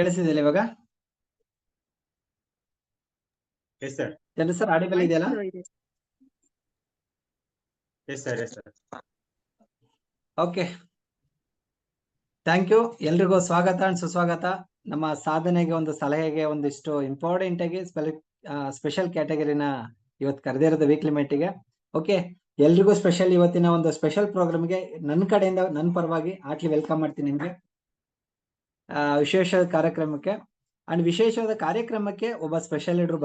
ಕೇಳಿಸಿದೆಯಲ್ಲ ಇವಾಗ? Yes sir. Chandra sir audible ಇದೆಯಲ್ಲ? Yes sir, yes sir. Okay, thank you. ಎಲ್ರಿಗೂ ಸ್ವಾಗತ ಅಂಡ್ ಸುಸ್ವಾಗತ. ನಮ್ಮ ಸಾಧನೆಗೆ ಒಂದು ಸಲಹೆಗೆ ಒಂದಿಷ್ಟು ಇಂಪಾರ್ಟೆಂಟ್ ಆಗಿ ಸ್ಪೆಷಲ್ ಕ್ಯಾಟಗರಿನ ಇವತ್ತು ಕರೆದಿರೋದು ವೀಕ್ಲಿ ಮೀಟಿಗೆ. ಓಕೆ, ಎಲ್ರಿಗೂ ಸ್ಪೆಷಲ್ ಇವತ್ತಿನ ಒಂದು ಸ್ಪೆಷಲ್ ಪ್ರೋಗ್ರಾಮ್ಗೆ ನನ್ನ ಕಡೆಯಿಂದ ನನ್ನ ಪರವಾಗಿ ಹಾರ್ಟ್ಲಿ ವೆಲ್ಕಮ್ ಮಾಡ್ತೀನಿ ನಿಮ್ಗೆ ವಿಶೇಷ ಕಾರ್ಯಕ್ರಮಕ್ಕೆ. ಅಂಡ್ ವಿಶೇಷವಾದ ಕಾರ್ಯಕ್ರಮಕ್ಕೆ ಒಬ್ಬ ಸ್ಪೆಷಲ್ ಲೀಡರ್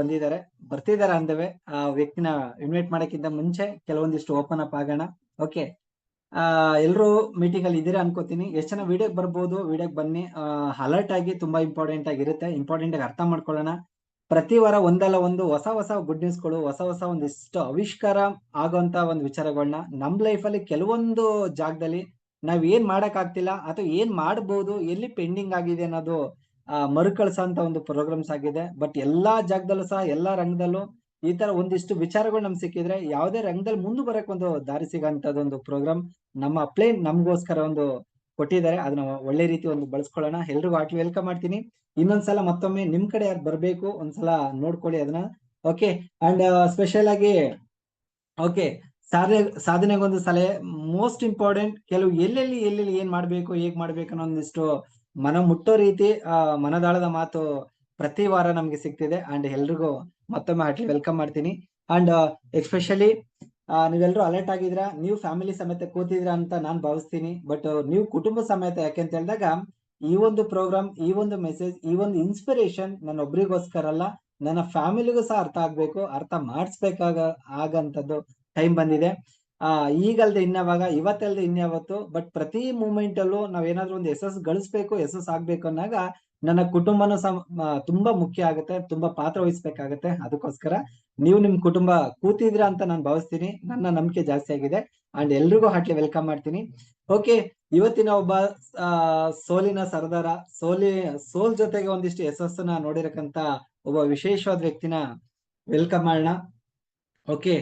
ಬರ್ತಿದ್ದಾರೆ ಅಂದವೆ. ಆ ವ್ಯಕ್ತಿನ ಇನ್ವೈಟ್ ಮಾಡಕ್ಕಿಂತ ಮುಂಚೆ ಕೆಲವೊಂದಿಷ್ಟು ಓಪನ್ ಅಪ್ ಆಗೋಣ. ಓಕೆ, ಎಲ್ರು ಮೀಟಿಂಗ್ ಅಲ್ಲಿ ಇದ್ದೀರಾ ಅನ್ಕೋತೀನಿ. ಎಷ್ಟು ಜನ ವಿಡಿಯೋಗೆ ಬರ್ಬೋದು, ವಿಡಿಯೋಗೆ ಬನ್ನಿ. ಅಲರ್ಟ್ ಆಗಿ ತುಂಬಾ ಇಂಪಾರ್ಟೆಂಟ್ ಆಗಿರುತ್ತೆ. ಇಂಪಾರ್ಟೆಂಟ್ ಆಗಿ ಅರ್ಥ ಮಾಡ್ಕೊಳ್ಳೋಣ. ಪ್ರತಿ ವಾರ ಒಂದಲ್ಲ ಒಂದು ಹೊಸ ಗುಡ್ ನ್ಯೂಸ್ಗಳು, ಹೊಸ ಒಂದಿಷ್ಟು ಆವಿಷ್ಕಾರ ಆಗುವಂತ ಒಂದು ವಿಚಾರಗಳನ್ನ ನಮ್ ಲೈಫ್ ಅಲ್ಲಿ ಕೆಲವೊಂದು ಜಾಗದಲ್ಲಿ ನಾವ್ ಏನ್ ಮಾಡಕ್ ಆಗ್ತಿಲ್ಲ ಅಥವಾ ಏನ್ ಮಾಡ್ಬೋದು, ಎಲ್ಲಿ ಪೆಂಡಿಂಗ್ ಆಗಿದೆ ಅನ್ನೋದು ಮರುಕಳಿಸೋಂತ ಒಂದು ಪ್ರೋಗ್ರಾಮ್ಸ್ ಆಗಿದೆ. ಬಟ್ ಎಲ್ಲಾ ಜಾಗದಲ್ಲೂ ಸಹ ಎಲ್ಲಾ ರಂಗದಲ್ಲೂ ಈ ತರ ಒಂದಿಷ್ಟು ವಿಚಾರಗಳು ನಮ್ಗೆ ಸಿಕ್ಕಿದ್ರೆ ಯಾವುದೇ ರಂಗದಲ್ಲಿ ಮುಂದೆ ಬರಕ್ ಒಂದು ದಾರಿ ಸಿಗೋಂತದ್ದು ಒಂದು ಪ್ರೋಗ್ರಾಮ್ ನಮ್ಮ ಅಪ್ಲೈನ್ ನಮ್ಗೋಸ್ಕರ ಒಂದು ಕೊಟ್ಟಿದ್ದಾರೆ. ಅದನ್ನ ಒಳ್ಳೆ ರೀತಿ ಒಂದು ಬಳಸ್ಕೊಳ್ಳೋಣ. ಎಲ್ರಿಗೂ ಹಾರ್ಟ್ಲಿ ವೆಲ್ಕಮ್ ಮಾಡ್ತೀನಿ. ಇನ್ನೊಂದ್ಸಲ ಮತ್ತೊಮ್ಮೆ ನಿಮ್ ಕಡೆ ಯಾರು ಬರ್ಬೇಕು ಒಂದ್ಸಲ ನೋಡ್ಕೊಳ್ಳಿ ಅದನ್ನ. ಓಕೆ, ಅಂಡ್ ಸ್ಪೆಷಲ್ ಆಗಿ ಓಕೆ ಸಾಧನೆಗೊಂದು ಸಲಹೆ ಮೋಸ್ಟ್ ಇಂಪಾರ್ಟೆಂಟ್. ಕೆಲವು ಎಲ್ಲೆಲ್ಲಿ ಏನ್ ಮಾಡ್ಬೇಕು, ಹೇಗ್ ಮಾಡ್ಬೇಕು ಅನ್ನೋ ಒಂದಿಷ್ಟು ಮನ ಮುಟ್ಟೋ ರೀತಿ ಮನದಾಳದ ಮಾತು ಪ್ರತಿ ವಾರ ನಮ್ಗೆ ಸಿಗ್ತಿದೆ. ಅಂಡ್ ಎಲ್ರಿಗೂ ಮತ್ತೊಮ್ಮೆ ಹಾರ್ಟ್ಲಿ ವೆಲ್ಕಮ್ ಮಾಡ್ತೀನಿ. ಅಂಡ್ ಎಸ್ಪೆಷಲಿ ನೀವೆಲ್ಲರೂ ಅಲರ್ಟ್ ಆಗಿದ್ರ, ನೀವು ಫ್ಯಾಮಿಲಿ ಸಮೇತ ಕೂತಿದ್ರ ಅಂತ ನಾನ್ ಭಾವಿಸ್ತೀನಿ. ಬಟ್ ನೀವು ಕುಟುಂಬ ಸಮೇತ, ಯಾಕೆಂತ ಹೇಳಿದಾಗ ಈ ಒಂದು ಪ್ರೋಗ್ರಾಮ್, ಈ ಒಂದು ಮೆಸೇಜ್, ಈ ಒಂದು ಇನ್ಸ್ಪಿರೇಷನ್ ನನ್ನ ಒಬ್ರಿಗೋಸ್ಕರ ಅಲ್ಲ, ನನ್ನ ಫ್ಯಾಮಿಲಿಗೂ ಸಹ ಅರ್ಥ ಆಗ್ಬೇಕು, ಅರ್ಥ ಆಗಂತದ್ದು ಟೈಮ್ ಬಂದಿದೆ. ಈಗಲ್ದೆ ಇನ್ಯಾವಾಗ, ಇವತ್ತಲ್ದೆ ಇನ್ಯಾವತ್ತು. ಬಟ್ ಪ್ರತಿ ಮೂಮೆಂಟ್ ಅಲ್ಲೂ ನಾವೇನಾದ್ರೂ ಒಂದು ಯಶಸ್ಸು ಗಳಿಸ್ಬೇಕು, ಯಶಸ್ಸು ಆಗ್ಬೇಕು ಅಂದಾಗ ನನ್ನ ಕುಟುಂಬನೂ ತುಂಬಾ ಮುಖ್ಯ ಆಗುತ್ತೆ, ತುಂಬಾ ಪಾತ್ರ ವಹಿಸ್ಬೇಕಾಗತ್ತೆ. ಅದಕ್ಕೋಸ್ಕರ ನೀವು ನಿಮ್ ಕುಟುಂಬ ಕೂತಿದ್ರ ಅಂತ ನಾನು ಭಾವಿಸ್ತೀನಿ. ನನ್ನ ನಂಬಿಕೆ ಜಾಸ್ತಿ ಆಗಿದೆ. ಅಂಡ್ ಎಲ್ರಿಗೂ ಹಾರ್ಟ್ಲಿ ವೆಲ್ಕಮ್ ಮಾಡ್ತೀನಿ. ಓಕೆ, ಇವತ್ತಿನ ಒಬ್ಬ ಸೋಲಿನ ಸರದಾರ, ಸೋಲ್ ಜೊತೆಗೆ ಒಂದಿಷ್ಟು ಯಶಸ್ಸನ್ನ ನೋಡಿರಕಂತ ಒಬ್ಬ ವಿಶೇಷವಾದ ವ್ಯಕ್ತಿನ ವೆಲ್ಕಮ್ ಮಾಡೋಣ. ಓಕೆ,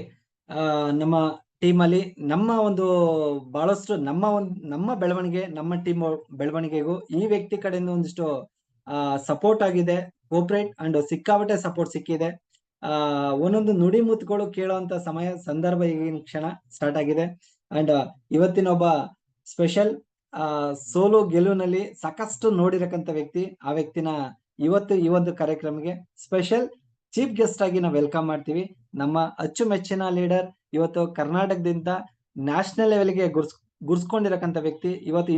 ನಮ್ಮ ಟೀಮ್ ಅಲ್ಲಿ ನಮ್ಮ ಒಂದು ಬಹಳಷ್ಟು ನಮ್ಮ ಬೆಳವಣಿಗೆ, ನಮ್ಮ ಟೀಮ್ ಬೆಳವಣಿಗೆಗೂ ಈ ವ್ಯಕ್ತಿ ಕಡೆಯಿಂದ ಒಂದಿಷ್ಟು ಸಪೋರ್ಟ್ ಆಗಿದೆ, ಕೋಪರೇಟ್ ಅಂಡ್ ಸಿಕ್ಕಾಪಟ್ಟೆ ಸಪೋರ್ಟ್ ಸಿಕ್ಕಿದೆ. ಒಂದೊಂದು ನುಡಿ ಮುತ್ತುಗಳು ಕೇಳುವಂತ ಸಂದರ್ಭ ಈಗಿನ ಕ್ಷಣ ಸ್ಟಾರ್ಟ್ ಆಗಿದೆ. ಅಂಡ್ ಇವತ್ತಿನ ಒಬ್ಬ ಸ್ಪೆಷಲ್ ಸೋಲು ಗೆಲುವಿನಲ್ಲಿ ಸಾಕಷ್ಟು ನೋಡಿರಕಂತ ವ್ಯಕ್ತಿ, ಆ ವ್ಯಕ್ತಿನ ಇವತ್ತು ಈ ಒಂದು ಕಾರ್ಯಕ್ರಮಕ್ಕೆ ಸ್ಪೆಷಲ್ ಚೀಫ್ ಗೆಸ್ಟ್ ಆಗಿ ನಾವು ವೆಲ್ಕಮ್ ಮಾಡ್ತೀವಿ. ನಮ್ಮ ಅಚ್ಚುಮೆಚ್ಚಿನ ಲೀಡರ್, ಇವತ್ತು ಕರ್ನಾಟಕದಿಂದ ನ್ಯಾಷನಲ್ ಲೆವೆಲ್ಗೆ ಗುರ್ಸ್ಕೊಂಡಿರಕಂತ ವ್ಯಕ್ತಿ, ಇವತ್ತು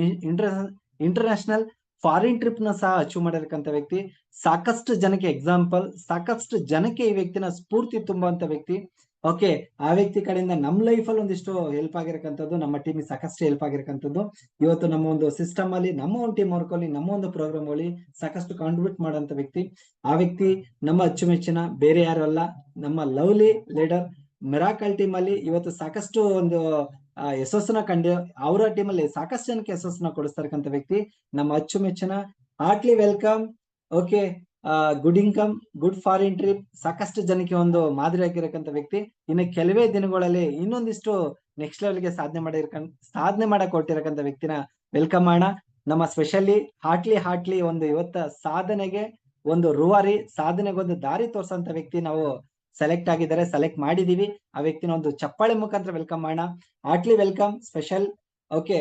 ಇಂಟರ್ನ್ಯಾಷನಲ್ ಫಾರಿನ್ ಟ್ರಿಪ್ ನ ಸಹ ಅಚೀವ್ ಮಾಡಿರಕಂತ ವ್ಯಕ್ತಿ, ಸಾಕಷ್ಟು ಜನಕ್ಕೆ ಎಕ್ಸಾಂಪಲ್, ಸಾಕಷ್ಟು ಜನಕ್ಕೆ ಈ ವ್ಯಕ್ತಿನ ಸ್ಫೂರ್ತಿ ತುಂಬುವಂತ ವ್ಯಕ್ತಿ. ಓಕೆ, ಆ ವ್ಯಕ್ತಿ ಕಡೆಯಿಂದ ನಮ್ಮ ಲೈಫ್ ಅಲ್ಲಿ ಒಂದಿಷ್ಟು ಹೆಲ್ಪ್ ಆಗಿರಕಂತದ್ದು, ನಮ್ಮ ಟೀಮ್ ಸಾಕಷ್ಟು ಹೆಲ್ಪ್ ಆಗಿರಕಂತದ್ದು. ಇವತ್ತು ನಮ್ಮ ಒಂದು ಸಿಸ್ಟಮ್ ಅಲ್ಲಿ, ನಮ್ಮ ಒಂದು ಟೀಮ್ ವರ್ಕ್ ಅಲ್ಲಿ, ನಮ್ಮ ಒಂದು ಪ್ರೋಗ್ರಾಮ್ ಅಲ್ಲಿ ಸಾಕಷ್ಟು ಕಾಂಟ್ರಿಬ್ಯೂಟ್ ಮಾಡುವಂತ ವ್ಯಕ್ತಿ. ಆ ವ್ಯಕ್ತಿ ನಮ್ಮ ಅಚ್ಚುಮೆಚ್ಚಿನ ಬೇರೆ ಯಾರು ಅಲ್ಲ, ನಮ್ಮ ಲವ್ಲಿ ಲೀಡರ್ ಮಿರಾಕಲ್ ಟೀಮ್ ಅಲ್ಲಿ ಇವತ್ತು ಸಾಕಷ್ಟು ಒಂದು ಯಶಸ್ಸನ್ನ ಕಂಡು ಅವರ ಟೀಮ್ ಅಲ್ಲಿ ಸಾಕಷ್ಟು ಜನಕ್ಕೆ ಯಶಸ್ಸನ್ನ ಕೊಡಿಸ್ತಕ್ಕಂಥ ವ್ಯಕ್ತಿ, ನಮ್ಮ ಅಚ್ಚುಮೆಚ್ಚಿನ heartily welcome. Okay, good income, good foreign trip, ಸಾಕಷ್ಟು ಜನಕ್ಕೆ ಒಂದು ಮಾದರಿ ಆಗಿರಕ್ಕಂತ ವ್ಯಕ್ತಿ. ಇನ್ನು ಕೆಲವೇ ದಿನಗಳಲ್ಲಿ ಇನ್ನೊಂದಿಷ್ಟು ನೆಕ್ಸ್ಟ್ ಲೆವೆಲ್ಗೆ ಸಾಧನೆ ಮಾಡಕ್ ಕೊಟ್ಟಿರಕ್ಕಂತ ವ್ಯಕ್ತಿನ ವೆಲ್ಕಮ್ ಮಾಡೋಣ. ನಮ್ಮ ಸ್ಪೆಷಲಿ ಹಾರ್ಟ್ಲಿ ಒಂದು ಇವತ್ತ ಸಾಧನೆಗೆ ಒಂದು ರೂವಾರಿ, ಸಾಧನೆಗೆ ಒಂದು ದಾರಿ ತೋರ್ಸಂತ ವ್ಯಕ್ತಿ ನಾವು ಸೆಲೆಕ್ಟ್ ಮಾಡಿದೀವಿ. ಆ ವ್ಯಕ್ತಿನ ಒಂದು ಚಪ್ಪಾಳೆ ಮುಖಾಂತರ ವೆಲ್ಕಮ್ ಮಾಡೋಣ. Heartily welcome special. Okay,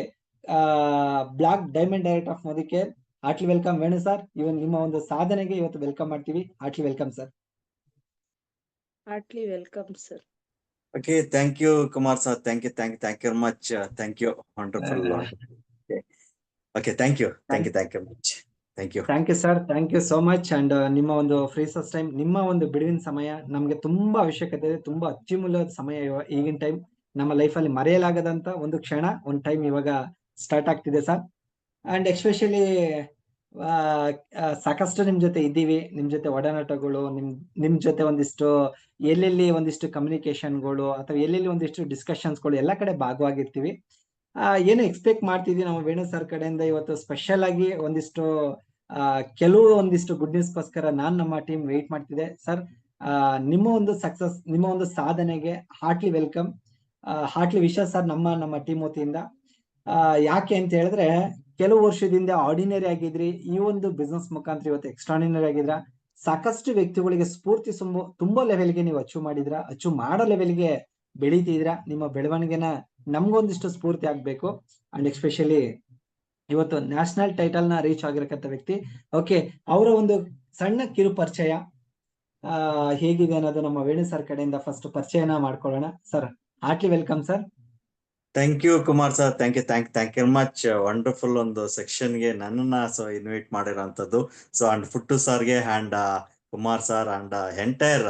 black diamond director of Modicare, heartily welcome Venu sir. ನಿಮ್ಮ ಒಂದು ಸಾಧನೆಗೆ ಇವತ್ತು ವೆಲ್ಕಮ್ ಮಾಡ್ತೀವಿ. Heartily welcome sir. Heartily welcome, sir. Okay, thank you, Kumar sir. Thank you very much. Thank you, wonderful. Okay, thank you much. Thank you sir, thank you so much. And ನಿಮ್ಮ ಒಂದು free time, ನಿಮ್ಮ ಒಂದು ಬಿಡುವಿನ ಸಮಯ ನಮ್ಗೆ ತುಂಬಾ ಅವಶ್ಯಕತೆ ಇದೆ. ತುಂಬಾ ಅತ್ಯಮೂಲ್ಯವಾದ ಸಮಯ ಈಗಿನ ಟೈಮ್ ನಮ್ಮ ಲೈಫ್ ಅಲ್ಲಿ ಮರೆಯಲಾಗದಂತ ಒಂದು ಕ್ಷಣ, ಒಂದು ಟೈಮ್ ಇವಾಗ ಸ್ಟಾರ್ಟ್ ಆಗ್ತಿದೆ ಸರ್. ಅಂಡ್ ಎಸ್ಪೆಷಲಿ ಸಾಕಷ್ಟು ನಿಮ್ ಜೊತೆ ಇದ್ದೀವಿ, ನಿಮ್ ಜೊತೆ ಒಡನಾಟಗಳು, ನಿಮ್ ಜೊತೆ ಒಂದಿಷ್ಟು ಎಲ್ಲೆಲ್ಲಿ ಒಂದಿಷ್ಟು ಕಮ್ಯುನಿಕೇಶನ್ಗಳು ಅಥವಾ ಎಲ್ಲೆಲ್ಲಿ ಒಂದಿಷ್ಟು ಡಿಸ್ಕಷನ್ಸ್ಗಳು ಎಲ್ಲ ಕಡೆ ಭಾಗವಾಗಿರ್ತೀವಿ. ಏನು ಎಕ್ಸ್ಪೆಕ್ಟ್ ಮಾಡ್ತಿದ್ವಿ ನಾವು ವೇಣು ಸರ್ ಕಡೆಯಿಂದ ಇವತ್ತು ಸ್ಪೆಷಲ್ ಆಗಿ ಒಂದಿಷ್ಟು ಗುಡ್ ನ್ಯೂಸ್ಗೋಸ್ಕರ ನಮ್ಮ ಟೀಮ್ ವೇಟ್ ಮಾಡ್ತಿದೆ ಸರ್. ನಿಮ್ಮ ಒಂದು ಸಕ್ಸಸ್, ನಿಮ್ಮ ಒಂದು ಸಾಧನೆಗೆ heartily welcome, heartily wish sir ನಮ್ಮ ಟೀಮ್ ವತಿಯಿಂದ. ಯಾಕೆ ಅಂತ ಹೇಳಿದ್ರೆ ಕೆಲವು ವರ್ಷದಿಂದ ಆರ್ಡಿನರಿ ಆಗಿದ್ರಿ, ಈ ಒಂದು ಬಿಸ್ನೆಸ್ ಮುಖಾಂತರ ಇವತ್ತು ಎಕ್ಸ್ಟ್ರಾರ್ಡಿನರಿ ಆಗಿದ್ರ. ಸಾಕಷ್ಟು ವ್ಯಕ್ತಿಗಳಿಗೆ ಸ್ಫೂರ್ತಿ ತುಂಬಾ ಲೆವೆಲ್ಗೆ ನೀವು ಅಚೀವ್ ಮಾಡಿದ್ರ, ಅಚೀವ್ ಮಾಡೋ ಲೆವೆಲ್ಗೆ ಬೆಳೀತಿದ್ರ. ನಿಮ್ಮ ಬೆಳವಣಿಗೆನ ನಮ್ಗೊಂದಿಷ್ಟು ಸ್ಫೂರ್ತಿ ಆಗ್ಬೇಕು. ಅಂಡ್ ಎಸ್ಪೆಷಲಿ ಇವತ್ತು ನ್ಯಾಷನಲ್ ಟೈಟಲ್ ನ ರೀಚ್ ಆಗಿರಕಂತ ವ್ಯಕ್ತಿ. ಓಕೆ, ಅವರ ಒಂದು ಸಣ್ಣ ಕಿರು ಪರಿಚಯ ಹೇಗಿದೆ ಅನ್ನೋದು ನಮ್ಮ ವೇಣು ಸರ್ ಕಡೆಯಿಂದ ಫಸ್ಟ್ ಪರಿಚಯನ ಮಾಡ್ಕೊಳ್ಳೋಣ. Sir, heartily welcome sir. Thank you Kumar sir, thank you much. Wonderful ಒಂದು ಸೆಕ್ಷನ್ ಗೆ ನನ್ನನ್ನ ಇನ್ವೈಟ್ ಮಾಡಿರೋಂಥದ್ದು. ಅಂಡ್ ಪುಟ್ಟು ಸರ್ಗೆ and Kumar sir and entire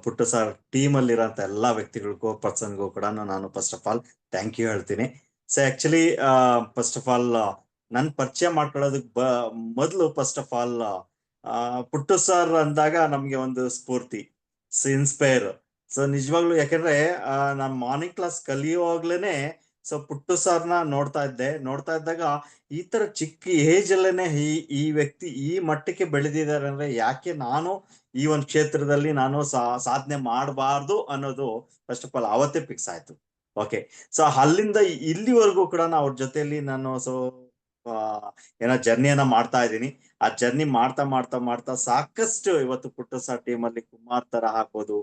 Puttu sir team ಅಲ್ಲಿರೋಂಥ ಎಲ್ಲಾ ವ್ಯಕ್ತಿಗಳಿಗೂ ಪರ್ಸನ್ಗೂ ಕೂಡ ನಾನು first of all thank you ಹೇಳ್ತೀನಿ. ಆಕ್ಚುಲಿ ಫಸ್ಟ್ ಆಫ್ ಆಲ್ ನನ್ ಪರಿಚಯ ಮಾಡ್ಕೊಳ್ಳೋದಕ್ ಮೊದಲು first of all Puttu sir ಅಂದಾಗ ನಮ್ಗೆ ಒಂದು ಸ್ಫೂರ್ತಿ, ಇನ್ಸ್ಪೈರ್. ನಿಜವಾಗ್ಲು ಯಾಕಂದ್ರೆ ನಾನ್ ಮಾರ್ನಿಂಗ್ ಕ್ಲಾಸ್ ಕಲಿಯುವಾಗ್ಲೇನೆ ಪುಟ್ಟು ಸರ್ನ ನೋಡ್ತಾ ಇದ್ದಾಗ ಈ ತರ ಚಿಕ್ಕ ಏಜ್ ಅಲ್ಲೇನೆ ಈ ವ್ಯಕ್ತಿ ಈ ಮಟ್ಟಕ್ಕೆ ಬೆಳೆದಿದ್ದಾರೆ ಅಂದ್ರೆ ಯಾಕೆ ನಾನು ಈ ಒಂದು ಕ್ಷೇತ್ರದಲ್ಲಿ ನಾನು ಸಾಧನೆ ಮಾಡಬಾರ್ದು ಅನ್ನೋದು ಫಸ್ಟ್ ಆಫ್ ಆಲ್ ಅವತ್ತೇ ಫಿಕ್ಸ್ ಆಯ್ತು. ಓಕೆ, ಅಲ್ಲಿಂದ ಇಲ್ಲಿವರೆಗೂ ಕೂಡ ಅವ್ರ ಜೊತೆಲಿ ನಾನು ಏನೋ ಜರ್ನಿಯನ್ನ ಮಾಡ್ತಾ ಇದ್ದೀನಿ. ಆ ಜರ್ನಿ ಮಾಡ್ತಾ ಸಾಕಷ್ಟು ಇವತ್ತು ಪುಟ್ಟು ಸರ್ ಟೀಮ್ ಅಲ್ಲಿ ಕುಮಾರ್ ತರ ಆಗ್ಬೋದು,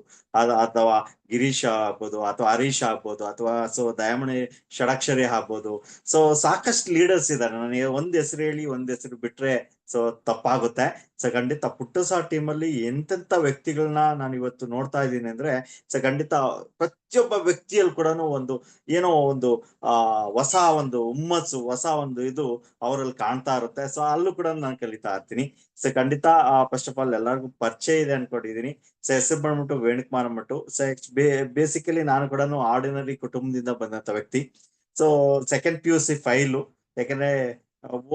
ಅಥವಾ ಗಿರೀಶ್ ಆಗ್ಬೋದು, ಅಥವಾ ಹರೀಶ್ ಆಗ್ಬೋದು, ಅಥವಾ ದಯಾಮಣಿ ಷಡಾಕ್ಷರಿ ಆಗ್ಬೋದು. ಸಾಕಷ್ಟು ಲೀಡರ್ಸ್ ಇದ್ದಾರೆ. ನನಗೆ ಒಂದ್ ಹೆಸರು ಹೇಳಿ ಒಂದ್ ಹೆಸರು ಬಿಟ್ರೆ ತಪ್ಪಾಗುತ್ತೆ. ಖಂಡಿತ ಪುಟ್ಟು ಸರ್ ಟೀಮ್ ಅಲ್ಲಿ ಎಂತೆಂತ ವ್ಯಕ್ತಿಗಳನ್ನ ನಾನು ಇವತ್ತು ನೋಡ್ತಾ ಇದ್ದೀನಿ ಅಂದ್ರೆ ಖಂಡಿತ ಪ್ರತಿಯೊಬ್ಬ ವ್ಯಕ್ತಿಯಲ್ಲಿ ಕೂಡ ಏನೋ ಒಂದು ಹೊಸ ಒಂದು ಹುಮ್ಮಸ್ಸು, ಹೊಸ ಒಂದು ಇದು ಅವರಲ್ಲಿ ಕಾಣ್ತಾ ಇರುತ್ತೆ. ಅಲ್ಲೂ ಕೂಡ ನಾನು ಕಲಿತಾ ಇರ್ತೀನಿ. ಖಂಡಿತ ಫಸ್ಟ್ ಆಫ್ ಆಲ್ ಎಲ್ಲರಿಗೂ ಪರಿಚಯ ಇದೆ ಅನ್ಕೊಂಡಿದೀನಿ. ಹೆಸರು ಬಂದ್ಬಿಟ್ಟು ವೇಣುಕುಮಾರ್ ಅಂದ್ಬಿಟ್ಟು. ಬೇಸಿಕಲಿ ನಾನು ಕೂಡ ಆರ್ಡಿನರಿ ಕುಟುಂಬದಿಂದ ಬಂದಂತ ವ್ಯಕ್ತಿ. Second PUC file. ಯಾಕಂದ್ರೆ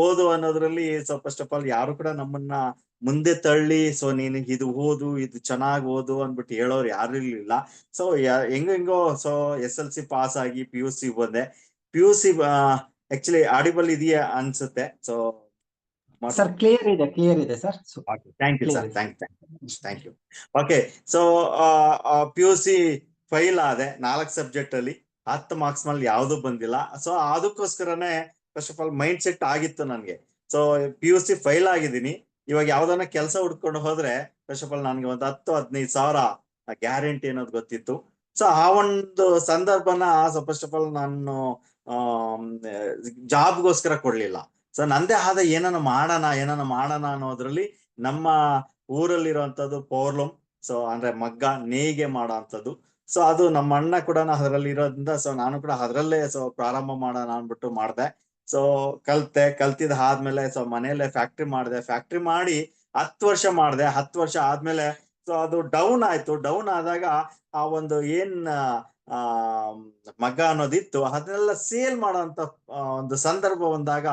ಓದು ಅನ್ನೋದ್ರಲ್ಲಿ ಫಸ್ಟ್ ಆಫ್ ಆಲ್ ಯಾರು ಕೂಡ ನಮ್ಮನ್ನ ಮುಂದೆ ತಳ್ಳಿ ನೀನು ಇದು ಓದು, ಇದು ಚೆನ್ನಾಗಿ ಓದು ಅಂದ್ಬಿಟ್ಟು ಹೇಳೋರು ಯಾರು ಇರ್ಲಿಲ್ಲ. ಹೆಂಗೋ SLC ಪಾಸ್ ಆಗಿ PUC ಬಂದೆ. PUC ಆಕ್ಚುಲಿ ಆಡಿಬಲ್ ಇದೆಯಾ ಅನ್ಸುತ್ತೆ. ಸರ್ ಕ್ಲಿಯರ್ ಇದೆ sir. Thank you sir, thank you. Okay, PUC fail ಆದೆ 4 ಸಬ್ಜೆಕ್ಟ್ ಅಲ್ಲಿ. 10 ಮಾರ್ಕ್ಸ್ ಮೇಲೆ ಯಾವ್ದು ಬಂದಿಲ್ಲ. ಅದಕ್ಕೋಸ್ಕರನೇ first of all mind set ಆಗಿತ್ತು ನನ್ಗೆ. PUC ಫೈಲ್ ಆಗಿದ್ದೀನಿ. ಇವಾಗ ಯಾವ್ದನ್ನ ಕೆಲಸ ಹುಡ್ಕೊಂಡು ಹೋದ್ರೆ ಫಸ್ಟ್ ಆಫ್ ಆಲ್ ನನ್ಗೆ ಒಂದು 10-15 ಸಾವಿರ ಗ್ಯಾರಂಟಿ ಅನ್ನೋದು ಗೊತ್ತಿತ್ತು. ಆ ಒಂದು ಸಂದರ್ಭನ ಫಸ್ಟ್ ಆಫ್ ಆಲ್ ನಾನು ಜಾಬ್ಗೋಸ್ಕರ ಕೊಡ್ಲಿಲ್ಲ. ನಂದೇ ಆದ ಏನನ್ನ ಮಾಡೋಣ ಅನ್ನೋದ್ರಲ್ಲಿ ನಮ್ಮ ಊರಲ್ಲಿರುವಂತದ್ದು ಪವರ್ಲೂಮ್, ಅಂದ್ರೆ ಮಗ್ಗ ನೇಯ್ಗೆ ಮಾಡೋ ಅಂತದ್ದು. ಅದು ನಮ್ಮ ಅಣ್ಣ ಕೂಡ ಅದರಲ್ಲಿ ಇರೋದ್ರಿಂದ ನಾನು ಕೂಡ ಅದರಲ್ಲೇ ಪ್ರಾರಂಭ ಮಾಡೋಣ ಅನ್ಬಿಟ್ಟು ಮಾಡ್ದೆ. ಕಲ್ತಿದ್ ಆದ್ಮೇಲೆ ಮನೆಯಲ್ಲೇ ಫ್ಯಾಕ್ಟ್ರಿ ಮಾಡಿ 10 ವರ್ಷ ಮಾಡಿದೆ. 10 ವರ್ಷ ಆದ್ಮೇಲೆ ಅದು ಡೌನ್ ಆಯ್ತು. ಡೌನ್ ಆದಾಗ ಆ ಒಂದು ಮಗ್ಗ ಅನ್ನೋದಿತ್ತು ಅದನ್ನೆಲ್ಲ ಸೇಲ್ ಮಾಡೋಂತ ಒಂದು ಸಂದರ್ಭ ಬಂದಾಗ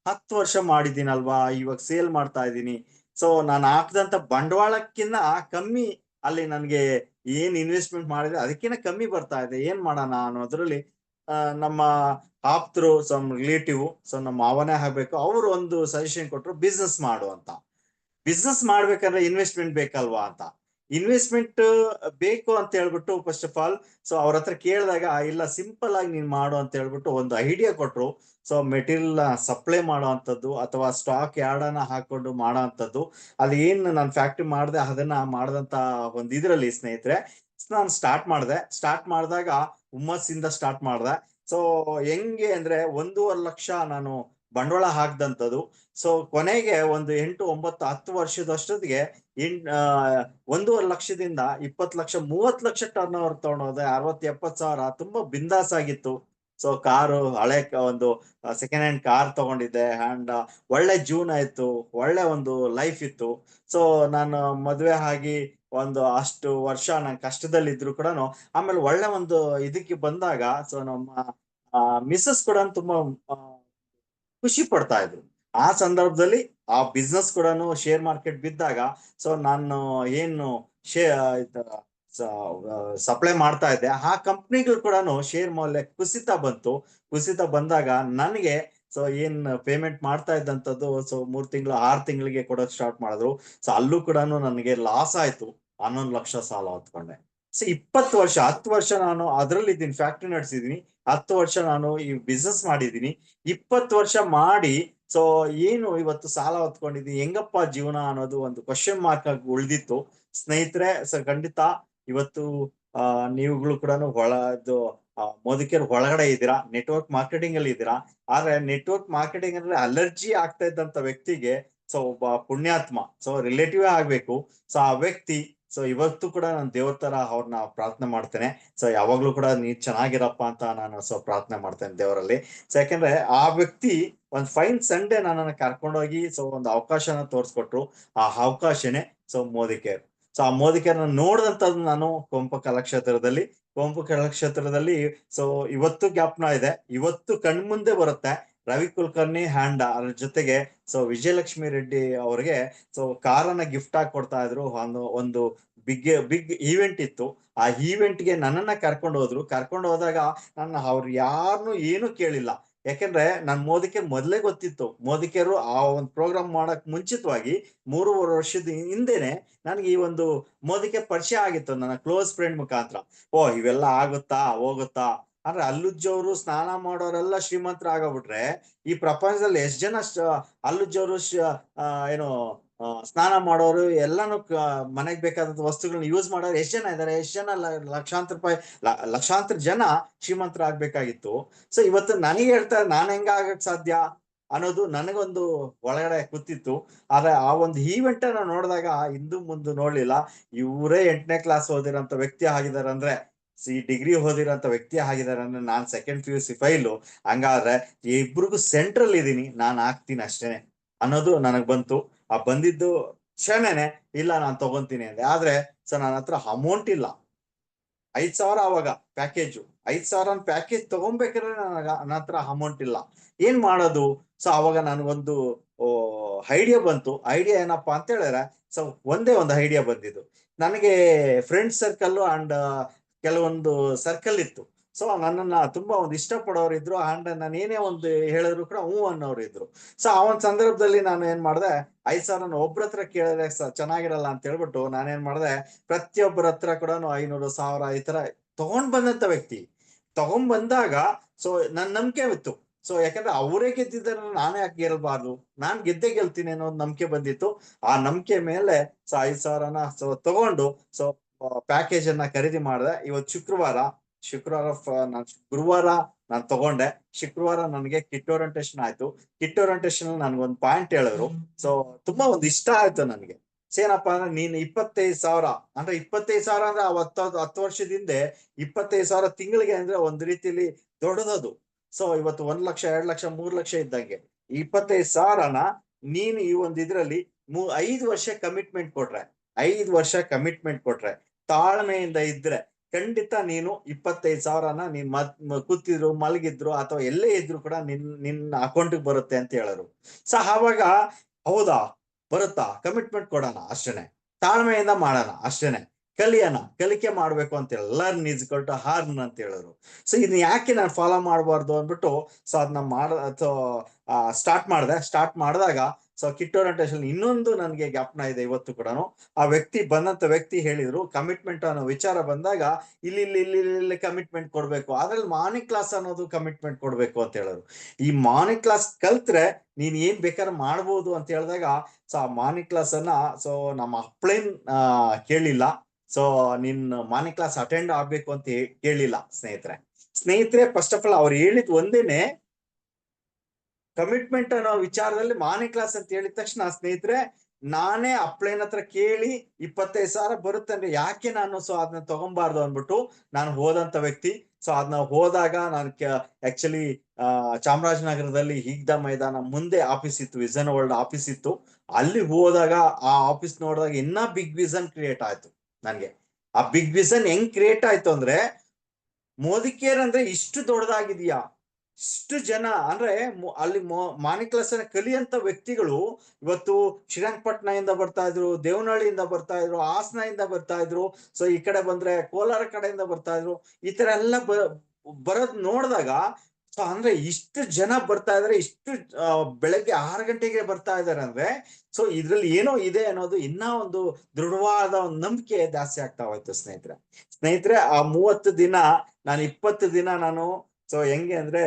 10 ವರ್ಷ ಮಾಡಿದ್ದೀನಲ್ವಾ, ಇವಾಗ ಸೇಲ್ ಮಾಡ್ತಾ ಇದ್ದೀನಿ. ನಾನು ಹಾಕಿದಂತ ಬಂಡವಾಳಕ್ಕಿಂತ ಕಮ್ಮಿ ಅಲ್ಲಿ ನನ್ಗೆ ಏನ್ ಇನ್ವೆಸ್ಟ್ಮೆಂಟ್ ಮಾಡಿದೆ ಅದಕ್ಕಿಂತ ಕಮ್ಮಿ ಬರ್ತಾ ಇದೆ. ಏನ್ ಮಾಡೋಣ ಅನ್ನೋದ್ರಲ್ಲಿ ನಮ್ಮ ಆಪ್ತರು, ರಿಲೇಟಿವ್, ನಮ್ಮ ಮಾವನೇ ಆಗ್ಬೇಕು, ಅವರು ಒಂದು ಸಜೆಷನ್ ಕೊಟ್ರು, ಬಿಸ್ನೆಸ್ ಮಾಡು ಅಂತ. ಬಿಸ್ನೆಸ್ ಮಾಡ್ಬೇಕಂದ್ರೆ ಇನ್ವೆಸ್ಟ್ಮೆಂಟ್ ಬೇಕಲ್ವಾ ಅಂತ. ಇನ್ವೆಸ್ಟ್ಮೆಂಟ್ ಬೇಕು ಅಂತ ಹೇಳ್ಬಿಟ್ಟು ಫಸ್ಟ್ ಆಫ್ ಆಲ್ ಅವ್ರ ಹತ್ರ ಕೇಳಿದಾಗ ಇಲ್ಲ ಸಿಂಪಲ್ ಆಗಿ ನೀನ್ ಮಾಡು ಅಂತ ಹೇಳ್ಬಿಟ್ಟು ಒಂದು ಐಡಿಯಾ ಕೊಟ್ರು. ಮೆಟೀರಿಯಲ್ ಸಪ್ಲೈ ಮಾಡೋ ಅಂತದ್ದು ಅಥವಾ ಸ್ಟಾಕ್ ಯಾರ್ಡನ್ನ ಹಾಕೊಂಡು ಮಾಡೋ ಅಂತದ್ದು. ಅಲ್ಲಿ ಏನ್ ನಾನು ಫ್ಯಾಕ್ಟ್ರಿ ಮಾಡಿದೆ ಅದನ್ನ ಮಾಡದಂತ ಒಂದು ಇದ್ರಲ್ಲಿ ಸ್ನೇಹಿತರೆ ನಾನು ಸ್ಟಾರ್ಟ್ ಮಾಡಿದಾಗ ಹುಮ್ಮಸ್ಸಿಂದ ಸ್ಟಾರ್ಟ್ ಮಾಡ್ದೆ. ಹೆಂಗೆ ಅಂದ್ರೆ 1.5 ಲಕ್ಷ ನಾನು ಬಂಡವಾಳ ಹಾಕ್ದಂಥದ್ದು. ಕೊನೆಗೆ ಒಂದು 8, 9, 10 ವರ್ಷದಷ್ಟೊತ್ತಿಗೆ 1.5 ಲಕ್ಷದಿಂದ 20 ಲಕ್ಷ, 30 ಲಕ್ಷ ಟರ್ನ್ ಓವರ್ ತಗೊಂಡೋದೆ. 60-70 ಸಾವಿರ ತುಂಬಾ ಬಿಂದಾಸ್ ಆಗಿತ್ತು. ಕಾರು ಹಳೆ ಒಂದು ಸೆಕೆಂಡ್ ಹ್ಯಾಂಡ್ ಕಾರ್ ತಗೊಂಡಿದ್ದೆ. ಅಂಡ್ ಒಳ್ಳೆ ಜೀವನ ಇತ್ತು, ಒಳ್ಳೆ ಒಂದು ಲೈಫ್ ಇತ್ತು. ನಾನು ಮದುವೆ ಆಗಿ ಒಂದು ಅಷ್ಟು ವರ್ಷ ನಾನು ಕಷ್ಟದಲ್ಲಿದ್ರು ಕೂಡ ಆಮೇಲೆ ಒಳ್ಳೆ ಒಂದು ಇದಕ್ಕೆ ಬಂದಾಗ ನಮ್ಮ ಮಿಸ್ಸಸ್ ಕೂಡ ತುಂಬಾ ಖುಷಿ ಪಡ್ತಾ ಇದ್ರು. ಆ ಸಂದರ್ಭದಲ್ಲಿ ಆ ಬಿಸ್ನೆಸ್ ಕೂಡ ಶೇರ್ ಮಾರ್ಕೆಟ್ ಬಿದ್ದಾಗ ನಾನು ಏನು ಸಪ್ಲೈ ಮಾಡ್ತಾ ಇದ್ದೆ ಆ ಕಂಪ್ನಿಗಳು ಕೂಡ ಶೇರ್ ಮೌಲ್ಯ ಕುಸಿತ ಬಂದಾಗ ನನಗೆ ಏನ್ ಪೇಮೆಂಟ್ ಮಾಡ್ತಾ ಇದ್ದಂಥದ್ದು 3 ತಿಂಗಳು 6 ತಿಂಗಳಿಗೆ ಕೊಡೋಕ್ ಸ್ಟಾರ್ಟ್ ಮಾಡಿದ್ರು. ಅಲ್ಲೂ ಕೂಡ ನನಗೆ ಲಾಸ್ ಆಯ್ತು. 11 ಲಕ್ಷ ಸಾಲ ಹೊತ್ಕೊಂಡೆ. 20 ವರ್ಷ 10 ವರ್ಷ ನಾನು ಅದ್ರಲ್ಲಿ ಇದ್ದೀನಿ, ಫ್ಯಾಕ್ಟ್ರಿ ನಡೆಸಿದೀನಿ. 10 ವರ್ಷ ನಾನು ಈ ಬಿಸ್ನೆಸ್ ಮಾಡಿದೀನಿ. 20 ವರ್ಷ ಮಾಡಿ ಸೊ ಏನು ಇವತ್ತು ಸಾಲ ಹೊತ್ಕೊಂಡಿದ್ದೀನಿ, ಹೆಂಗಪ್ಪ ಜೀವನ ಅನ್ನೋದು ಒಂದು ಕ್ವಶನ್ ಮಾರ್ಕ್ ಆಗಿ ಉಳ್ದಿತ್ತು ಸ್ನೇಹಿತರೆ. ಸೊ ಖಂಡಿತ ಇವತ್ತು ನೀವುಗಳು ಕೂಡ ಮೋದಿಕೇರ್ ಒಳಗಡೆ ಇದ್ದೀರಾ, ನೆಟ್ವರ್ಕ್ ಮಾರ್ಕೆಟಿಂಗ್ ಅಲ್ಲಿ ಇದ್ದೀರಾ. ಆದ್ರೆ ನೆಟ್ವರ್ಕ್ ಮಾರ್ಕೆಟಿಂಗ್ ಅಂದ್ರೆ ಅಲರ್ಜಿ ಆಗ್ತಾ ಇದ್ದಂತ ವ್ಯಕ್ತಿಗೆ ಸೊ ಒಬ್ಬ ಪುಣ್ಯಾತ್ಮ, ಸೊ ರಿಲೇಟಿವ್ ಆಗ್ಬೇಕು. ಸೊ ಆ ವ್ಯಕ್ತಿ ಸೊ ಇವತ್ತು ಕೂಡ ನಾನು ದೇವ್ರ ತರ ಅವ್ರನ್ನ ಪ್ರಾರ್ಥನೆ ಮಾಡ್ತೇನೆ. ಸೊ ಯಾವಾಗ್ಲೂ ಕೂಡ ನೀ ಚೆನ್ನಾಗಿರಪ್ಪ ಅಂತ ನಾನು ಸೊ ಪ್ರಾರ್ಥನೆ ಮಾಡ್ತೇನೆ ದೇವರಲ್ಲಿ. ಸೊ ಯಾಕಂದ್ರೆ ಆ ವ್ಯಕ್ತಿ ಒಂದ್ ಫೈನ್ ಸಂಡೇ ನನ್ನನ್ನು ಕರ್ಕೊಂಡೋಗಿ ಸೊ ಒಂದು ಅವಕಾಶನ ತೋರಿಸ್ಕೊಟ್ರು. ಆ ಅವಕಾಶನೇ ಸೊ ಮೋದಿಕೇರ್. ಸೊ ಆ ಮೋದಿಕೇರ್ನ ನೋಡಿದಂತದ್ದು ನಾನು ಕುಂಭ ಕಲಾಕ್ಷೇತ್ರದಲ್ಲಿ. ಸೊ ಇವತ್ತು ಜ್ಞಾಪನ ಇದೆ, ಇವತ್ತು ಕಣ್ಮುಂದೆ ಬರುತ್ತೆ. ರವಿ ಕುಲಕರ್ಣಿ ಹ್ಯಾಂಡ್ ಅದ್ರ ಜೊತೆಗೆ ಸೊ ವಿಜಯಲಕ್ಷ್ಮಿ ರೆಡ್ಡಿ ಅವರಿಗೆ ಸೊ ಕಾರನ್ನ ಗಿಫ್ಟ್ ಆಗಿ ಕೊಡ್ತಾ ಇದ್ರು. ಒಂದು ಬಿಗ್ ಈವೆಂಟ್ ಇತ್ತು. ಆ ಈವೆಂಟ್ಗೆ ನನ್ನನ್ನ ಕರ್ಕೊಂಡು ಹೋದಾಗ ಅವ್ರು ಯಾರನ್ನು ಏನು ಕೇಳಿಲ್ಲ. ಯಾಕಂದ್ರೆ ನಾನ್ ಮೋದಿಕೇರ್ ಮೊದ್ಲೇ ಗೊತ್ತಿತ್ತು. ಮೋದಿಕೇರು ಆ ಒಂದು ಪ್ರೋಗ್ರಾಮ್ ಮಾಡಕ್ ಮುಂಚಿತವಾಗಿ 3 ವರ್ಷದ ಹಿಂದೆನೆ ನನಗೆ ಈ ಒಂದು ಮೋದಿಕೇರ್ ಪರಿಚಯ ಆಗಿತ್ತು ನನ್ನ ಕ್ಲೋಸ್ ಫ್ರೆಂಡ್ ಮುಖಾಂತರ. ಓ ಇವೆಲ್ಲ ಆಗುತ್ತಾ ಹೋಗುತ್ತಾ ಅಂದ್ರೆ ಅಲ್ಲುಜ್ಜವರು ಸ್ನಾನ ಮಾಡೋರೆಲ್ಲ ಶ್ರೀಮಂತರ ಆಗೋಗ್ಬಿಟ್ರೆ ಈ ಪ್ರಪಂಚದಲ್ಲಿ ಎಷ್ಟ್ ಜನ ಅಲ್ಲುಜ್ಜವರು ಏನು ಸ್ನಾನ ಮಾಡೋರು ಎಲ್ಲಾನು ಮನೆಗ್ ಬೇಕಾದಂತ ವಸ್ತುಗಳನ್ನ ಯೂಸ್ ಮಾಡೋರು ಎಷ್ಟ್ ಜನ ಇದಾರೆ, ಎಷ್ಟ್ ಜನ ಲಕ್ಷಾಂತರ ಜನ ಶ್ರೀಮಂತರ ಆಗ್ಬೇಕಾಗಿತ್ತು. ಸೊ ಇವತ್ತು ನನಗೆ ಹೇಳ್ತಾರೆ ನಾನು ಹೆಂಗ ಆಗಕ್ ಸಾಧ್ಯ ಅನ್ನೋದು ನನಗೊಂದು ಒಳಗಡೆ ಕೂತಿತ್ತು. ಆದ್ರೆ ಆ ಒಂದು ಈವೆಂಟ್ ಅನ್ನ ನೋಡಿದಾಗ ಹಿಂದು ಮುಂದೆ ನೋಡ್ಲಿಲ್ಲ. ಇವರೇ 8ನೇ ಕ್ಲಾಸ್ ಓದಿರೋಂತ ವ್ಯಕ್ತಿ ಆಗಿದಾರೆ ಅಂದ್ರೆ, ಡಿಗ್ರಿ ಓದಿರೋಂತ ವ್ಯಕ್ತಿ ಆಗಿದಾರೆ ಅಂದ್ರೆ ನಾನ್ ಸೆಕೆಂಡ್ PUC ಫೈಲು. ಹಂಗಾದ್ರೆ ಇಬ್ರಿಗೂ ಸೆಂಟ್ರಲ್ ಇದೀನಿ, ನಾನ್ ಆಗ್ತೀನಿ ಅಷ್ಟೇನೆ ಅನ್ನೋದು ನನಗ್ ಬಂತು. ಆ ಬಂದಿದ್ದು ಕ್ಷಣನೆ ಇಲ್ಲ ನಾನ್ ತಗೊಂತೀನಿ ಅಂದೆ. ಆದ್ರೆ ಸೊ ನನ್ನ ಹತ್ರ ಅಮೌಂಟ್ ಇಲ್ಲ. 5,000 ಅವಾಗ ಪ್ಯಾಕೇಜು. 5,000 ಪ್ಯಾಕೇಜ್ ತಗೊಂಬೇಕಾದ್ರೆ ನನ್ನ ಹತ್ರ ಅಮೌಂಟ್ ಇಲ್ಲ. ಏನ್ ಮಾಡೋದು? ಸೊ ಅವಾಗ ನನ್ಗೊಂದು ಐಡಿಯಾ ಬಂತು. ಐಡಿಯಾ ಏನಪ್ಪಾ ಅಂತ ಹೇಳಿದ್ರೆ, ಸೊ ಒಂದೇ ಒಂದು ಐಡಿಯಾ ಬಂದಿದ್ದು ನನಗೆ. ಫ್ರೆಂಡ್ ಸರ್ಕಲ್ ಅಂಡ್ ಕೆಲವೊಂದು ಸರ್ಕಲ್ ಇತ್ತು. ಸೊ ನನ್ನನ್ನ ತುಂಬಾ ಒಂದು ಇಷ್ಟಪಡೋರು ಇದ್ರು. ಅಂಡ್ ನಾನು ಏನೇ ಒಂದು ಹೇಳಿದ್ರು ಕೂಡ ಅನ್ನೋರು ಇದ್ರು. ಸೊ ಆ ಒಂದು ಸಂದರ್ಭದಲ್ಲಿ ನಾನು ಏನ್ ಮಾಡಿದೆ, 5,000 ಒಬ್ರ ಹತ್ರ ಕೇಳಿದ್ರೆ ಚೆನ್ನಾಗಿರಲ್ಲ ಅಂತ ಹೇಳ್ಬಿಟ್ಟು ನಾನೇನ್ ಮಾಡಿದೆ, ಪ್ರತಿಯೊಬ್ಬರ ಹತ್ರ ಕೂಡ 500, 1,000 ಈ ತರ ಬಂದಂತ ವ್ಯಕ್ತಿ ಬಂದಾಗ ಸೊ ನನ್ ನಂಬಿಕೆ ಇತ್ತು. ಸೊ ಯಾಕಂದ್ರೆ ಅವರೇ ಗೆದ್ದಿದ್ದಾರೆ, ನಾನೇ ಯಾಕೆ ಗೆಲ್ಬಾರ್ದು, ನಾನ್ ಗೆಲ್ತೀನಿ ಅನ್ನೋ ನಂಬಿಕೆ ಬಂದಿತ್ತು. ಆ ನಂಬಿಕೆ ಮೇಲೆ ಸೊ 5,000 ಸೊ ತಗೊಂಡು ಸೊ ಪ್ಯಾಕೇಜ್ ಅನ್ನ ಖರೀದಿ ಮಾಡಿದೆ. ಇವತ್ತು ಗುರುವಾರ ನಾನು ತಗೊಂಡೆ. ಶುಕ್ರವಾರ ನನಗೆ ಕಿಟ್ ಓರಿಯಂಟೇಶನ್ ಆಯ್ತು. ಕಿಟ್ ಓರಿಯಂಟೇಶನ್ ನನ್ಗೊಂದು ಪಾಯಿಂಟ್ ಹೇಳಿದ್ರು. ಸೊ ತುಂಬಾ ಒಂದು ಇಷ್ಟ ಆಯ್ತು ನನಗೆ. ಏನಪ್ಪಾ ಅಂದ್ರೆ, ನೀನ್ 25,000 ಅಂದ್ರೆ 25,000 ಅಂದ್ರೆ 10 ವರ್ಷದ ಹಿಂದೆ 25,000 ತಿಂಗಳಿಗೆ ಅಂದ್ರೆ ಒಂದ್ ರೀತಿಲಿ ದೊಡ್ಡದದು. ಸೊ ಇವತ್ತು 1 ಲಕ್ಷ, 2 ಲಕ್ಷ, 3 ಲಕ್ಷ ಇದ್ದಂಗೆ 25,000ನ ನೀನು ಈ ಒಂದು ಇದ್ರಲ್ಲಿ 5 ವರ್ಷ ಕಮಿಟ್ಮೆಂಟ್ ಕೊಟ್ರೆ ತಾಳ್ಮೆಯಿಂದ ಇದ್ರೆ ಖಂಡಿತ ನೀನು 25,000ನ ನೀನ್ ಕೂತಿದ್ರು, ಮಲಗಿದ್ರು ಅಥವಾ ಎಲ್ಲೇ ಇದ್ರು ಕೂಡ ನಿನ್ನ ಅಕೌಂಟ್ಗೆ ಬರುತ್ತೆ ಅಂತ ಹೇಳಿದ್ರು. ಸೊ ಆವಾಗ ಹೌದಾ ಬರುತ್ತಾ, ಕಮಿಟ್ಮೆಂಟ್ ಕೊಡೋಣ ಅಷ್ಟೇನೆ, ತಾಳ್ಮೆಯಿಂದ ಮಾಡೋಣ ಅಷ್ಟೇನೆ, ಕಲಿಕೆ ಮಾಡ್ಬೇಕು ಅಂತ learn is equal to earn ಅಂತ ಹೇಳಿದ್ರು. ಸೊ ಇದನ್ನ ಯಾಕೆ ನಾನು ಫಾಲೋ ಮಾಡಬಾರ್ದು ಅಂದ್ಬಿಟ್ಟು ಸೊ ಅದನ್ನ ಸ್ಟಾರ್ಟ್ ಮಾಡಿದಾಗ ಸೊ ಕಿಟ್ ಓರಿಯಂಟೇಶನ್ ಇನ್ನೊಂದು ನನಗೆ ಜ್ಞಾಪನ ಇದೆ ಇವತ್ತು ಕೂಡ. ಆ ವ್ಯಕ್ತಿ ಹೇಳಿದ್ರು, ಕಮಿಟ್ಮೆಂಟ್ ಅನ್ನೋ ವಿಚಾರ ಬಂದಾಗ ಇಲ್ಲಿ ಕಮಿಟ್ಮೆಂಟ್ ಕೊಡ್ಬೇಕು, ಅದ್ರಲ್ಲಿ ಮಾರ್ನಿಂಗ್ ಕ್ಲಾಸ್ ಅನ್ನೋದು ಕಮಿಟ್ಮೆಂಟ್ ಕೊಡ್ಬೇಕು ಅಂತ ಹೇಳಿದ್ರು. ಈ ಮಾರ್ನಿಂಗ್ ಕ್ಲಾಸ್ ಕಲ್ತ್ರೆ ನೀನ್ ಏನ್ ಬೇಕಾದ್ರೆ ಮಾಡ್ಬೋದು ಅಂತ ಹೇಳಿದಾಗ ಸೊ ಆ ಮಾರ್ನಿಂಗ್ ಕ್ಲಾಸ್ ಅನ್ನ ಸೊ ನಮ್ಮ ಅಪ್ಲೈನ್ ಕೇಳಿಲ್ಲ. ಸೊ ನಿನ್ ಮಾರ್ನಿಂಗ್ ಕ್ಲಾಸ್ ಅಟೆಂಡ್ ಆಗ್ಬೇಕು ಅಂತ ಕೇಳಿಲ್ಲ ಸ್ನೇಹಿತರೆ. ಫಸ್ಟ್ ಆಫ್ ಆಲ್ ಅವ್ರು ಹೇಳಿದ್ ಒಂದೇನೆ, ಕಮಿಟ್ಮೆಂಟ್ ಅನ್ನೋ ವಿಚಾರದಲ್ಲಿ ಮಾರ್ನಿಂಗ್ ಕ್ಲಾಸ್ ಅಂತ ಹೇಳಿದ ತಕ್ಷಣ ಸ್ನೇಹಿತರೆ ನಾನೇ ಅಪ್ಲೈನ್ ಹತ್ರ ಕೇಳಿ 25,000 ಬರುತ್ತೆ ಅಂದ್ರೆ ಯಾಕೆ ನಾನು ಸೊ ಅದನ್ನ ತಗೊಂಬಾರ್ದು ಅಂದ್ಬಿಟ್ಟು ನಾನು ಹೋದಂತ ವ್ಯಕ್ತಿ. ಸೊ ಅದನ್ನ ಹೋದಾಗ ನಾನು ಆಕ್ಚುಲಿ ಚಾಮರಾಜನಗರದಲ್ಲಿ ಈಗ್ದ ಮೈದಾನ ಮುಂದೆ ಆಫೀಸ್ ಇತ್ತು, ವಿಷನ್ ವರ್ಲ್ಡ್ ಆಫೀಸ್ ಇತ್ತು. ಅಲ್ಲಿ ಹೋದಾಗ ಆ ಆಫೀಸ್ ನೋಡಿದಾಗ ಇನ್ನ ಬಿಗ್ ವಿಷನ್ ಕ್ರಿಯೇಟ್ ಆಯ್ತು ನನ್ಗೆ. ಆ ಬಿಗ್ ವಿಷನ್ ಹೆಂಗ್ ಕ್ರಿಯೇಟ್ ಆಯ್ತು ಅಂದ್ರೆ, ಮೋದಿಕೇರ್ ಅಂದ್ರೆ ಇಷ್ಟು ದೊಡ್ಡದಾಗಿದೆಯಾ, ಇಷ್ಟು ಜನ ಅಂದ್ರೆ ಅಲ್ಲಿ ಮಾರ್ನಿಂಗ್ ಕ್ಲಾಸ್ ಅನ್ನ ಕಲಿಯಂತ ವ್ಯಕ್ತಿಗಳು ಇವತ್ತು ಶ್ರೀರಂಗಪಟ್ಟಣದಿಂದ ಬರ್ತಾ ಇದ್ರು, ದೇವನಹಳ್ಳಿಯಿಂದ ಬರ್ತಾ ಇದ್ರು, ಹಾಸನದಿಂದ ಬರ್ತಾ ಇದ್ರು. ಸೊ ಈ ಕಡೆ ಬಂದ್ರೆ ಕೋಲಾರ ಕಡೆಯಿಂದ ಬರ್ತಾ ಇದ್ರು. ಈ ತರ ಎಲ್ಲ ಬರೋದ್ ನೋಡಿದಾಗ ಸೊ ಅಂದ್ರೆ ಇಷ್ಟು ಜನ ಬರ್ತಾ ಇದಾರೆ, ಇಷ್ಟು ಬೆಳಗ್ಗೆ 6 ಗಂಟೆಗೆ ಬರ್ತಾ ಇದಾರೆ ಅಂದ್ರೆ ಸೊ ಇದ್ರಲ್ಲಿ ಏನೋ ಇದೆ ಅನ್ನೋದು ಇನ್ನ ಒಂದು ದೃಢವಾದ ಒಂದು ನಂಬಿಕೆ ಜಾಸ್ತಿ ಆಗ್ತಾ ಹೋಯ್ತು ಸ್ನೇಹಿತರೆ. ಆ 30 ದಿನ ನಾನು 20 ದಿನ ನಾನು ಸೊ ಹೆಂಗೆ ಅಂದ್ರೆ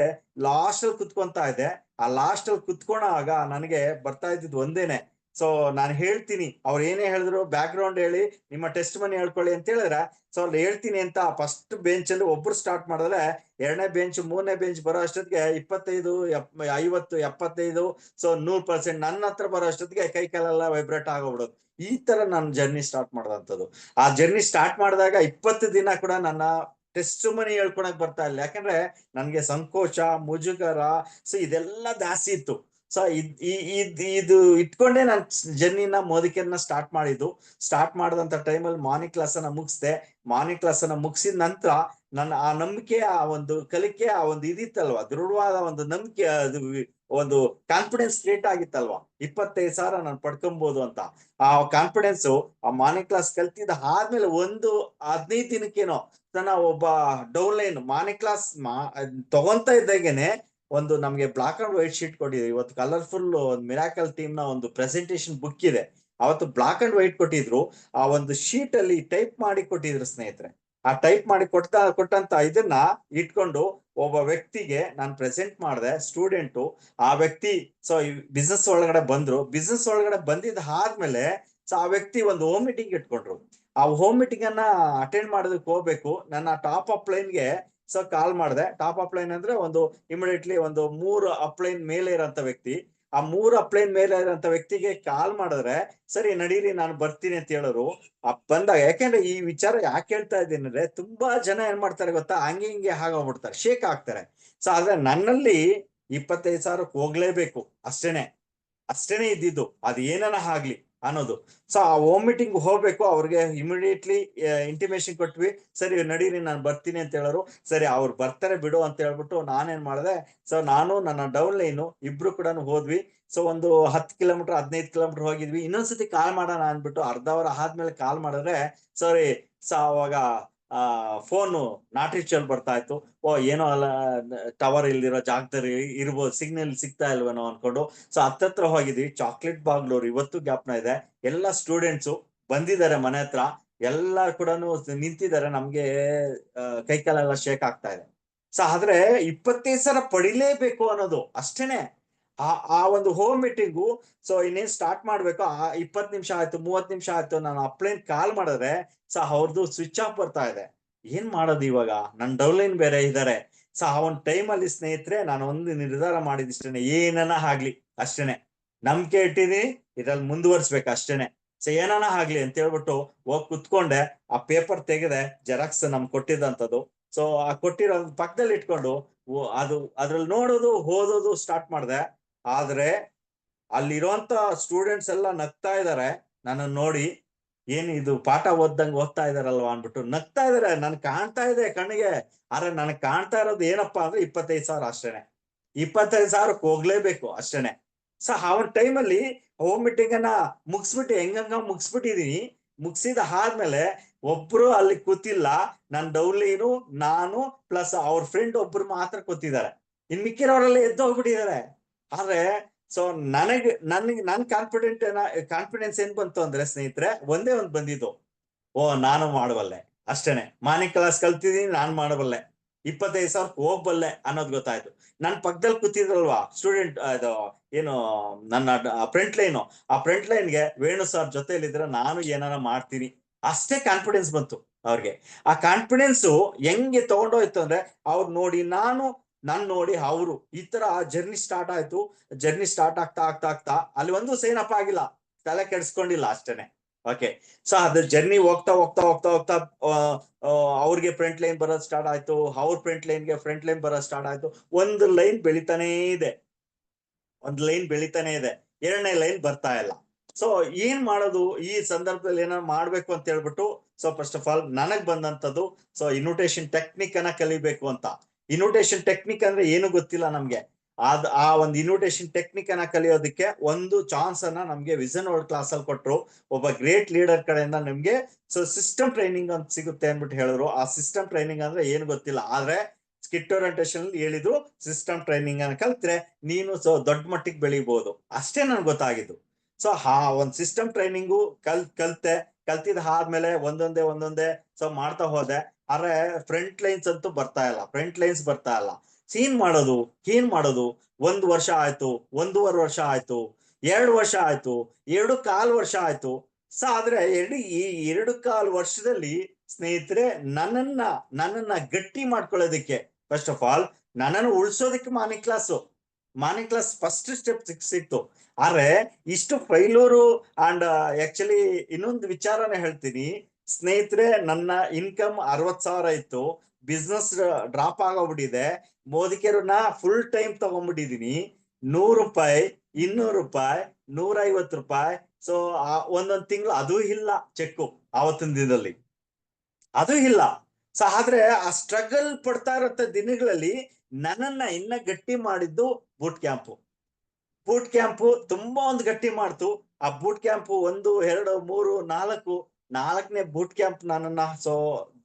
ಲಾಸ್ಟ್ ಅಲ್ಲಿ ಕುತ್ಕೊಂತಾ ಇದೆ. ಆ ಲಾಸ್ಟ್ ಅಲ್ಲಿ ಕುತ್ಕೊಳಾಗ ನನಗೆ ಬರ್ತಾ ಇದ್ದಿದ್ದು ಒಂದೇನೆ. ಸೊ ನಾನು ಹೇಳ್ತೀನಿ, ಅವ್ರು ಏನೇ ಹೇಳಿದ್ರು ಬ್ಯಾಕ್ ಗ್ರೌಂಡ್ ಹೇಳಿ ನಿಮ್ಮ ಟೆಸ್ಟ್ ಮನಿ ಹೇಳ್ಕೊಳ್ಳಿ ಅಂತ ಹೇಳಿದ್ರೆ, ಸೊ ಅಲ್ಲಿ ಹೇಳ್ತೀನಿ ಅಂತ ಫಸ್ಟ್ ಬೆಂಚ್ ಅಲ್ಲಿ ಒಬ್ರು ಸ್ಟಾರ್ಟ್ ಮಾಡಿದ್ರೆ, ಎರಡನೇ ಬೆಂಚ್ ಮೂರನೇ ಬೆಂಚ್ ಬರೋ ಅಷ್ಟೊತ್ತಿಗೆ 25 50 75 ಸೊ 100% ನನ್ನ ಹತ್ರ ಬರೋ ಅಷ್ಟೊತ್ತಿಗೆ ಕೈ ಕಾಲೆಲ್ಲ ವೈಬ್ರೇಟ್ ಆಗೋಗ್ಬಿಡೋದು. ಈ ತರ ನಾನು ಜರ್ನಿ ಸ್ಟಾರ್ಟ್ ಮಾಡ್ದಂಥದ್ದು. ಆ ಜರ್ನಿ ಸ್ಟಾರ್ಟ್ ಮಾಡಿದಾಗ 20 ದಿನ ಕೂಡ ನನ್ನ ಟೆಸ್ಟ್ ಮನಿ ಹೇಳ್ಕೊಳಕ್ ಬರ್ತಾ ಇಲ್ಲ. ಯಾಕಂದ್ರೆ ನನ್ಗೆ ಸಂಕೋಚ, ಮುಜುಗರ, ಸೊ ಇದೆಲ್ಲ ಜಾಸ್ತಿ ಇತ್ತು. ಸೊ ಇದು ಇಟ್ಕೊಂಡೇ ನಾನು ಜರ್ನಿನ ಮೋದಿಕೆಯನ್ನ ಸ್ಟಾರ್ಟ್ ಮಾಡಿದ್ದು. ಸ್ಟಾರ್ಟ್ ಮಾಡಿದಂತ ಟೈಮಲ್ಲಿ ಮಾರ್ನಿಂಗ್ ಕ್ಲಾಸ್ ಅನ್ನ ಮುಗಿಸ್ದೆ. ಮಾರ್ನಿಂಗ್ ಕ್ಲಾಸ್ ಅನ್ನ ಮುಗಿಸಿದ ನಂತರ ನನ್ನ ಆ ನಂಬಿಕೆ, ಆ ಒಂದು ಕಲಿಕೆ, ಆ ಒಂದು ಇದಿತ್ತಲ್ವಾ, ದೃಢವಾದ ಒಂದು ನಂಬಿಕೆ, ಅದು ಒಂದು ಕಾನ್ಫಿಡೆನ್ಸ್ ಕ್ರಿಯೇಟ್ ಆಗಿತ್ತಲ್ವಾ, 25,000 ನಾನು ಪಡ್ಕೊಬಹುದು ಅಂತ. ಆ ಕಾನ್ಫಿಡೆನ್ಸ್ ಆ ಮಾರ್ನಿಂಗ್ ಕ್ಲಾಸ್ ಕಲ್ತಿದ್ದ ಆದ್ಮೇಲೆ ಒಂದು 15 ದಿನಕ್ಕೇನೋ ನನ್ನ ಒಬ್ಬ ಡೌನ್ಲೈನ್ ಮಾರ್ನಿಂಗ್ ಕ್ಲಾಸ್ ತಗೊಂತ ಇದ್ದಾಗೇನೆ ಒಂದು ನಮ್ಗೆ ಬ್ಲಾಕ್ ಅಂಡ್ ವೈಟ್ ಶೀಟ್ ಕೊಟ್ಟಿದ್ರು. ಇವತ್ತು ಕಲರ್ಫುಲ್ ಮಿರಾಕಲ್ ಟೀಮ್ ನ ಒಂದು ಪ್ರೆಸೆಂಟೇಶನ್ ಬುಕ್ ಇದೆ. ಅವತ್ತು ಬ್ಲಾಕ್ ಅಂಡ್ ವೈಟ್ ಕೊಟ್ಟಿದ್ರು. ಆ ಒಂದು ಶೀಟ್ ಅಲ್ಲಿ ಟೈಪ್ ಮಾಡಿ ಕೊಟ್ಟಿದ್ರು ಸ್ನೇಹಿತರೆ. ಆ ಟೈಪ್ ಮಾಡಿ ಕೊಟ್ಟಂತ ಇದನ್ನ ಇಟ್ಕೊಂಡು ಒಬ್ಬ ವ್ಯಕ್ತಿಗೆ ನಾನು ಪ್ರೆಸೆಂಟ್ ಮಾಡಿದೆ, ಸ್ಟೂಡೆಂಟು. ಆ ವ್ಯಕ್ತಿ ಸೊ ಬಿಸ್ನೆಸ್ ಒಳಗಡೆ ಬಂದ್ರು. ಬಿಸ್ನೆಸ್ ಒಳಗಡೆ ಬಂದಿದ್ದ ಆದ್ಮೇಲೆ ಸೊ ಆ ವ್ಯಕ್ತಿ ಒಂದು ಹೋಮ್ ಮೀಟಿಂಗ್ ಇಟ್ಕೊಂಡ್ರು. ಆ ಹೋಮ್ ಮೀಟಿಂಗ್ ಅನ್ನ ಅಟೆಂಡ್ ಮಾಡೋದಕ್ಕೆ ಹೋಗ್ಬೇಕು. ನನ್ನ ಟಾಪ್ ಅಪ್ಲೈನ್ಗೆ ಸೊ ಕಾಲ್ ಮಾಡಿದೆ. ಟಾಪ್ ಅಪ್ಲೈನ್ ಅಂದ್ರೆ ಒಂದು ಇಮಿಡಿಯೇಟ್ಲಿ ಒಂದು 3 ಅಪ್ಲೈನ್ ಮೇಲೆ ಇರೋಂತ ವ್ಯಕ್ತಿ. ಆ 3 ಅಪ್ಲೈನ್ ಮೇಲೆ ಇರೋಂತ ವ್ಯಕ್ತಿಗೆ ಕಾಲ್ ಮಾಡಿದ್ರೆ, ಸರಿ ನಡೀರಿ ನಾನು ಬರ್ತೀನಿ ಅಂತ ಹೇಳೋರು. ಬಂದಾಗ, ಯಾಕೆಂದ್ರೆ ಈ ವಿಚಾರ ಯಾಕೆ ಹೇಳ್ತಾ ಇದ್ದೀನಿ ಅಂದ್ರೆ, ತುಂಬಾ ಜನ ಏನ್ ಮಾಡ್ತಾರೆ ಗೊತ್ತಾ, ಹಂಗೆ ಹಿಂಗೆ ಆಗೋಗ್ಬಿಡ್ತಾರೆ, ಶೇಕ್ ಆಗ್ತಾರೆ. ಸೊ ಆದ್ರೆ ನನ್ನಲ್ಲಿ 25,000 ಹೋಗ್ಲೇಬೇಕು ಅಷ್ಟೇನೆ ಇದ್ದಿದ್ದು, ಅದು ಏನನ ಆಗ್ಲಿ ಅನ್ನೋದು. ಸೊ ಆ ಹೋಮ್ ಮೀಟಿಂಗ್ ಹೋಗ್ಬೇಕು. ಅವ್ರಿಗೆ ಇಮಿಡಿಯೇಟ್ಲಿ ಇಂಟಿಮೇಶನ್ ಕೊಟ್ವಿ, ಸರಿ ನಡೀರಿ ನಾನು ಬರ್ತೀನಿ ಅಂತ ಹೇಳೋರು. ಸರಿ ಅವ್ರು ಬರ್ತಾರೆ ಬಿಡು ಅಂತ ಹೇಳ್ಬಿಟ್ಟು ನಾನೇನ್ ಮಾಡಿದೆ, ಸೊ ನಾನು ನನ್ನ ಡೌನ್ ಲೈನು ಇಬ್ರು ಕೂಡ ಹೋದ್ವಿ. ಸೊ ಒಂದು 10 ಕಿಲೋಮೀಟರ್ 15 ಕಿಲೋಮೀಟರ್ ಹೋಗಿದ್ವಿ. ಇನ್ನೊಂದ್ಸತಿ ಕಾಲ್ ಮಾಡೋಣ ಅಂದ್ಬಿಟ್ಟು ಅರ್ಧ ಅವರ್ ಆದ್ಮೇಲೆ ಕಾಲ್ ಮಾಡಿದ್ರೆ, ಸಾರಿ, ಸೊ ಅವಾಗ ಫೋನು ನಾಟ್ ರೀಚಬಲ್ ಬರ್ತಾ ಇತ್ತು. ಏನೋ ಅಲ್ಲ, ಟವರ್ ಇಲ್ದಿರೋ ಜಾಗದಲ್ಲಿ ಇರ್ಬೋದು, ಸಿಗ್ನಲ್ ಸಿಗ್ತಾ ಇಲ್ವೇನೋ ಅನ್ಕೊಂಡು ಸೊ ಹತ್ತತ್ರ ಹೋಗಿದ್ವಿ. ಚಾಕ್ಲೇಟ್ ಬಾಗ್ಲೂರು ಇವತ್ತು ಜ್ಞಾಪನ ಇದೆ. ಎಲ್ಲ ಸ್ಟೂಡೆಂಟ್ಸು ಬಂದಿದ್ದಾರೆ ಮನೆ ಹತ್ರ, ಎಲ್ಲ ಕೂಡ ನಿಂತಿದ್ದಾರೆ. ನಮ್ಗೆ ಕೈಕಾಲೆಲ್ಲ ಶೇಕ್ ಆಗ್ತಾ ಇದೆ. ಸೊ ಆದ್ರೆ 25,000 ಪಡಿಲೇಬೇಕು ಅನ್ನೋದು ಅಷ್ಟೇನೆ. ಆ ಒಂದು ಹೋಮ್ ಮೀಟಿಂಗು ಸೊ ಇನ್ನೇನ್ ಸ್ಟಾರ್ಟ್ ಮಾಡ್ಬೇಕು. 20 ನಿಮಿಷ ಆಯ್ತು, 30 ನಿಮಿಷ ಆಯ್ತು. ನಾನು ಅಪ್ಲೈನ್ ಕಾಲ್ ಮಾಡಿದ್ರೆ ಸೊ ಅವ್ರದ್ದು ಸ್ವಿಚ್ ಆಫ್ ಬರ್ತಾ ಇದೆ. ಏನ್ ಮಾಡೋದು ಇವಾಗ, ನನ್ ಡೌನ್ಲೈನ್ ಬೇರೆ ಇದಾರೆ. ಸೊ ಆ ಒಂದು ಟೈಮಲ್ಲಿ ಸ್ನೇಹಿತರೆ ನಾನು ಒಂದು ನಿರ್ಧಾರ ಮಾಡಿದಿಷ್ಟೇನೆ, ಏನನ ಆಗ್ಲಿ ಅಷ್ಟೇನೆ, ನಂಬಿಕೆ ಇಟ್ಟಿದೀನಿ, ಇದ್ರಲ್ಲಿ ಮುಂದುವರ್ಸ್ಬೇಕು ಅಷ್ಟೇನೆ. ಸೊ ಏನನ ಆಗ್ಲಿ ಅಂತ ಹೇಳ್ಬಿಟ್ಟು ಹೋಗಿ ಕುತ್ಕೊಂಡೆ. ಆ ಪೇಪರ್ ತೆಗೆದೆ, ಜೆರಾಕ್ಸ್ ನಮ್ಗೆ ಕೊಟ್ಟಿದ್ದಂಥದ್ದು. ಸೊ ಆ ಕೊಟ್ಟಿರೋ ಪಕ್ಕದಲ್ಲಿ ಇಟ್ಕೊಂಡು ಅದ್ರಲ್ಲಿ ನೋಡೋದು, ಓದೋದು ಸ್ಟಾರ್ಟ್ ಮಾಡಿದೆ. ಆದ್ರೆ ಅಲ್ಲಿರುವಂತ ಸ್ಟೂಡೆಂಟ್ಸ್ ಎಲ್ಲ ನಗ್ತಾ ಇದಾರೆ ನನ್ನ ನೋಡಿ. ಏನ್ ಇದು ಪಾಠ ಓದ್ತಾ ಇದಾರಲ್ವಾ ಅನ್ಬಿಟ್ಟು ನಗ್ತಾ ಇದಾರೆ. ನನ್ ಕಾಣ್ತಾ ಇದೆ ಕಣ್ಣಿಗೆ. ಆದ್ರೆ ನನಗ್ ಕಾಣ್ತಾ ಇರೋದು ಏನಪ್ಪಾ ಅಂದ್ರೆ 25,000 ಅಷ್ಟೇನೆ. 25,000 ಹೋಗ್ಲೇಬೇಕು ಅಷ್ಟೇನೆ. ಸೊ ಆ ಒಂದು ಟೈಮಲ್ಲಿ ಹೋಮ್ ಮೀಟಿಂಗ್ ಅನ್ನ ಮುಗಿಸ್ಬಿಟ್ಟು ಹೆಂಗಂಗ ಮುಗಿಸ್ಬಿಟ್ಟಿದೀನಿ. ಮುಗಿಸಿದ ಆದ್ಮೇಲೆ ಒಬ್ರು ಅಲ್ಲಿ ಕೂತಿಲ್ಲ. ನನ್ ಡೌನ್ಲೈನು, ನಾನು ಪ್ಲಸ್ ಅವ್ರ ಫ್ರೆಂಡ್ ಒಬ್ರು ಮಾತ್ರ ಕೂತಿದ್ದಾರೆ. ಇನ್ ಮಿಕ್ಕಿರೋರೆಲ್ಲ ಎದ್ದೋಗ್ಬಿಟ್ಟಿದ್ದಾರೆ. ಆದ್ರೆ ಸೊ ನನ್ ಕಾನ್ಫಿಡೆನ್ಸ್ ಏನ್ ಬಂತು ಅಂದ್ರೆ ಸ್ನೇಹಿತರೆ, ಒಂದೇ ಒಂದು ಬಂದಿದ್ದು, ನಾನು ಮಾಡಬಲ್ಲೆ ಅಷ್ಟೇನೆ. ಮಾರ್ನಿಂಗ್ ಕ್ಲಾಸ್ ಕಲ್ತಿದೀನಿ, ನಾನ್ ಮಾಡಬಲ್ಲೆ, 25,000 ಹೋಗ್ಬಲ್ಲೆ ಅನ್ನೋದು ಗೊತ್ತಾಯ್ತು. ನನ್ ಪಕ್ಕದಲ್ಲಿ ಕೂತಿದ್ರಲ್ವಾ ಸ್ಟೂಡೆಂಟ್, ಅದು ಏನು ನನ್ನ ಫ್ರಂಟ್ ಲೈನು, ಆ ಫ್ರಂಟ್ ಲೈನ್ಗೆ ವೇಣು ಸರ್ ಜೊತೆಲಿದ್ರೆ ನಾನು ಏನಾರ ಮಾಡ್ತೀನಿ ಅಷ್ಟೇ ಕಾನ್ಫಿಡೆನ್ಸ್ ಬಂತು ಅವ್ರಿಗೆ. ಆ ಕಾನ್ಫಿಡೆನ್ಸ್ ಹೆಂಗೆ ತಗೊಂಡೋಯ್ತು ಅಂದ್ರೆ, ಅವ್ರು ನೋಡಿ ನಾನ್ ನೋಡಿ ಅವರು, ಈ ತರ ಜರ್ನಿ ಸ್ಟಾರ್ಟ್ ಆಯ್ತು. ಜರ್ನಿ ಸ್ಟಾರ್ಟ್ ಆಗ್ತಾ ಅಲ್ಲಿ ಒಂದು ಸೈನ್ ಅಪ್ ಆಗಿಲ್ಲ, ತಲೆ ಕೆಡಿಸ್ಕೊಂಡಿಲ್ಲ ಅಷ್ಟೇನೆ. ಓಕೆ. ಸೊ ಅದು ಜರ್ನಿ ಹೋಗ್ತಾ ಅವ್ರಿಗೆ ಫ್ರಂಟ್ ಲೈನ್ ಬರೋದು ಸ್ಟಾರ್ಟ್ ಆಯ್ತು. ಅವ್ರ ಫ್ರಂಟ್ ಲೈನ್ ಬರೋದು ಸ್ಟಾರ್ಟ್ ಆಯ್ತು. ಒಂದು ಲೈನ್ ಬೆಳಿತಾನೇ ಇದೆ, ಎರಡನೇ ಲೈನ್ ಬರ್ತಾ ಇಲ್ಲ. ಸೊ ಏನ್ ಮಾಡೋದು ಈ ಸಂದರ್ಭದಲ್ಲಿ, ಏನಾದ್ರು ಮಾಡ್ಬೇಕು ಅಂತ ಹೇಳ್ಬಿಟ್ಟು, ಸೊ ಫಸ್ಟ್ ಆಫ್ ಆಲ್ ನನಗ್ ಬಂದಂತದ್ದು, ಸೊ ಇನ್ವಿಟೇಷನ್ ಟೆಕ್ನಿಕ್ ಅನ್ನ ಕಲಿಬೇಕು ಅಂತ. ಇನ್ವಿಟೇಷನ್ ಟೆಕ್ನಿಕ್ ಅಂದ್ರೆ ಏನು ಗೊತ್ತಿಲ್ಲ ನಮ್ಗೆ. ಆ ಒಂದು ಇನ್ವಿಟೇಷನ್ ಟೆಕ್ನಿಕ್ ಅನ್ನ ಕಲಿಯೋದಕ್ಕೆ ಒಂದು ಚಾನ್ಸ್ ಅನ್ನ ನಮ್ಗೆ ವಿಷನ್ ವರ್ಲ್ಡ್ ಕ್ಲಾಸ್ ಅಲ್ಲಿ ಕೊಟ್ರು. ಒಬ್ಬ ಗ್ರೇಟ್ ಲೀಡರ್ ಕಡೆಯಿಂದ ನಮ್ಗೆ ಸೊ ಸಿಸ್ಟಮ್ ಟ್ರೈನಿಂಗ್ ಅಂತ ಸಿಗುತ್ತೆ ಅನ್ಬಿಟ್ಟು ಹೇಳಿದ್ರು. ಆ ಸಿಸ್ಟಮ್ ಟ್ರೈನಿಂಗ್ ಅಂದ್ರೆ ಏನು ಗೊತ್ತಿಲ್ಲ, ಆದ್ರೆ ಸ್ಕಿಟ್ ಓರಿಯಂಟೇಷನ್ ಹೇಳಿದ್ರು, ಸಿಸ್ಟಮ್ ಟ್ರೈನಿಂಗ್ ಅನ್ನ ಕಲ್ತ್ರೆ ನೀನು ಸೊ ದೊಡ್ಡ ಮಟ್ಟಿಗೆ ಬೆಳಿಬಹುದು, ಅಷ್ಟೇ ನನ್ಗೆ ಗೊತ್ತಾಗಿದ್ದು. ಸೊ ಆ ಒಂದು ಸಿಸ್ಟಮ್ ಟ್ರೈನಿಂಗು ಕಲ್ತಿದ ಆದ್ಮೇಲೆ ಒಂದೊಂದೇ ಸೊ ಮಾಡ್ತಾ ಹೋದೆ. ಆದ್ರೆ ಫ್ರಂಟ್ ಲೈನ್ಸ್ ಬರ್ತಾ ಇಲ್ಲ. ಏನ್ ಮಾಡೋದು 1 ವರ್ಷ ಆಯ್ತು, 1.5 ವರ್ಷ ಆಯ್ತು, 2 ವರ್ಷ ಆಯ್ತು, 2.25 ವರ್ಷ ಆಯ್ತು. ಸೊ ಆದ್ರೆ ಈ 2.25 ವರ್ಷದಲ್ಲಿ ಸ್ನೇಹಿತರೆ ನನ್ನನ್ನ ಗಟ್ಟಿ ಮಾಡ್ಕೊಳ್ಳೋದಕ್ಕೆ, ಫಸ್ಟ್ ಆಫ್ ಆಲ್ ನನ್ನನ್ನು ಉಳಿಸೋದಕ್ಕೆ ಮಾರ್ನಿಂಗ್ ಕ್ಲಾಸ್ ಫಸ್ಟ್ ಸ್ಟೆಪ್ ಸಿಕ್ತು. ಆದ್ರೆ ಇಷ್ಟು ಫೈಲೂರು ಅಂಡ್ ಆಕ್ಚುಲಿ ಇನ್ನೊಂದು ವಿಚಾರನೇ ಹೇಳ್ತೀನಿ ಸ್ನೇಹಿತರೆ, ನನ್ನ ಇನ್ಕಮ್ 60,000 ಇತ್ತು, ಬಿಸ್ನೆಸ್ ಡ್ರಾಪ್ ಆಗೋಗ್ಬಿಟ್ಟಿದೆ, ಮೋದಿಕೆರನ್ನ ಫುಲ್ ಟೈಮ್ ತಗೊಂಡ್ಬಿಟ್ಟಿದೀನಿ, 100 ರೂಪಾಯಿ, 200 ರೂಪಾಯಿ, 150 ರೂಪಾಯಿ. ಸೊ ಒಂದೊಂದ್ ತಿಂಗಳು ಅದೂ ಇಲ್ಲ ಚೆಕ್ಕು, ಆವತ್ತಿನ ದಿನದಲ್ಲಿ ಅದು ಇಲ್ಲ. ಸೊ ಆದ್ರೆ ಆ ಸ್ಟ್ರಗಲ್ ಪಡ್ತಾ ಇರತ್ತ ದಿನಗಳಲ್ಲಿ ನನ್ನನ್ನ ಇನ್ನ ಗಟ್ಟಿ ಮಾಡಿದ್ದು ಬೂಟ್ ಕ್ಯಾಂಪು ತುಂಬಾ ಒಂದು ಗಟ್ಟಿ ಮಾಡ್ತು. ಆ ಬೂಟ್ ಕ್ಯಾಂಪು 1, 2, 3, 4ನೇ ಬೂಟ್ ಕ್ಯಾಂಪ್ ನನ್ನನ್ನ ಸೊ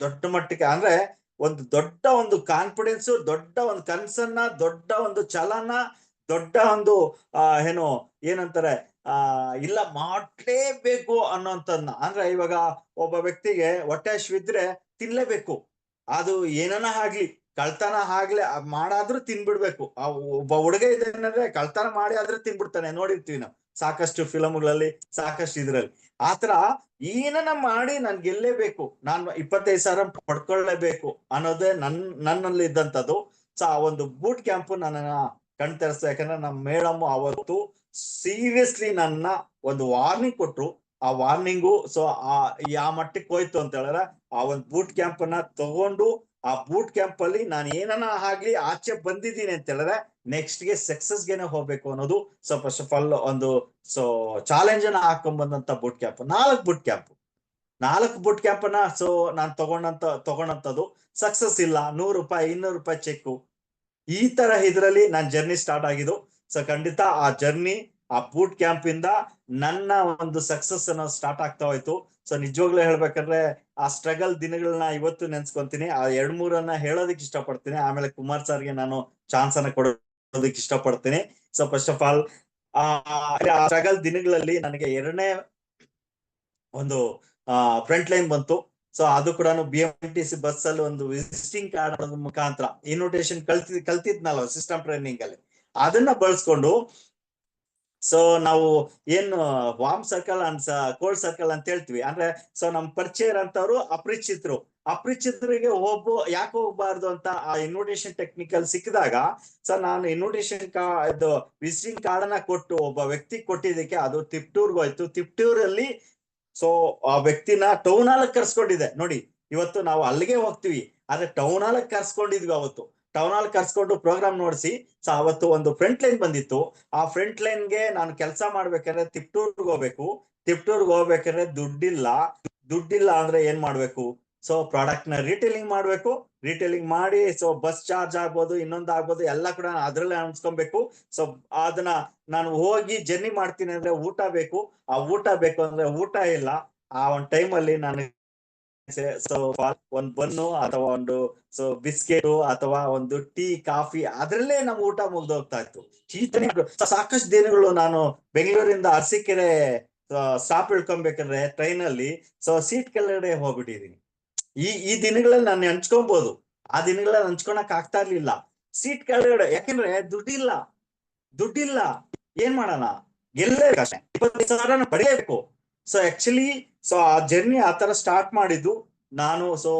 ದೊಡ್ಡ ಮಟ್ಟಿಗೆ, ಅಂದ್ರೆ ಒಂದು ಕಾನ್ಫಿಡೆನ್ಸ್, ದೊಡ್ಡ ಒಂದು ಕನ್ಸನ್ನ, ದೊಡ್ಡ ಒಂದು ಛಲನ, ದೊಡ್ಡ ಒಂದು ಏನಂತಾರೆ ಇಲ್ಲ ಮಾಡ್ಲೇಬೇಕು ಅನ್ನೋಂಥದ್ನ. ಅಂದ್ರೆ ಇವಾಗ ಒಬ್ಬ ವ್ಯಕ್ತಿಗೆ ಹೊಟ್ಟೆ ಹಸಿವಿದ್ರೆ ತಿನ್ಲೇಬೇಕು, ಅದು ಏನನ ಆಗ್ಲಿ, ಕಳ್ತನ ಆಗ್ಲಿ ಮಾಡಾದ್ರೂ ತಿನ್ಬಿಡ್ಬೇಕು. ಒಬ್ಬ ಹುಡುಗ ಇದೇನಂದ್ರೆ ಕಳ್ತನ ಮಾಡಿ ಆದ್ರೂ ತಿನ್ಬಿಡ್ತಾನೆ, ನೋಡಿರ್ತೀವಿ ನಾವು ಸಾಕಷ್ಟು ಫಿಲಮ್ಗಳಲ್ಲಿ, ಸಾಕಷ್ಟು ಇದ್ರಲ್ಲಿ. ಆತರ ಏನನ ಮಾಡಿ ನಾನ್ ಗೆಲ್ಲೇಬೇಕು, ನಾನು 25,000 ಪಡ್ಕೊಳ್ಳೇಬೇಕು ಅನ್ನೋದೇ ನನ್ನಲ್ಲಿ ಇದ್ದಂಥದ್ದು. ಸೊ ಆ ಒಂದು ಬೂಟ್ ಕ್ಯಾಂಪು ನನ್ನನ್ನ ಕಣ್ತರಿಸ್ತು. ಯಾಕಂದ್ರೆ ನಮ್ಮ ಮೇಡಮ್ ಅವತ್ತು ಸೀರಿಯಸ್ಲಿ ನನ್ನ ಒಂದು ವಾರ್ನಿಂಗ್ ಕೊಟ್ರು. ಆ ವಾರ್ನಿಂಗು ಸೊ ಯಾವ ಮಟ್ಟಕ್ಕೆ ಹೋಯ್ತು ಅಂತ ಹೇಳಿದ್ರೆ, ಆ ಒಂದು ಬೂಟ್ ಕ್ಯಾಂಪ್ ಅನ್ನ ತಗೊಂಡು ಆ ಬೂಟ್ ಕ್ಯಾಂಪ್ ಅಲ್ಲಿ ನಾನು ಏನನ ಆಗ್ಲಿ ಆಚೆ ಬಂದಿದ್ದೀನಿ ಅಂತ ಹೇಳಿದ್ರೆ ನೆಕ್ಸ್ಟ್ ಗೆ ಸಕ್ಸಸ್ ಗೆನೆ ಹೋಗ್ಬೇಕು ಅನ್ನೋದು. ಸೊ ಫಸ್ಟ್ ಆಫ್ ಆಲ್ ಒಂದು ಚಾಲೆಂಜ್ ಅನ್ನ ಹಾಕೊಂಡ್ ಬಂದಂತ ಬೂಟ್ ಕ್ಯಾಂಪ್, 4 ಬೂಟ್ ಕ್ಯಾಂಪ್ ಅನ್ನ ಸೊ ನಾನ್ ತಗೊಂಡಂತದ್ದು ಸಕ್ಸಸ್ ಇಲ್ಲ. 100 ರೂಪಾಯಿ, 200 ರೂಪಾಯಿ ಚೆಕ್ಕು, ಈ ತರ ಇದ್ರಲ್ಲಿ ನಾನ್ ಜರ್ನಿ ಸ್ಟಾರ್ಟ್ ಆಗಿದ್ದು. ಸೊ ಖಂಡಿತ ಆ ಜರ್ನಿ, ಆ ಬೂಟ್ ಕ್ಯಾಂಪ್ ಇಂದ ನನ್ನ ಒಂದು ಸಕ್ಸಸ್ ಅನ್ನೋ ಸ್ಟಾರ್ಟ್ ಆಗ್ತಾ ಹೋಯ್ತು. ಸೊ ನಿಜವಾಗ್ಲೂ ಹೇಳ್ಬೇಕಂದ್ರೆ ಆ ಸ್ಟ್ರಗಲ್ ದಿನಗಳನ್ನ ಇವತ್ತು ನೆನ್ಸ್ಕೊಂತೀನಿ. ಆ 2-3 ಹೇಳೋದಕ್ಕೆ ಇಷ್ಟಪಡ್ತೀನಿ, ಆಮೇಲೆ ಕುಮಾರ್ ಸರ್ಗೆ ನಾನು ಚಾನ್ಸ್ ಅನ್ನ ಕೊಡೋದಕ್ಕೆ ಇಷ್ಟಪಡ್ತೀನಿ. ಸೊ ಫಸ್ಟ್ ಆಫ್ ಆಲ್ ಆ ಸ್ಟ್ರಗಲ್ ದಿನಗಳಲ್ಲಿ ನನಗೆ 2ನೇ ಒಂದು ಫ್ರಂಟ್ ಲೈನ್ ಬಂತು. ಸೊ ಅದು ಕೂಡ BMTC ಬಸ್ ಅಲ್ಲಿ ಒಂದು ವಿಸಿಟಿಂಗ್ ಕಾರ್ಡ್ ಮುಖಾಂತರ ಇನ್ವಿಟೇಷನ್ ಕಲ್ತಿದ್ನಲ್ಲ ಸಿಸ್ಟಮ್ ಟ್ರೈನಿಂಗ್ ಅಲ್ಲಿ, ಅದನ್ನ ಬಳಸ್ಕೊಂಡು ಸೊ ನಾವು ಏನು warm circle and cold circle ಅಂತ ಹೇಳ್ತೀವಿ. ಅಂದ್ರೆ ಸೊ ನಮ್ ಪರಿಚಯ ಇರೋಂಥವ್ರು ಅಪರಿಚಿತರಿಗೆ ಯಾಕೆ ಹೋಗ್ಬಾರ್ದು ಅಂತ ಆ ಇನ್ವಿಟೇಷನ್ ಟೆಕ್ನಿಕಲ್ ಸಿಕ್ಕಿದಾಗ, ಸೊ ನಾನು ಇನ್ವಿಟೇಷನ್ ಇದು ವಿಸಿಟಿಂಗ್ ಕಾರ್ಡ್ ಅನ್ನ ಕೊಟ್ಟು ಒಬ್ಬ ವ್ಯಕ್ತಿ ಕೊಟ್ಟಿದ್ದಕ್ಕೆ ಅದು ತಿಪ್ಟೂರ್ಗೆ ಹೋಯ್ತು. ತಿಪ್ಟೂರಲ್ಲಿ ಸೊ ಆ ವ್ಯಕ್ತಿನ ಟೌನ್ ಹಾಲ್ ಕರ್ಸ್ಕೊಂಡಿದೆ. ನೋಡಿ, ಇವತ್ತು ನಾವು ಅಲ್ಲಿಗೆ ಹೋಗ್ತೀವಿ, ಆದ್ರೆ ಟೌನ್ ಹಾಲ್ ಕರ್ಸ್ಕೊಂಡಿದ್ವಿ. ಅವತ್ತು ಟೌನ್ ಹಾಲ್ ಕರ್ಸ್ಕೊಂಡು ಪ್ರೋಗ್ರಾಮ್ ನೋಡಿಸಿ. ಸೊ ಅವತ್ತು ಒಂದು ಫ್ರಂಟ್ ಲೈನ್ ಬಂದಿತ್ತು. ಆ ಫ್ರಂಟ್ ಲೈನ್ಗೆ ನಾನು ಕೆಲಸ ಮಾಡ್ಬೇಕಾದ್ರೆ ತಿಪ್ಟೂರ್ಗೆ ಹೋಗ್ಬೇಕಾದ್ರೆ ದುಡ್ಡಿಲ್ಲ ಅಂದ್ರೆ ಏನ್ ಮಾಡ್ಬೇಕು? ಸೊ ಪ್ರಾಡಕ್ಟ್ ನ ರಿಟೇಲಿಂಗ್ ಮಾಡಿ ಸೊ ಬಸ್ ಚಾರ್ಜ್ ಆಗ್ಬೋದು, ಇನ್ನೊಂದು ಆಗ್ಬೋದು, ಎಲ್ಲ ಕೂಡ ಅದ್ರಲ್ಲೇ ಅನ್ಸ್ಕೊಬೇಕು. ಸೊ ಅದನ್ನ ನಾನು ಹೋಗಿ ಜರ್ನಿ ಮಾಡ್ತೀನಿ ಅಂದ್ರೆ ಊಟ ಬೇಕು ಅಂದ್ರೆ ಊಟ ಇಲ್ಲ. ಆ ಒಂದು ಟೈಮಲ್ಲಿ ನಾನು ಸೊ ಒಂದು ಬನ್ನು ಅಥವಾ ಒಂದು ಬಿಸ್ಕೆಟ್ ಅಥವಾ ಒಂದು ಟೀ, ಕಾಫಿ, ಅದ್ರಲ್ಲೇ ನಮ್ ಊಟ ಮುಗ್ದೋಗ್ತಾ ಇತ್ತು. ಸಾಕಷ್ಟು ದಿನಗಳು ನಾನು ಬೆಂಗಳೂರಿಂದ ಅರಸೀಕೆರೆ ಸ್ಟಾಪ್ ಇಳ್ಕೊಬೇಕಂದ್ರೆ ಟ್ರೈನ್ ಅಲ್ಲಿ ಸೊ ಸೀಟ್ ಕೆಳಗಡೆ ಹೋಗ್ಬಿಟ್ಟಿದೀನಿ. ಈ ದಿನಗಳಲ್ಲಿ ನಾನು ಹಂಚ್ಕೊಬಹುದು, ಆ ದಿನಗಳಲ್ಲಿ ಹಂಚ್ಕೊಳಕ್ ಆಗ್ತಾ ಇರ್ಲಿಲ್ಲ ಸೀಟ್ ಕೆಳಗಡೆ. ಯಾಕಂದ್ರೆ ದುಡ್ಡಿಲ್ಲ, ಏನ್ ಮಾಡೋಣ, ಗೆಲ್ಲೇಬೇಕು, 25,000 ಪಡೆಯಬೇಕು. ಸೊ ಆಕ್ಚುಲಿ ಸೊ ಆ ಜರ್ನಿ ಆತರ ಸ್ಟಾರ್ಟ್ ಮಾಡಿದ್ದು ನಾನು. ಸೊ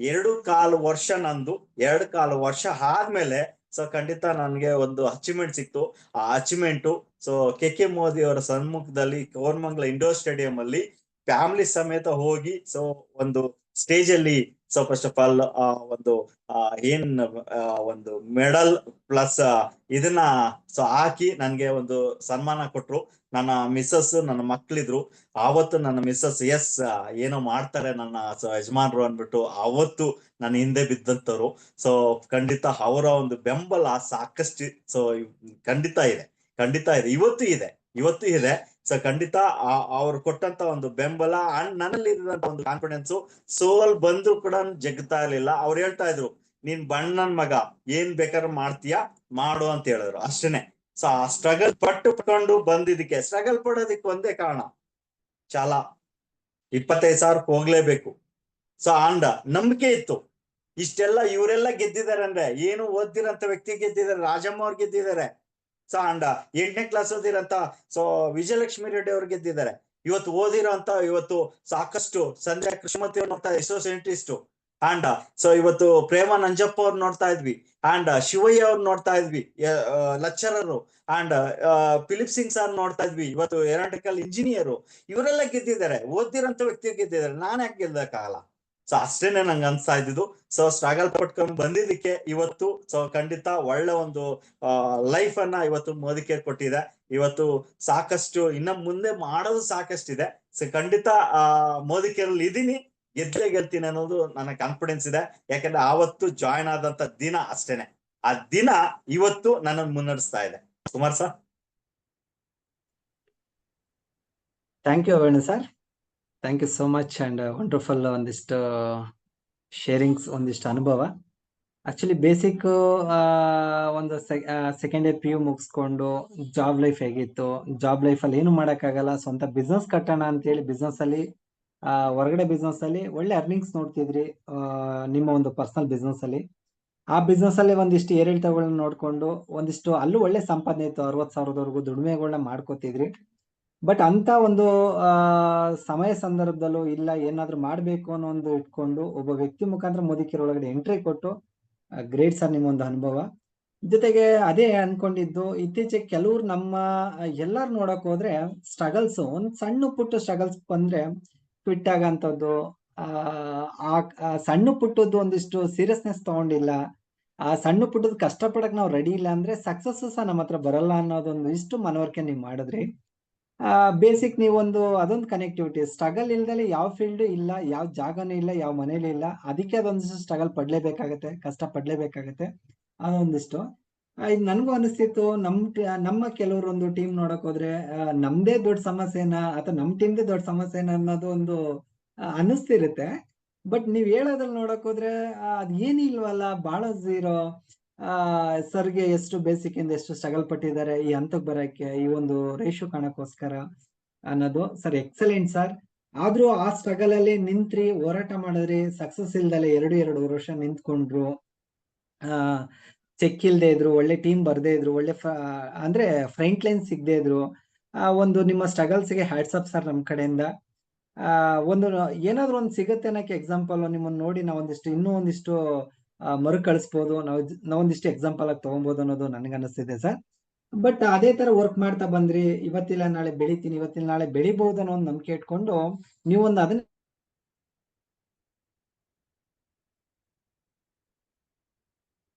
2.25 ವರ್ಷ ನಂದು, 2.25 ವರ್ಷ ಆದ್ಮೇಲೆ ಸೊ ಖಂಡಿತ ನನ್ಗೆ ಒಂದು ಅಚೀವ್ಮೆಂಟ್ ಸಿಕ್ತು. ಆ ಅಚೀವ್ಮೆಂಟ್ ಸೊ KK ಮೋದಿ ಅವರ ಸನ್ಮುಖದಲ್ಲಿ ಕೋರಮಂಗಲ ಇಂಡೋರ್ ಸ್ಟೇಡಿಯಂ ಅಲ್ಲಿ ಫ್ಯಾಮಿಲಿ ಸಮೇತ ಹೋಗಿ ಸೊ ಒಂದು ಸ್ಟೇಜ್ ಅಲ್ಲಿ ಸೊ ಫಸ್ಟ್ ಆಫ್ ಆಲ್ ಒಂದು ಮೆಡಲ್ ಪ್ಲಸ್ ಇದನ್ನ ಸೊ ಹಾಕಿ ನನ್ಗೆ ಒಂದು ಸನ್ಮಾನ ಕೊಟ್ರು. ನನ್ನ ಮಿಸ್ಸಸ್, ನನ್ನ ಮಕ್ಳಿದ್ರು. ಆವತ್ತು ನನ್ನ ಮಿಸ್ಸಸ್ ಏನೋ ಮಾಡ್ತಾರೆ ನನ್ನ ಯಜಮಾನ್ರು ಅಂದ್ಬಿಟ್ಟು ಅವತ್ತು ನನ್ನ ಹಿಂದೆ ಬಿದ್ದಂತವ್ರು. ಸೊ ಖಂಡಿತ ಅವರ ಒಂದು ಬೆಂಬಲ ಸಾಕಷ್ಟು ಸೊ ಖಂಡಿತ ಇದೆ, ಇವತ್ತು ಇದೆ. ಸೊ ಖಂಡಿತ ಅವ್ರು ಕೊಟ್ಟಂತ ಒಂದು ಬೆಂಬಲ ಅಂಡ್ ನನ್ನಲ್ಲಿ ಇರುವಂತ ಒಂದು ಕಾನ್ಫಿಡೆನ್ಸ್, ಸೋಲ್ ಬಂದ್ರು ಕೂಡ ಜಗ್ತಾ ಇರ್ಲಿಲ್ಲ. ಅವ್ರು ಹೇಳ್ತಾ ಇದ್ರು, ನೀನ್ ಬಣ್ಣನ್ ಮಗ, ಏನ್ ಬೇಕಾದ್ರೂ ಮಾಡ್ತೀಯಾ, ಮಾಡು ಅಂತ ಹೇಳಿದ್ರು, ಅಷ್ಟೇನೆ. ಸೊ ಆ ಸ್ಟ್ರಗಲ್ ಪಟ್ಟುಕೊಂಡು ಬಂದಿದ್ದಕ್ಕೆ, ಸ್ಟ್ರಗಲ್ ಪಡೋದಿಕ್ಕೆ ಒಂದೇ ಕಾರಣ, ಛಲ. 25,000 ಹೋಗ್ಲೇಬೇಕು. ಸೊ ಅಂಡ ನಂಬಿಕೆ ಇತ್ತು. ಇಷ್ಟೆಲ್ಲ ಇವರೆಲ್ಲ ಗೆದ್ದಿದ್ದಾರೆ ಅಂದ್ರೆ ಏನು ಓದ್ದಿರಂತ ವ್ಯಕ್ತಿ ಗೆದ್ದಿದ್ದಾರೆ, ರಾಜಮ್ಮ ಅವ್ರು ಗೆದ್ದಿದ್ದಾರೆ. ಸೊ ಅಂಡ್ 8ನೇ ಕ್ಲಾಸ್ ಓದಿರಂತ ಸೊ ವಿಜಯಲಕ್ಷ್ಮಿ ರೆಡ್ಡಿ ಅವ್ರು ಗೆದ್ದಿದ್ದಾರೆ. ಇವತ್ತು ಓದಿರೋಂತ ಇವತ್ತು ಸಾಕಷ್ಟು ಸಂಧ್ಯಾ ಕೃಷ್ಣಮೂರ್ತಿ ಅವ್ರು ನೋಡ್ತಾ ಇಸ್ರೋ ಸೈಂಟಿಸ್ಟ್ ಅಂಡ್ ಸೊ ಇವತ್ತು ಪ್ರೇಮ ನಂಜಪ್ಪ ಅವ್ರು ನೋಡ್ತಾ ಇದ್ವಿ, ಅಂಡ್ ಶಿವಯ್ಯ ಅವ್ರು ನೋಡ್ತಾ ಇದ್ವಿ ಲೆಕ್ಚರರು, ಅಂಡ್ ಫಿಲಿಪ್ ಸಿಂಗ್ ಸರ್ ನೋಡ್ತಾ ಇದ್ವಿ, ಇವತ್ತು ಏರೋನಾಟಿಕಲ್ ಇಂಜಿನಿಯರ್. ಇವರೆಲ್ಲ ಗೆದ್ದಿದ್ದಾರೆ, ಓದಿರೋಂತ ವ್ಯಕ್ತಿ ಗೆದ್ದಿದ್ದಾರೆ. ನಾನ್ ಯಾಕೆ ಗೆಲ್ಲಕ್ಕಾಗಲ್ಲ? ಸೊ ಅಷ್ಟೇನೆ ನಂಗೆ ಅನ್ಸ್ತಾ ಇದ್ದಿದ್ದು. ಸೊ ಸ್ಟ್ರಗಲ್ ಪಟ್ಕೊಂಡು ಬಂದಿದ್ದಕ್ಕೆ ಇವತ್ತು ಸೊ ಖಂಡಿತ ಒಳ್ಳೆ ಒಂದು ಲೈಫ್ ಅನ್ನ ಇವತ್ತು ಮೋದಿ ಕೇರ್ ಕೊಟ್ಟಿದೆ. ಇವತ್ತು ಸಾಕಷ್ಟು ಇನ್ನ ಮುಂದೆ ಮಾಡೋದು ಸಾಕಷ್ಟಿದೆ. ಸೊ ಖಂಡಿತ ಮೋದಿ ಕೇರಲ್ಲಿ ಇದೀನಿ, ಗೆದ್ದೇ ಗೆಲ್ತೀನಿ ಅನ್ನೋದು ನನ್ನ ಕಾನ್ಫಿಡೆನ್ಸ್ ಇದೆ. ಯಾಕಂದ್ರೆ ಆವತ್ತು ಜಾಯ್ನ್ ಆದಂತ ದಿನ ಅಷ್ಟೇನೆ, ಆ ದಿನ ಇವತ್ತು ನನ್ನನ್ನು ಮುನ್ನಡೆಸ್ತಾ ಇದೆ. Kumar sir, thank you Venu sir, thank you so much and wonderful ಒಂದಿಷ್ಟು ಶೇರಿಂಗ್ಸ್, ಒಂದಿಷ್ಟು ಅನುಭವ. ಆಕ್ಚುಲಿ ಬೇಸಿಕ್ ಒಂದು ಸೆಕೆಂಡ್ ಇಯರ್ PU ಮುಗಿಸ್ಕೊಂಡು ಜಾಬ್ ಲೈಫ್ ಹೇಗಿತ್ತು, ಜಾಬ್ ಲೈಫ್ ಅಲ್ಲಿ ಏನು ಮಾಡಕ್ಕಾಗಲ್ಲ, ಸ್ವಂತ ಬಿಸ್ನೆಸ್ ಕಟ್ಟೋಣ ಅಂತೇಳಿ ಬಿಸ್ನೆಸ್ ಅಲ್ಲಿ ಹೊರಗಡೆ ಬಿಸ್ನೆಸ್ ಅಲ್ಲಿ ಒಳ್ಳೆ ಅರ್ನಿಂಗ್ಸ್ ನೋಡ್ತಿದ್ರಿ ನಿಮ್ಮ ಒಂದು ಪರ್ಸನಲ್ ಬಿಸ್ನೆಸ್ ಅಲ್ಲಿ. ಆ ಬಿಸ್ನೆಸ್ ಅಲ್ಲಿ ಒಂದಿಷ್ಟು ಏರಿಳಿತಗಳನ್ನ ನೋಡ್ಕೊಂಡು ಒಂದಿಷ್ಟು ಅಲ್ಲೂ ಒಳ್ಳೆ ಸಂಪಾದನೆ ಇತ್ತು, 60,000ದವರೆಗೂ ದುಡಿಮೆಗಳನ್ನ ಮಾಡ್ಕೋತಿದ್ರಿ. ಬಟ್ ಅಂತ ಒಂದು ಸಮಯ ಸಂದರ್ಭದಲ್ಲೂ ಇಲ್ಲ ಏನಾದ್ರೂ ಮಾಡ್ಬೇಕು ಅನ್ನೋ ಒಂದು ಇಟ್ಕೊಂಡು ಒಬ್ಬ ವ್ಯಕ್ತಿ ಮುಖಾಂತರ ಮೋದಿ ಕೇರ್ ಒಳಗಡೆ ಎಂಟ್ರಿ ಕೊಟ್ಟು ಗ್ರೇಟ್ ಸರ್ ನಿಮ್ಮ ಒಂದು ಅನುಭವ. ಜೊತೆಗೆ ಅದೇ ಅನ್ಕೊಂಡಿದ್ದು, ಇತ್ತೀಚೆಗೆ ಕೆಲವ್ರು ನಮ್ಮ ಎಲ್ಲಾರು ನೋಡಕ್ ಹೋದ್ರೆ ಸ್ಟ್ರಗಲ್ಸ್, ಒಂದ್ ಸಣ್ಣ ಪುಟ್ಟ ಸ್ಟ್ರಗಲ್ಸ್ ಬಂದ್ರೆ ಕ್ವಿಟ್ ಆಗಂತದ್ದು, ಆ ಸಣ್ಣ ಪುಟ್ಟದ್ದು ಒಂದಿಷ್ಟು ಸೀರಿಯಸ್ನೆಸ್ ತಗೊಂಡಿಲ್ಲ, ಆ ಸಣ್ಣ ಪುಟ್ಟದ್ ಕಷ್ಟಪಡಕ್ ನಾವು ರೆಡಿ ಇಲ್ಲ ಅಂದ್ರೆ ಸಕ್ಸಸ್ ಸಹ ನಮ್ಮ ಹತ್ರ ಬರಲ್ಲ ಅನ್ನೋದೊಂದು ಇಷ್ಟು ಮನವರಿಕೆ ನೀವು ಮಾಡಿದ್ರಿ. ಬೇಸಿಕ್ ನೀವೊಂದು ಅದೊಂದು ಕನೆಕ್ಟಿವಿಟಿ, ಸ್ಟ್ರಗಲ್ ಇಲ್ದಲೆ ಯಾವ ಫೀಲ್ಡ್ ಇಲ್ಲ, ಯಾವ ಜಾಗನೂ ಇಲ್ಲ, ಯಾವ ಮನೇಲಿ ಇಲ್ಲ, ಅದಕ್ಕೆ ಅದೊಂದಿಷ್ಟು ಸ್ಟ್ರಗಲ್ ಪಡ್ಲೇಬೇಕಾಗತ್ತೆ, ಕಷ್ಟ ಪಡ್ಲೇಬೇಕಾಗತ್ತೆ ಅದೊಂದಿಷ್ಟು. ಇದು ನನಗೂ ಅನಿಸ್ತಿತ್ತು, ನಮ್ಮ ಕೆಲವರು ಒಂದು ಟೀಮ್ ನೋಡಕ್ ಹೋದ್ರೆ ನಮ್ದೇ ದೊಡ್ಡ ಸಮಸ್ಯೆನ ಅಥವಾ ನಮ್ ಟೀಮ್ದೇ ದೊಡ್ಡ ಸಮಸ್ಯೆನ ಅನ್ನೋದು ಒಂದು ಅನ್ನಿಸ್ತಿರುತ್ತೆ. ಬಟ್ ನೀವ್ ಹೇಳೋದ್ರಲ್ಲಿ ನೋಡಕ್ ಹೋದ್ರೆ ಅದ್ ಏನಿಲ್ವಲ್ಲ, ಬಹಳ ಝೀರೋ. ಸರ್ಗೆ ಎಷ್ಟು ಬೇಸಿಕ್ ಇಂದ ಎಷ್ಟು ಸ್ಟ್ರಗಲ್ ಪಟ್ಟಿದ್ದಾರೆ ಈ ಹಂತಕ್ಕೆ ಬರಕ್ಕೆ, ಈ ಒಂದು ರೇಷು ಕಾಣಕ್ಕೋಸ್ಕರ ಅನ್ನೋದು. Sir excellent sir. ಆದ್ರೂ ಆ ಸ್ಟ್ರಗಲ್ ಅಲ್ಲಿ ನಿಂತ್ರಿ, ಹೋರಾಟ ಮಾಡಿದ್ರಿ, ಸಕ್ಸಸ್ ಇಲ್ದಲೆ 2 ವರ್ಷ ನಿಂತ್ಕೊಂಡ್ರು, ಚೆಕ್ ಇಲ್ದೇ ಇದ್ರು, ಒಳ್ಳೆ ಟೀಮ್ ಬರ್ದೇ ಇದ್ರು, ಒಳ್ಳೆ ಅಂದ್ರೆ ಫ್ರಂಟ್ ಲೈನ್ ಸಿಗದೆ ಇದ್ರು. ಒಂದು ನಿಮ್ಮ ಸ್ಟ್ರಗಲ್ಸ್ಗೆ ಹ್ಯಾಟ್ಸ್ ಅಪ್ ಸರ್ ನಮ್ ಕಡೆಯಿಂದ. ಒಂದು ಏನಾದ್ರು ಒಂದು ಸಿಗುತ್ತೆ ಅನ್ನಕ್ಕೆ ಎಕ್ಸಾಂಪಲ್ ನಿಮ್ಮನ್ನ ನೋಡಿ ನಾವೊಂದಿಷ್ಟು ಇನ್ನೂ ಒಂದಿಷ್ಟು ಮರುಕಳಿಸ್ಬೋದು, ನಾವೊಂದಿಷ್ಟು ಎಕ್ಸಾಂಪಲ್ ಆಗಿ ತಗೊಬೋದು ಅನ್ನೋದು ನನ್ಗೆ ಅನಿಸ್ತಿದೆ ಸರ್. ಬಟ್ ಅದೇ ತರ ವರ್ಕ್ ಮಾಡ್ತಾ ಬಂದ್ರಿ, ಇವತ್ತಿಲ್ಲ ನಾಳೆ ಬೆಳಿತೀನಿ, ಇವತ್ತಿಲ್ಲ ನಾಳೆ ಬೆಳಿಬಹುದು ಅನ್ನೋ ಒಂದು ನಂಬಿಕೆ ಇಟ್ಕೊಂಡು ನೀವೊಂದು ಅದನ್ನ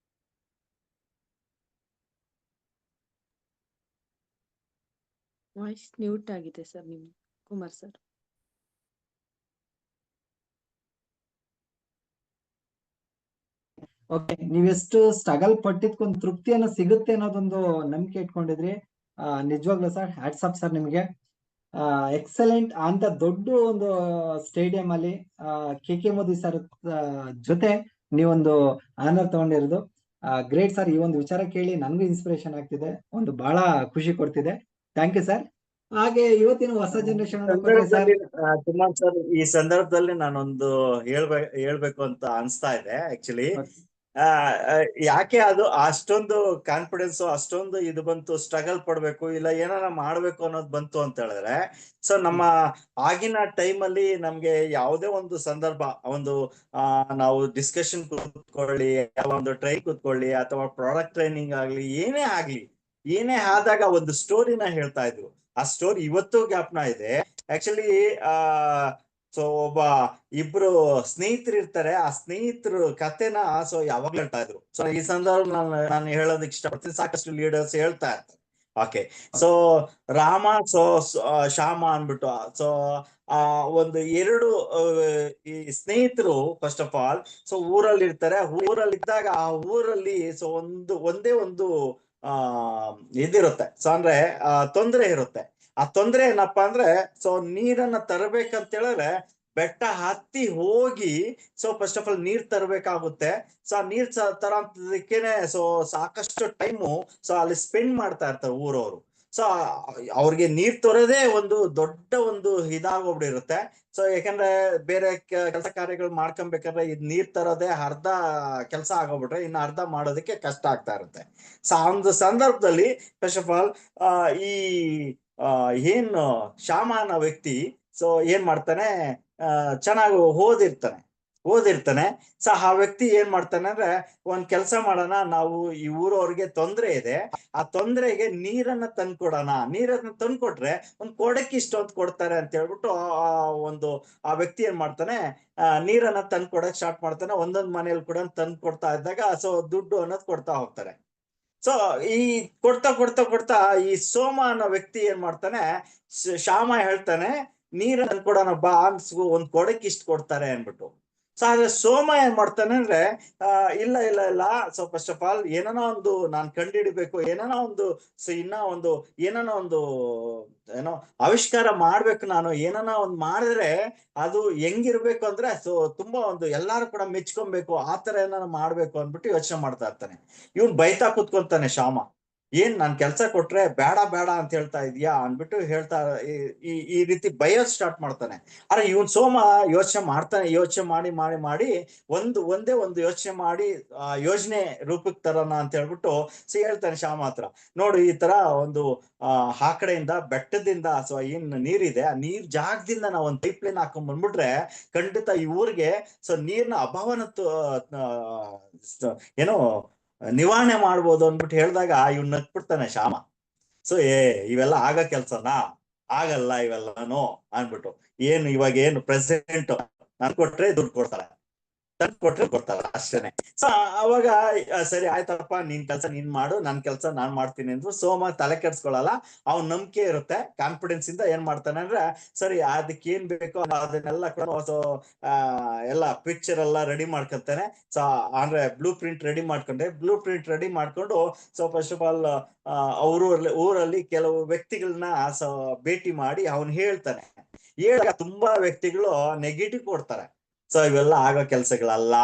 ವಾಯ್ಸ್ ಮ್ಯೂಟ್ ಆಗಿದೆ ಸರ್ ನಿಮ್ ಕುಮಾರ್ ಸರ್. ಓಕೆ, ನೀವೆಷ್ಟು ಸ್ಟ್ರಗಲ್ ಪಟ್ಟಿದ್ಕೊಂದು ತೃಪ್ತಿಯನ್ನ ಸಿಗುತ್ತೆ ಅನ್ನೋದೊಂದು ನಂಬಿಕೆ ಇಟ್ಕೊಂಡಿದ್ರಿ. ನಿಜವಾಗ್ಲೂ ಸರ್ ಹ್ಯಾಟ್ಸ್ ಆಫ್ ಸರ್ ನಿಮ್ಗೆ. ಎಕ್ಸಲೆಂಟ್. ಅಂತ ದೊಡ್ಡ ಒಂದು ಸ್ಟೇಡಿಯಂ ಅಲ್ಲಿ KK ಮೋದಿ ಸರ್ ಜೊತೆ ನೀವೊಂದು ಆನರ್ ತಗೊಂಡಿರೋದು ಗ್ರೇಟ್ ಸರ್. ಈ ಒಂದು ವಿಚಾರ ಕೇಳಿ ನನ್ಗೂ ಇನ್ಸ್ಪಿರೇಷನ್ ಆಗ್ತಿದೆ, ಒಂದು ಬಹಳ ಖುಷಿ ಕೊಡ್ತಿದೆ. Thank you sir. ಹಾಗೆ ಇವತ್ತಿನ ಹೊಸ ಜನರೇಷನ್ ಸರ್, ಕುಮಾರ್ ಸರ್, ಈ ಸಂದರ್ಭದಲ್ಲಿ ನಾನೊಂದು ಹೇಳ್ಬೇಕು ಅಂತ ಅನ್ಸ್ತಾ ಇದೆ ಆಕ್ಚುಲಿ. ಯಾಕೆ ಅದು ಅಷ್ಟೊಂದು ಕಾನ್ಫಿಡೆನ್ಸ್, ಅಷ್ಟೊಂದು ಇದು ಬಂತು, ಸ್ಟ್ರಗಲ್ ಪಡ್ಬೇಕು ಇಲ್ಲ ಏನಾರ ಮಾಡ್ಬೇಕು ಅನ್ನೋದು ಬಂತು ಅಂತ ಹೇಳಿದ್ರೆ, ಸೊ ನಮ್ಮ ಆಗಿನ ಟೈಮ್ ಅಲ್ಲಿ ನಮ್ಗೆ ಯಾವುದೇ ಒಂದು ಸಂದರ್ಭ, ಒಂದು ನಾವು ಡಿಸ್ಕಷನ್ ಕೂತ್ಕೊಳ್ಳಿ, ಒಂದು ಟ್ರೈನ್ ಕೂತ್ಕೊಳ್ಳಿ, ಅಥವಾ ಪ್ರಾಡಕ್ಟ್ ಟ್ರೈನಿಂಗ್ ಆಗ್ಲಿ, ಏನೇ ಆದಾಗ ಒಂದು ಸ್ಟೋರಿನ ಹೇಳ್ತಾ ಇದ್ರು. ಆ ಸ್ಟೋರಿ ಇವತ್ತು ಜ್ಞಾಪನ ಇದೆ ಆಕ್ಚುಲಿ. ಸೊ ಒಬ್ಬ ಇಬ್ರು ಸ್ನೇಹಿತರು ಇರ್ತಾರೆ, ಆ ಸ್ನೇಹಿತರು ಕತೆನ ಸೊ ಯಾವಾಗ್ಲೂ ಹೇಳ್ತಾ ಇದ್ರು. ಸೊ ಈ ಸಂದರ್ಭ ನಾನು ಹೇಳೋದಕ್ಕೆ ಇಷ್ಟಪಡ್ತೀನಿ, ಸಾಕಷ್ಟು ಲೀಡರ್ಸ್ ಹೇಳ್ತಾ ಇರ್ತಾರೆ. Okay, so Rama so Shyama ಅನ್ಬಿಟ್ಟು, ಸೊ ಒಂದು ಎರಡು ಈ ಸ್ನೇಹಿತರು ಫಸ್ಟ್ ಆಫ್ ಆಲ್ ಸೊ ಊರಲ್ಲಿ ಇರ್ತಾರೆ. ಊರಲ್ಲಿ ಇದ್ದಾಗ ಆ ಊರಲ್ಲಿ ಸೊ ಒಂದೇ ಒಂದು ಇದಿರುತ್ತೆ, ಸೊ ಅಂದ್ರೆ ತೊಂದರೆ ಇರುತ್ತೆ. ಆ ತೊಂದರೆ ಏನಪ್ಪಾ ಅಂದ್ರೆ, ಸೊ ನೀರನ್ನ ತರಬೇಕಂತ ಹೇಳಿದ್ರೆ ಬೆಟ್ಟ ಹತ್ತಿ ಹೋಗಿ ಸೊ ಫಸ್ಟ್ ಆಫ್ ಆಲ್ ನೀರ್ ತರಬೇಕಾಗುತ್ತೆ. ಸೊ ಆ ನೀರ್ ತರೋದಕ್ಕೇನೆ ಸೊ ಸಾಕಷ್ಟು ಟೈಮು ಸೊ ಅಲ್ಲಿ ಸ್ಪೆಂಡ್ ಮಾಡ್ತಾ ಇರ್ತಾರೆ ಊರವರು. ಸೊ ಅವ್ರಿಗೆ ನೀರ್ ತೋರೋದೇ ಒಂದು ದೊಡ್ಡ ಒಂದು ಇದಾಗೋಗ್ಬಿಟ್ಟಿರುತ್ತೆ. ಸೊ ಯಾಕಂದ್ರೆ ಬೇರೆ ಕೆಲಸ ಕಾರ್ಯಗಳು ಮಾಡ್ಕೊಬೇಕಾದ್ರೆ ಇದ್ ನೀರ್ ತರೋದೇ ಅರ್ಧ ಕೆಲಸ ಆಗೋಗ್ಬಿಟ್ರೆ ಇನ್ನು ಅರ್ಧ ಮಾಡೋದಕ್ಕೆ ಕಷ್ಟ ಆಗ್ತಾ ಇರುತ್ತೆ. ಸೊ ಆ ಒಂದು ಸಂದರ್ಭದಲ್ಲಿ ಫಸ್ಟ್ ಆಫ್ ಆಲ್ ಈ ಏನು ಶ್ಯಾಮ ಅನ್ನೋ ವ್ಯಕ್ತಿ ಸೊ ಏನ್ ಮಾಡ್ತಾನೆ, ಚೆನ್ನಾಗಿ ಓದಿರ್ತಾನೆ. ಸೊ ಆ ವ್ಯಕ್ತಿ ಏನ್ ಮಾಡ್ತಾನೆ ಅಂದ್ರೆ, ಒಂದ್ ಕೆಲಸ ಮಾಡೋಣ, ನಾವು ಈ ಊರವ್ರಿಗೆ ತೊಂದ್ರೆ ಇದೆ, ಆ ತೊಂದರೆಗೆ ನೀರನ್ನ ತಂದ್ಕೊಡೋಣ, ನೀರನ್ನ ತಂದ್ಕೊಟ್ರೆ ಒಂದ್ ಕೊಡಕ್ಕೆ ಇಷ್ಟು ಅಂತ ಕೊಡ್ತಾರೆ ಅಂತ ಹೇಳ್ಬಿಟ್ಟು ಆ ವ್ಯಕ್ತಿ ಏನ್ ಮಾಡ್ತಾನೆ, ನೀರನ್ನ ತಂದ್ಕೊಡಕ್ ಸ್ಟಾರ್ಟ್ ಮಾಡ್ತಾನೆ. ಒಂದೊಂದ್ ಮನೇಲಿ ಕೂಡ ತಂದ್ ಕೊಡ್ತಾ ಇದ್ದಾಗ ಸೊ ದುಡ್ಡು ಅನ್ನೋದು ಕೊಡ್ತಾ ಹೋಗ್ತಾರೆ. ಸೊ ಈ ಕೊಡ್ತಾ ಈ ಸೋಮ ಅನ್ನೋ ವ್ಯಕ್ತಿ ಏನ್ ಮಾಡ್ತಾನೆ, ಶ್ಯಾಮ ಹೇಳ್ತಾನೆ ನೀರನ್ನ ತಂದ್ಕೊಡೋಣ ಬಾ, ಒಂದ್ ಕೊಡಕ್ಕೆ ಇಷ್ಟು ಕೊಡ್ತಾರೆ ಅನ್ಬಿಟ್ಟು. ಸೊ ಆದ್ರೆ ಸೋಮ ಏನ್ ಮಾಡ್ತಾನೆ ಅಂದ್ರೆ, ಇಲ್ಲ ಸೊ ಫಸ್ಟ್ ಆಫ್ ಆಲ್ ಏನೋ ಒಂದು ನಾನ್ ಕಂಡುಹಿಡಿಬೇಕು, ಏನೋ ಒಂದು ಏನೋ ಆವಿಷ್ಕಾರ ಮಾಡ್ಬೇಕು, ನಾನು ಏನೋ ಒಂದ್ ಮಾಡಿದ್ರೆ ಅದು ಹೆಂಗಿರ್ಬೇಕು ಅಂದ್ರೆ ಸೊ ತುಂಬಾ ಒಂದು ಎಲ್ಲಾರು ಕೂಡ ಮೆಚ್ಕೊಬೇಕು, ಆತರ ಏನಾರ ಮಾಡ್ಬೇಕು ಅಂದ್ಬಿಟ್ಟು ಯೋಚನೆ ಮಾಡ್ತಾ ಇರ್ತಾನೆ. ಇವ್ನ್ ಬೈತಾ ಕುತ್ಕೊಂತಾನೆ ಶ್ಯಾಮ, ಏನ್ ನಾನ್ ಕೆಲ್ಸ ಕೊಟ್ರೆ ಬೇಡ ಅಂತ ಹೇಳ್ತಾ ಇದೀಯಾ ಅನ್ಬಿಟ್ಟು ಹೇಳ್ತಾ ಈ ರೀತಿ ಬಯೋದ್ ಸ್ಟಾರ್ಟ್ ಮಾಡ್ತಾನೆ. ಆದ್ರೆ ಇವನ್ ಸೋಮ ಯೋಚನೆ ಮಾಡಿ ಒಂದೇ ಒಂದು ಯೋಚನೆ ಮಾಡಿ ಯೋಜನೆ ರೂಪಕ್ಕೆ ತರೋಣ ಅಂತ ಹೇಳ್ಬಿಟ್ಟು ಹೇಳ್ತಾನೆ ಶ್ಯಾಮ ಹತ್ರ. ನೋಡು, ಈ ತರ ಒಂದು ಆ ಕಡೆಯಿಂದ ಬೆಟ್ಟದಿಂದ ಸೊ ಏನ್ ನೀರಿದೆ, ಆ ನೀರ್ ಜಾಗದಿಂದ ನಾವ್ ಒಂದ್ ಪೈಪ್ ಲೈನ್ ಹಾಕೊಂಡ್ ಬಂದ್ಬಿಟ್ರೆ ಖಂಡಿತ ಈ ಊರಿಗೆ ಸೊ ನೀರ್ನ ಅಭಾವನ ಏನೋ ನಿವಾರಣೆ ಮಾಡ್ಬೋದು ಅಂದ್ಬಿಟ್ಟು ಹೇಳಿದಾಗ ಇವ್ನ್ ನಗ್ಬಿಡ್ತಾನೆ ಶ್ಯಾಮ. ಸೊ ಇವೆಲ್ಲ ಆಗ ಕೆಲ್ಸನಾ, ಆಗಲ್ಲ ಇವೆಲ್ಲನೂ ಅನ್ಬಿಟ್ಟು. ಇವಾಗ ಏನು ಪ್ರೆಸೆಂಟ್ ನನ್ ಕೊಟ್ರೆ ದುಡ್ಡು ಕೊಡ್ತಾರೆ ಅಷ್ಟೇನೆ. ಸೊ ಅವಾಗ ಸರಿ ಆಯ್ತಪ್ಪ, ನಿನ್ ಕೆಲ್ಸ ನೀನ್ ಮಾಡು, ನನ್ ಕೆಲ್ಸ ನಾನ್ ಮಾಡ್ತೀನಿ ಅಂದ್ರು ಸೋಮ ತಲೆ ಕೆಡ್ಸ್ಕೊಳಲ್ಲ. ಅವ್ನ್ ನಂಬಿಕೆ ಇರುತ್ತೆ, ಕಾನ್ಫಿಡೆನ್ಸ್ ಇಂದ ಏನ್ ಮಾಡ್ತಾನೆ ಅಂದ್ರೆ, ಸರಿ ಅದಕ್ಕೆ ಏನ್ ಬೇಕೋ ಅದನ್ನೆಲ್ಲ ಕೂಡ ಎಲ್ಲ ಪಿಕ್ಚರ್ ಎಲ್ಲ ರೆಡಿ ಮಾಡ್ಕೊಂತಾನೆ. ಸೊ ಅಂದ್ರೆ ಬ್ಲೂ ಪ್ರಿಂಟ್ ರೆಡಿ ಮಾಡ್ಕೊಂಡು ಸೊ ಫಸ್ಟ್ ಆಫ್ ಆಲ್ ಊರಲ್ಲಿ ಕೆಲವು ವ್ಯಕ್ತಿಗಳನ್ನ ಭೇಟಿ ಮಾಡಿ ಅವ್ನ್ ಹೇಳ್ತಾನೆ. ಹೇಳಾಗ ತುಂಬಾ ವ್ಯಕ್ತಿಗಳು ನೆಗೆಟಿವ್ ಕೊಡ್ತಾರೆ. ಸೊ ಇವೆಲ್ಲ ಆಗೋ ಕೆಲ್ಸಗಳಲ್ಲ,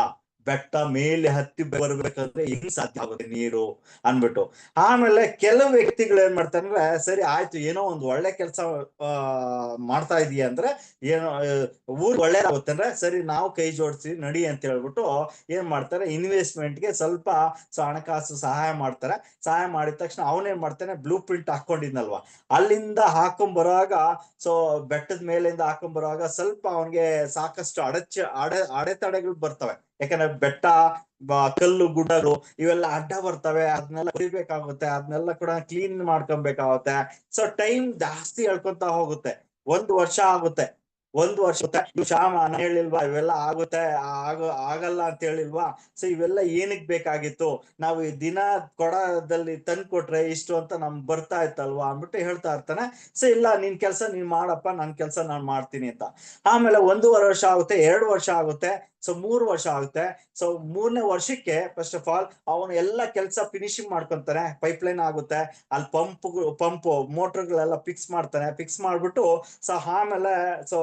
ಬೆಟ್ಟ ಮೇಲೆ ಹತ್ತಿ ಬರ್ಬೇಕಂದ್ರೆ ಹೆಂಗ್ ಸಾಧ್ಯ ಆಗುತ್ತೆ ನೀರು ಅನ್ಬಿಟ್ಟು. ಆಮೇಲೆ ಕೆಲವು ವ್ಯಕ್ತಿಗಳು ಏನ್ ಮಾಡ್ತಾರೆ ಅಂದ್ರೆ, ಸರಿ ಆಯ್ತು, ಏನೋ ಒಂದು ಒಳ್ಳೆ ಕೆಲಸ ಮಾಡ್ತಾ ಇದೀಯ ಅಂದ್ರೆ, ಏನೋ ಊರ್ ಒಳ್ಳೇದಾಗುತ್ತೆ ಅಂದ್ರೆ ಸರಿ ನಾವು ಕೈ ಜೋಡಿಸಿ ನಡಿ ಅಂತ ಹೇಳ್ಬಿಟ್ಟು ಏನ್ ಮಾಡ್ತಾರೆ, ಇನ್ವೆಸ್ಟ್ಮೆಂಟ್ಗೆ ಸ್ವಲ್ಪ ಹಣಕಾಸು ಸಹಾಯ ಮಾಡ್ತಾರೆ. ಸಹಾಯ ಮಾಡಿದ ತಕ್ಷಣ ಅವನೇನ್ ಮಾಡ್ತಾನೆ, ಬ್ಲೂ ಪ್ರಿಂಟ್ ಹಾಕೊಂಡಿದ್ನಲ್ವಾ, ಅಲ್ಲಿಂದ ಹಾಕೊಂಡ್ ಬರುವಾಗ ಸೊ ಬೆಟ್ಟದ ಮೇಲಿಂದ ಹಾಕೊಂಡ್ ಬರುವಾಗ ಸ್ವಲ್ಪ ಅವನ್ಗೆ ಸಾಕಷ್ಟು ಅಡೆತಡೆಗಳು ಬರ್ತವೆ. ಯಾಕಂದ್ರೆ ಬೆಟ್ಟ, ಕಲ್ಲು ಗುಡ್ಡಗಳು ಇವೆಲ್ಲ ಅಡ್ಡ ಬರ್ತವೆ, ಅದನ್ನೆಲ್ಲ ಕುಡಿಬೇಕಾಗುತ್ತೆ, ಅದನ್ನೆಲ್ಲ ಕೂಡ ಕ್ಲೀನ್ ಮಾಡ್ಕೊಬೇಕಾಗುತ್ತೆ. ಸೊ ಟೈಮ್ ಜಾಸ್ತಿ ಹೇಳ್ಕೊಂತ ಹೋಗುತ್ತೆ, 1 ವರ್ಷ ಆಗುತ್ತೆ. ಇವ್ ಶ್ಯಾಮ ಹೇಳಿಲ್ವಾ ಇವೆಲ್ಲ ಆಗುತ್ತೆ, ಆಗಲ್ಲ ಅಂತ ಹೇಳಿಲ್ವಾ? ಸೊ ಇವೆಲ್ಲ ಏನಕ್ ಬೇಕಾಗಿತ್ತು, ನಾವು ಈ ದಿನ ಕೊಡದಲ್ಲಿ ತಂದ್ ಕೊಟ್ರೆ ಇಷ್ಟು ಅಂತ ನಮ್ಗೆ ಬರ್ತಾ ಇತ್ತಲ್ವಾ ಅಂದ್ಬಿಟ್ಟು ಹೇಳ್ತಾ ಇರ್ತಾನೆ. ಸೊ ಇಲ್ಲ, ನಿನ್ ಕೆಲ್ಸ ನೀನ್ ಮಾಡಪ್ಪ, ನನ್ ಕೆಲ್ಸ ನಾನ್ ಮಾಡ್ತೀನಿ ಅಂತ. ಆಮೇಲೆ 1.5 ವರ್ಷ ಆಗುತ್ತೆ, 2 ವರ್ಷ ಆಗುತ್ತೆ, ಸೊ 3 ವರ್ಷ ಆಗುತ್ತೆ. ಸೊ 3ನೇ ವರ್ಷಕ್ಕೆ ಫಸ್ಟ್ ಆಫ್ ಆಲ್ ಅವನು ಎಲ್ಲ ಕೆಲಸ ಫಿನಿಶಿಂಗ್ ಮಾಡ್ಕೊಂತಾನೆ. ಪೈಪ್ ಲೈನ್ ಆಗುತ್ತೆ, ಅಲ್ಲಿ ಪಂಪ್ ಮೋಟರ್ಗಳೆಲ್ಲ ಫಿಕ್ಸ್ ಮಾಡ್ಬಿಟ್ಟು ಸೊ ಆಮೇಲೆ ಸೊ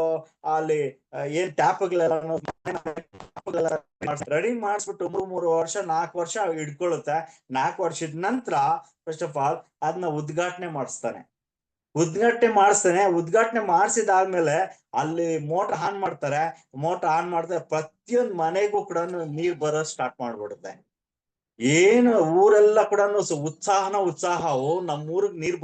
ಅಲ್ಲಿ ಏನ್ ಟ್ಯಾಪ್ಗಳೆಲ್ಲ ರೆಡಿ ಮಾಡಿಸ್ಬಿಟ್ಟು 3 ವರ್ಷ 4 ವರ್ಷ ಹಿಡ್ಕೊಳ್ಳುತ್ತೆ. 4 ವರ್ಷದ ನಂತರ ಫಸ್ಟ್ ಆಫ್ ಆಲ್ ಅದನ್ನ ಉದ್ಘಾಟನೆ ಮಾಡಿಸ್ತಾನೆ. ಉದ್ಘಾಟನೆ ಮಾಡಿಸಿದಾದ್ಮೇಲೆ ಅಲ್ಲಿ ಮೋಟರ್ ಆನ್ ಮಾಡ್ತಾರೆ. ಪ್ರತಿಯೊಂದು ಮನೆಗೂ ಕೂಡ ನೀರ್ ಬರೋ ಸ್ಟಾರ್ಟ್ ಮಾಡ್ಬಿಡುತ್ತೆ. ಏನು ಊರೆಲ್ಲ ಕೂಡ ಉತ್ಸಾಹವು ನಮ್ಮೂರಿಗೆ ನೀರ್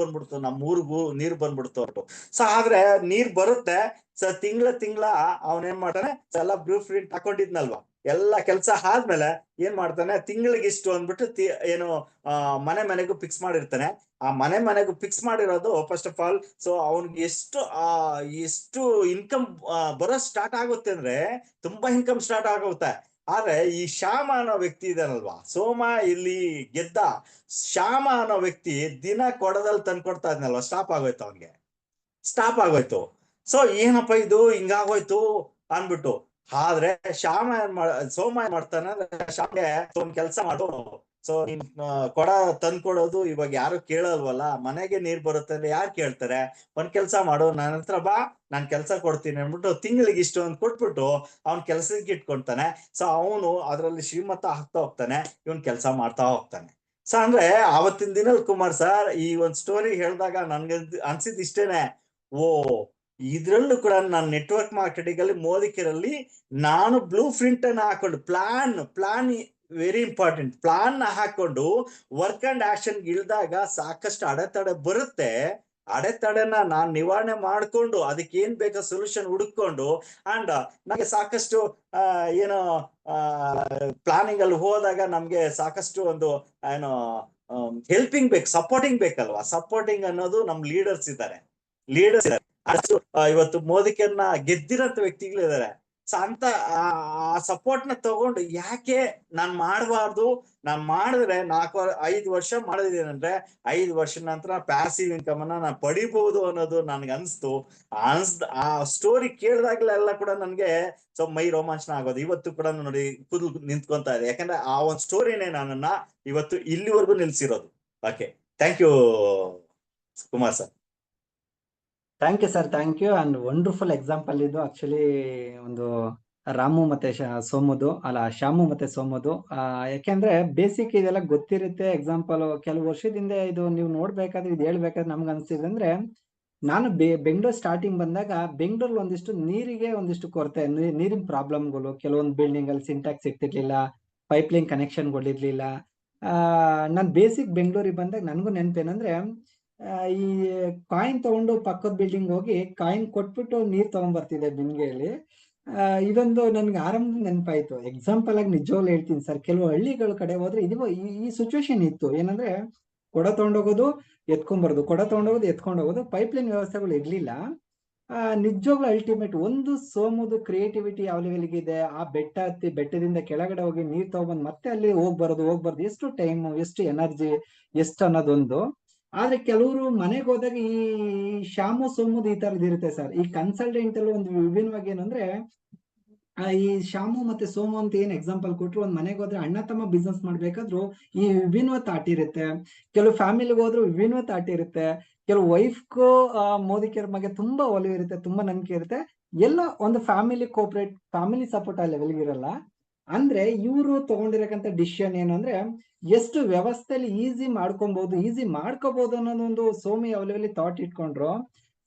ಬಂದ್ಬಿಡ್ತು ಅಂಟು. ಸೊ ಆದ್ರೆ ನೀರ್ ಬರುತ್ತೆ. ಸೊ ತಿಂಗಳ ಅವನೇನ್ ಮಾಡ್ತಾನೆ, ಎಲ್ಲ ಬ್ಲೂ ಪ್ರಿಂಟ್ ಹಾಕೊಂಡಿದ್ನಲ್ವಾ, ಎಲ್ಲ ಕೆಲ್ಸ ಆದ್ಮೇಲೆ ಏನ್ ಮಾಡ್ತಾನೆ, ತಿಂಗಳಿಗಿಷ್ಟು ಅಂದ್ಬಿಟ್ಟು ಏನು ಮನೆಗೂ ಫಿಕ್ಸ್ ಮಾಡಿರ್ತಾನೆ. ಆ ಮನೆಗೂ ಫಿಕ್ಸ್ ಮಾಡಿರೋದು ಫಸ್ಟ್ ಆಫ್ ಆಲ್ ಸೊ ಅವನ್ಗೆ ಎಷ್ಟು ಇನ್ಕಮ್ ಬರೋ ಸ್ಟಾರ್ಟ್ ಆಗುತ್ತೆ ಅಂದ್ರೆ ತುಂಬಾ ಇನ್ಕಮ್ ಸ್ಟಾರ್ಟ್ ಆಗುತ್ತೆ. ಆದ್ರೆ ಈ ಶ್ಯಾಮ ಅನ್ನೋ ವ್ಯಕ್ತಿ ಇದಾನಲ್ವಾ, ಸೋಮ ಇಲ್ಲಿ ಗೆದ್ದ, ಶ್ಯಾಮ ಅನ್ನೋ ವ್ಯಕ್ತಿ ದಿನ ಕೊಡದಲ್ಲಿ ತಂದ್ಕೊಡ್ತಾ ಇದ್ನಲ್ವಾ, ಸ್ಟಾಪ್ ಆಗೋಯ್ತು. ಸೊ ಏನಪ್ಪ ಇದು ಹಿಂಗಾಗೋಯ್ತು ಅನ್ಬಿಟ್ಟು. ಆದ್ರೆ ಸೋಮ ಏನ್ ಮಾಡ್ತಾನೆ ಅಂದ್ರೆ, ಶ್ಯಾಮ್ಗೆ ಒಂದ್ ಕೆಲ್ಸ ಮಾಡು, ಸೊ ನೀನ್ ಕೊಡ ತಂದ್ಕೊಡೋದು ಇವಾಗ ಯಾರು ಕೇಳಲ್ವಲ್ಲ, ಮನೆಗೆ ನೀರ್ ಬರುತ್ತೆ ಅಂದ್ರೆ ಯಾರು ಕೇಳ್ತಾರೆ, ಒಂದ್ ಕೆಲ್ಸ ಮಾಡು, ನನ್ನ ಹತ್ರ ಬಾ, ನಾನ್ ಕೆಲ್ಸ ಕೊಡ್ತೀನಿ ಅಂದ್ಬಿಟ್ಟು ತಿಂಗಳಿಗೆ ಇಷ್ಟು ಅಂತ ಕೊಟ್ಬಿಟ್ಟು ಅವ್ನ್ ಕೆಲ್ಸಕ್ಕೆ ಇಟ್ಕೊಂತಾನೆ. ಸೊ ಅವನು ಅದ್ರಲ್ಲಿ ಶ್ರೀಮಂತ ಆಗ್ತಾ ಹೋಗ್ತಾನೆ, ಇವನ್ ಕೆಲ್ಸ ಮಾಡ್ತಾ ಹೋಗ್ತಾನೆ. ಸೊ ಅಂದ್ರೆ ಆವತ್ತಿನ ದಿನ ಕುಮಾರ್ ಸರ್ ಈ ಒಂದ್ ಸ್ಟೋರಿ ಹೇಳಿದಾಗ ನನ್ಗೆ ಅನ್ಸಿದ್ ಇಷ್ಟೇನೆ. ಓ, ಇದ್ರಲ್ಲೂ ಕೂಡ ನಾನು ನೆಟ್ವರ್ಕ್ ಮಾರ್ಕೆಟಿಂಗ್ ಅಲ್ಲಿ ಮೋದಿಕರಲ್ಲಿ ನಾನು ಬ್ಲೂ ಪ್ರಿಂಟ್ ಅನ್ನ ಹಾಕೊಂಡು ಪ್ಲಾನ್ ವೆರಿ ಇಂಪಾರ್ಟೆಂಟ್, ಪ್ಲಾನ್ ಹಾಕೊಂಡು ವರ್ಕ್ ಅಂಡ್ ಆಕ್ಷನ್ ಇಳಿದಾಗ ಸಾಕಷ್ಟು ಅಡೆತಡೆ ಬರುತ್ತೆ. ಅಡೆತಡೆನ ನಾನ್ ನಿವಾರಣೆ ಮಾಡ್ಕೊಂಡು ಅದಕ್ಕೆ ಏನ್ ಬೇಕೋ ಸೊಲ್ಯೂಷನ್ ಹುಡುಕೊಂಡು ಅಂಡ್ ನನಗೆ ಸಾಕಷ್ಟು ಏನೋ ಪ್ಲಾನಿಂಗ್ ಅಲ್ಲಿ ಹೋದಾಗ ನಮ್ಗೆ ಸಾಕಷ್ಟು ಒಂದು ಏನೋ ಹೆಲ್ಪಿಂಗ್ ಬೇಕು, ಸಪೋರ್ಟಿಂಗ್ ಬೇಕಲ್ವಾ. ಸಪೋರ್ಟಿಂಗ್ ಅನ್ನೋದು ನಮ್ ಲೀಡರ್ಸ್ ಇದ್ದಾರೆ. ಇವತ್ತು ಮೋದಿಕನ್ನ ಗೆದ್ದಿರೋಂಥ ವ್ಯಕ್ತಿಗಳಿದ್ದಾರೆ. ಸೊ ಅಂತ ಆ ಸಪೋರ್ಟ್ ನ ತಗೊಂಡು ಯಾಕೆ ನಾನ್ ಮಾಡಬಾರ್ದು, ನಾನ್ ಮಾಡಿದ್ರೆ 5 ವರ್ಷ ಮಾಡಿದೇನಂದ್ರೆ 5 ವರ್ಷ ನಂತರ ಪ್ಯಾಸಿವ್ ಇನ್ಕಮ್ ಅನ್ನ ನಾನು ಪಡಿಬಹುದು ಅನ್ನೋದು ನನ್ಗೆ ಅನ್ಸ್ತು. ಆ ಸ್ಟೋರಿ ಕೇಳಿದಾಗ್ಲೆಲ್ಲ ಕೂಡ ನನ್ಗೆ ಮೈ ರೋಮಾಂಚನ ಆಗೋದು. ಇವತ್ತು ಕೂಡ ನೋಡಿ ಕೂದಲು ನಿಂತ್ಕೊಂತ ಇದೆ, ಯಾಕಂದ್ರೆ ಆ ಒಂದು ಸ್ಟೋರಿನೇ ನನ್ನನ್ನ ಇವತ್ತು ಇಲ್ಲಿವರೆಗೂ ನಿಲ್ಸಿರೋದು. Okay, thank you Kumar sir. Thank you sir, thank you. And wonderful example ಇದು. ಆಕ್ಚುಲಿ ಒಂದು ರಾಮು ಮತ್ತೆ ಸೋಮುದು ಅಲ್ಲ, ಶ್ಯಾಮು ಮತ್ತೆ ಸೋಮುದು. ಯಾಕೆಂದ್ರೆ ಬೇಸಿಕ್ ಇದೆಲ್ಲ ಗೊತ್ತಿರುತ್ತೆ. ಎಕ್ಸಾಂಪಲ್ ಕೆಲವು ವರ್ಷದಿಂದ ಇದು ನೀವು ನೋಡ್ಬೇಕಾದ್ರೆ ಇದು ಹೇಳ್ಬೇಕಾದ್ರೆ ನಮ್ಗೆ ಅನ್ಸಿದೆ ಅಂದ್ರೆ, ನಾನು ಬೆಂಗಳೂರು ಸ್ಟಾರ್ಟಿಂಗ್ ಬಂದಾಗ ಬೆಂಗಳೂರಲ್ಲಿ ಒಂದಿಷ್ಟು ನೀರಿಗೆ ಒಂದಿಷ್ಟು ಕೊರತೆ, ನೀರಿನ ಪ್ರಾಬ್ಲಮ್ಗಳು, ಕೆಲವೊಂದು ಬಿಲ್ಡಿಂಗ್ ಅಲ್ಲಿ ಸಿಂಟ್ಯಾಕ್ಸ್ ಇರ್ತಿರ್ಲಿಲ್ಲ, ಪೈಪ್ಲೈನ್ ಕನೆಕ್ಷನ್ಗಳಿರ್ಲಿಲ್ಲ. ನಾನು ಬೇಸಿಕ್ ಬೆಂಗಳೂರಿಗೆ ಬಂದಾಗ ನನಗೂ ನೆನಪೇನಂದ್ರೆ, ಈ ಕಾಯಿನ್ ತಗೊಂಡು ಪಕ್ಕದ ಬಿಲ್ಡಿಂಗ್ ಹೋಗಿ ಕಾಯಿನ್ ಕೊಟ್ಬಿಟ್ಟು ನೀರ್ ತಗೊಂಡ್ಬರ್ತಿದ್ದೆ ಬಿಂದಿಗೆಯಲ್ಲಿ. ಇದೊಂದು ನನ್ಗೆ ಆರಂಭ ನೆನಪಾಯ್ತು. ಎಕ್ಸಾಂಪಲ್ ಆಗಿ ನಿಜವಾಗ್ಲೂ ಹೇಳ್ತೀನಿ ಸರ್, ಕೆಲವು ಹಳ್ಳಿಗಳ ಕಡೆ ಹೋದ್ರೆ ಈ ಸಿಚುವೇಶನ್ ಇತ್ತು. ಏನಂದ್ರೆ ಕೊಡ ತಗೊಂಡೋಗೋದು ಎತ್ಕೊಂಡ್ಬರೋದು, ಕೊಡ ತಗೊಂಡೋಗೋದು ಎತ್ಕೊಂಡೋಗೋದು, ಪೈಪ್ಲೈನ್ ವ್ಯವಸ್ಥೆಗಳು ಇರ್ಲಿಲ್ಲ. ನಿಜವಾಗ್ಲೂ ಅಲ್ಟಿಮೇಟ್ ಒಂದು ಸೋಮುದು ಕ್ರಿಯೇಟಿವಿಟಿ ಯಾವ ಲೆವೆಲ್ಗೆ ಇದೆ. ಆ ಬೆಟ್ಟ ಹತ್ತಿ ಬೆಟ್ಟದಿಂದ ಕೆಳಗಡೆ ಹೋಗಿ ನೀರ್ ತಗೊಂಡ್ಬಂದು ಮತ್ತೆ ಅಲ್ಲಿ ಹೋಗ್ಬರೋದು, ಎಷ್ಟು ಟೈಮ್, ಎಷ್ಟು ಎನರ್ಜಿ, ಎಷ್ಟು ಅನ್ನೋದೊಂದು. ಆದ್ರೆ ಕೆಲವರು ಮನೆಗೆ ಹೋದಾಗ ಈ ಶ್ಯಾಮು ಸೋಮುದು ಈ ತರದ್ ಇರುತ್ತೆ ಸರ್. ಈ ಕನ್ಸಲ್ಟೆಂಟ್ ಅಲ್ಲಿ ಒಂದು ವಿಭಿನ್ನವಾಗಿ ಏನಂದ್ರೆ, ಈ ಶ್ಯಾಮು ಮತ್ತೆ ಸೋಮು ಅಂತ ಏನ್ ಎಕ್ಸಾಂಪಲ್ ಕೊಟ್ರು, ಒಂದ್ ಮನೆಗೆ ಹೋದ್ರೆ ಅಣ್ಣ ತಮ್ಮ ಬಿಸ್ನೆಸ್ ಮಾಡ್ಬೇಕಾದ್ರು ಈ ವಿಭಿನ್ನ ಥಾಟ್ ಇರುತ್ತೆ. ಕೆಲವು ಫ್ಯಾಮಿಲಿಗೆ ಹೋದ್ರು ವಿಭಿನ್ನ ಥಾಟ್ ಇರುತ್ತೆ. ಕೆಲವು ವೈಫ್ಗೂ ಮೋದಿಕರ ಬಗ್ಗೆ ತುಂಬಾ ಒಲವು ಇರುತ್ತೆ, ತುಂಬಾ ನಂಬಿಕೆ ಇರುತ್ತೆ. ಎಲ್ಲ ಒಂದು ಫ್ಯಾಮಿಲಿ ಕೋಪರೇಟ್, ಫ್ಯಾಮಿಲಿ ಸಪೋರ್ಟ್ ಆ ಲೆವೆಲ್ಗೆ ಇರಲ್ಲ. ಅಂದ್ರೆ ಇವರು ತಗೊಂಡಿರಕಂತ ಡಿಸಿಷನ್ ಏನು ಅಂದ್ರೆ, ಎಷ್ಟು ವ್ಯವಸ್ಥೆಯಲ್ಲಿ ಈಸಿ ಮಾಡ್ಕೋಬಹುದು ಅನ್ನೋದೊಂದು ಸೋಮಿ ಯಾವ ಲೆವೆಲ್ ಥಾಟ್ ಇಟ್ಕೊಂಡ್ರು.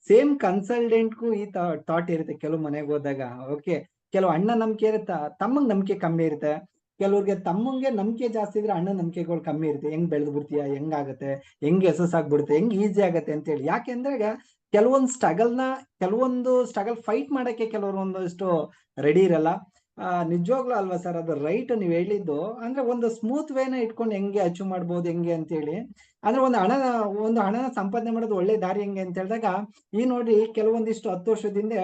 ಸೇಮ್ ಕನ್ಸಲ್ಟೆಂಟ್ಗೂ ಈ ಥಾಟ್ ಇರುತ್ತೆ ಕೆಲವು ಮನೆಗೆ ಹೋದಾಗ. ಓಕೆ, ಕೆಲವು ಅಣ್ಣ ನಂಬಿಕೆ ಇರುತ್ತೆ, ತಮ್ಮಂಗ್ ನಂಬಿಕೆ ಕಮ್ಮಿ ಇರುತ್ತೆ. ಕೆಲವ್ರಿಗೆ ತಮ್ಮಂಗೆ ನಂಬಿಕೆ ಜಾಸ್ತಿ ಇದ್ರೆ ಅಣ್ಣ ನಂಬಿಕೆಗಳು ಕಮ್ಮಿ ಇರುತ್ತೆ. ಹೆಂಗ್ ಬೆಳೆದು ಬಿಡ್ತೀಯ, ಹೆಂಗಾಗತ್ತೆ, ಹೆಂಗ್ ಯಶಸ್ಸಾಗ್ಬಿಡುತ್ತೆ, ಹೆಂಗ್ ಈಸಿ ಆಗತ್ತೆ ಅಂತ ಹೇಳಿ. ಯಾಕೆಂದ್ರೆ ಕೆಲವೊಂದು ಸ್ಟ್ರಗಲ್ ಫೈಟ್ ಮಾಡಕ್ಕೆ ಕೆಲವರು ಒಂದಷ್ಟು ರೆಡಿ ಇರಲ್ಲ. ನಿಜವಾಗ್ಲೂ ಅಲ್ವಾ ಸರ್, ಅದು ರೈಟ್ ನೀವು ಹೇಳಿದ್ದು. ಅಂದ್ರೆ ಒಂದು ಸ್ಮೂತ್ ವೇನ ಇಟ್ಕೊಂಡು ಹೆಂಗೆ ಅಚೀವ್ ಮಾಡ್ಬೋದು ಹೆಂಗೆ ಅಂತ ಹೇಳಿ. ಅಂದ್ರೆ ಒಂದು ಹಣನ ಸಂಪಾದನೆ ಮಾಡೋದು ಒಳ್ಳೆ ದಾರಿ ಹೆಂಗೆ ಅಂತ ಹೇಳಿದಾಗ, ಈ ನೋಡಿ ಕೆಲವೊಂದಿಷ್ಟು 10 ವರ್ಷದಿಂದ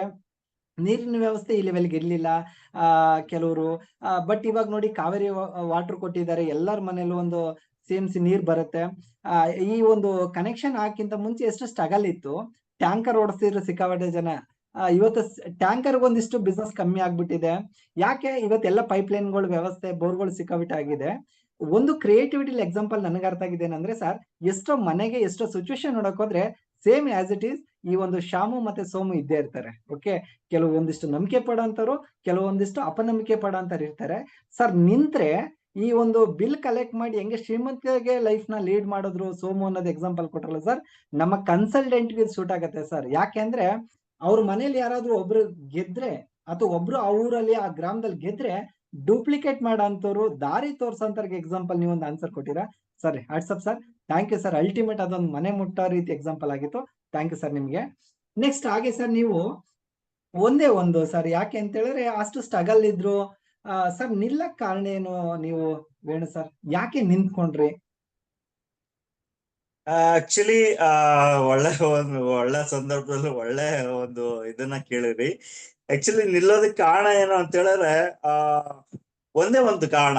ನೀರಿನ ವ್ಯವಸ್ಥೆ ಈ ಲೆವೆಲ್ಗೆ ಇರ್ಲಿಲ್ಲ ಕೆಲವರು. ಬಟ್ ಇವಾಗ ನೋಡಿ ಕಾವೇರಿ ವಾಟರ್ ಕೊಟ್ಟಿದ್ದಾರೆ, ಎಲ್ಲರ ಮನೇಲೂ ಒಂದು CMC ನೀರ್ ಬರುತ್ತೆ. ಈ ಒಂದು ಕನೆಕ್ಷನ್ ಹಾಕಿಂತ ಮುಂಚೆ ಎಷ್ಟು ಸ್ಟ್ರಗಲ್ ಇತ್ತು. ಟ್ಯಾಂಕರ್ ಓಡಿಸ್ತಿದ್ರು ಸಿಕ್ಕಾಪಟ್ಟೆ ಜನ. ಇವತ್ತು ಟ್ಯಾಂಕರ್ ಒಂದಿಷ್ಟು ಬಿಸ್ನೆಸ್ ಕಮ್ಮಿ ಆಗ್ಬಿಟ್ಟಿದೆ. ಯಾಕೆ? ಇವತ್ತೆಲ್ಲ ಪೈಪ್ ಲೈನ್ಗಳು ವ್ಯವಸ್ಥೆ, ಬೋರ್ಗಳು ಸಿಕ್ಕಾಬಿಟ್ಟೆ ಆಗಿದೆ. ಒಂದು ಕ್ರಿಯೇಟಿವಿಟಿ ಎಕ್ಸಾಂಪಲ್ ನನಗೆ ಅರ್ಥ ಆಗಿದೆ ಏನಂದ್ರೆ ಸರ್, ಎಷ್ಟೋ ಮನೆಗೆ ಎಷ್ಟೋ ಸಿಚುವೇಶನ್ ನೋಡಕ್ ಹೋದ್ರೆ ಸೇಮ್ ಆಸ್ ಇಟ್ ಈಸ್ ಈ ಒಂದು ಶ್ಯಾಮು ಮತ್ತೆ ಸೋಮು ಇದ್ದೇ ಇರ್ತಾರೆ. ಓಕೆ, ಕೆಲವೊಂದಿಷ್ಟು ನಂಬಿಕೆ ಪಡೋಂಥವ್ರು, ಕೆಲವೊಂದಿಷ್ಟು ಅಪನಂಬಿಕೆ ಪಡೋಂಥವ್ರು ಇರ್ತಾರೆ ಸರ್. ನಿಂತ್ರೆ ಈ ಒಂದು ಬಿಲ್ ಕಲೆಕ್ಟ್ ಮಾಡಿ ಹೆಂಗೆ ಶ್ರೀಮಂತಿಗೆ ಲೈಫ್ ನ ಲೀಡ್ ಮಾಡಿದ್ರು ಸೋಮು ಅನ್ನೋದು ಎಕ್ಸಾಂಪಲ್ ಕೊಟ್ರಲ್ಲ ಸರ್, ನಮ್ಮ ಕನ್ಸಲ್ಟೆಂಟ್ಗೆ ಸೂಟ್ ಆಗತ್ತೆ ಸರ್. ಯಾಕೆಂದ್ರೆ ಅವ್ರ ಮನೇಲಿ ಯಾರಾದ್ರೂ ಒಬ್ರು ಗೆದ್ರೆ, ಅಥವಾ ಒಬ್ರು ಆ ಊರಲ್ಲಿ ಆ ಗ್ರಾಮದಲ್ಲಿ ಗೆದ್ರೆ ಡೂಪ್ಲಿಕೇಟ್ ಮಾಡೋಂಥವ್ರು, ದಾರಿ ತೋರ್ಸೋಂಥವ್ರಿಗೆ ಎಕ್ಸಾಂಪಲ್ ನೀವು ಒಂದು ಆನ್ಸರ್ ಕೊಟ್ಟಿರಾ ಸರ್. What's up sir, thank you sir. Ultimate ಅದೊಂದು ಮನೆ ಮುಟ್ಟೋ ರೀತಿ ಎಕ್ಸಾಂಪಲ್ ಆಗಿತ್ತು. ಥ್ಯಾಂಕ್ ಯು ಸರ್ ನಿಮ್ಗೆ. ನೆಕ್ಸ್ಟ್ ಹಾಗೆ ಸರ್, ನೀವು ಒಂದೇ ಒಂದು ಸರ್, ಯಾಕೆ ಅಂತ ಹೇಳಿದ್ರೆ ಅಷ್ಟು ಸ್ಟ್ರಗಲ್ ಇದ್ರು ಸರ್, ನಿಲ್ಲಕ್ ಕಾರಣ ಏನು ನೀವು ವೇಣು ಸರ್? ಯಾಕೆ ನಿಂತ್ಕೊಂಡ್ರಿ? ಆಕ್ಚುಲಿ ಒಳ್ಳೆ ಸಂದರ್ಭದಲ್ಲಿ ಒಳ್ಳೆ ಒಂದು ಇದನ್ನ ಕೇಳಿರಿ. ಆಕ್ಚುಲಿ ನಿಲ್ಲೋದಕ್ಕೆ ಕಾರಣ ಏನು ಅಂತ ಹೇಳಿದ್ರೆ, ಒಂದೇ ಒಂದು ಕಾರಣ.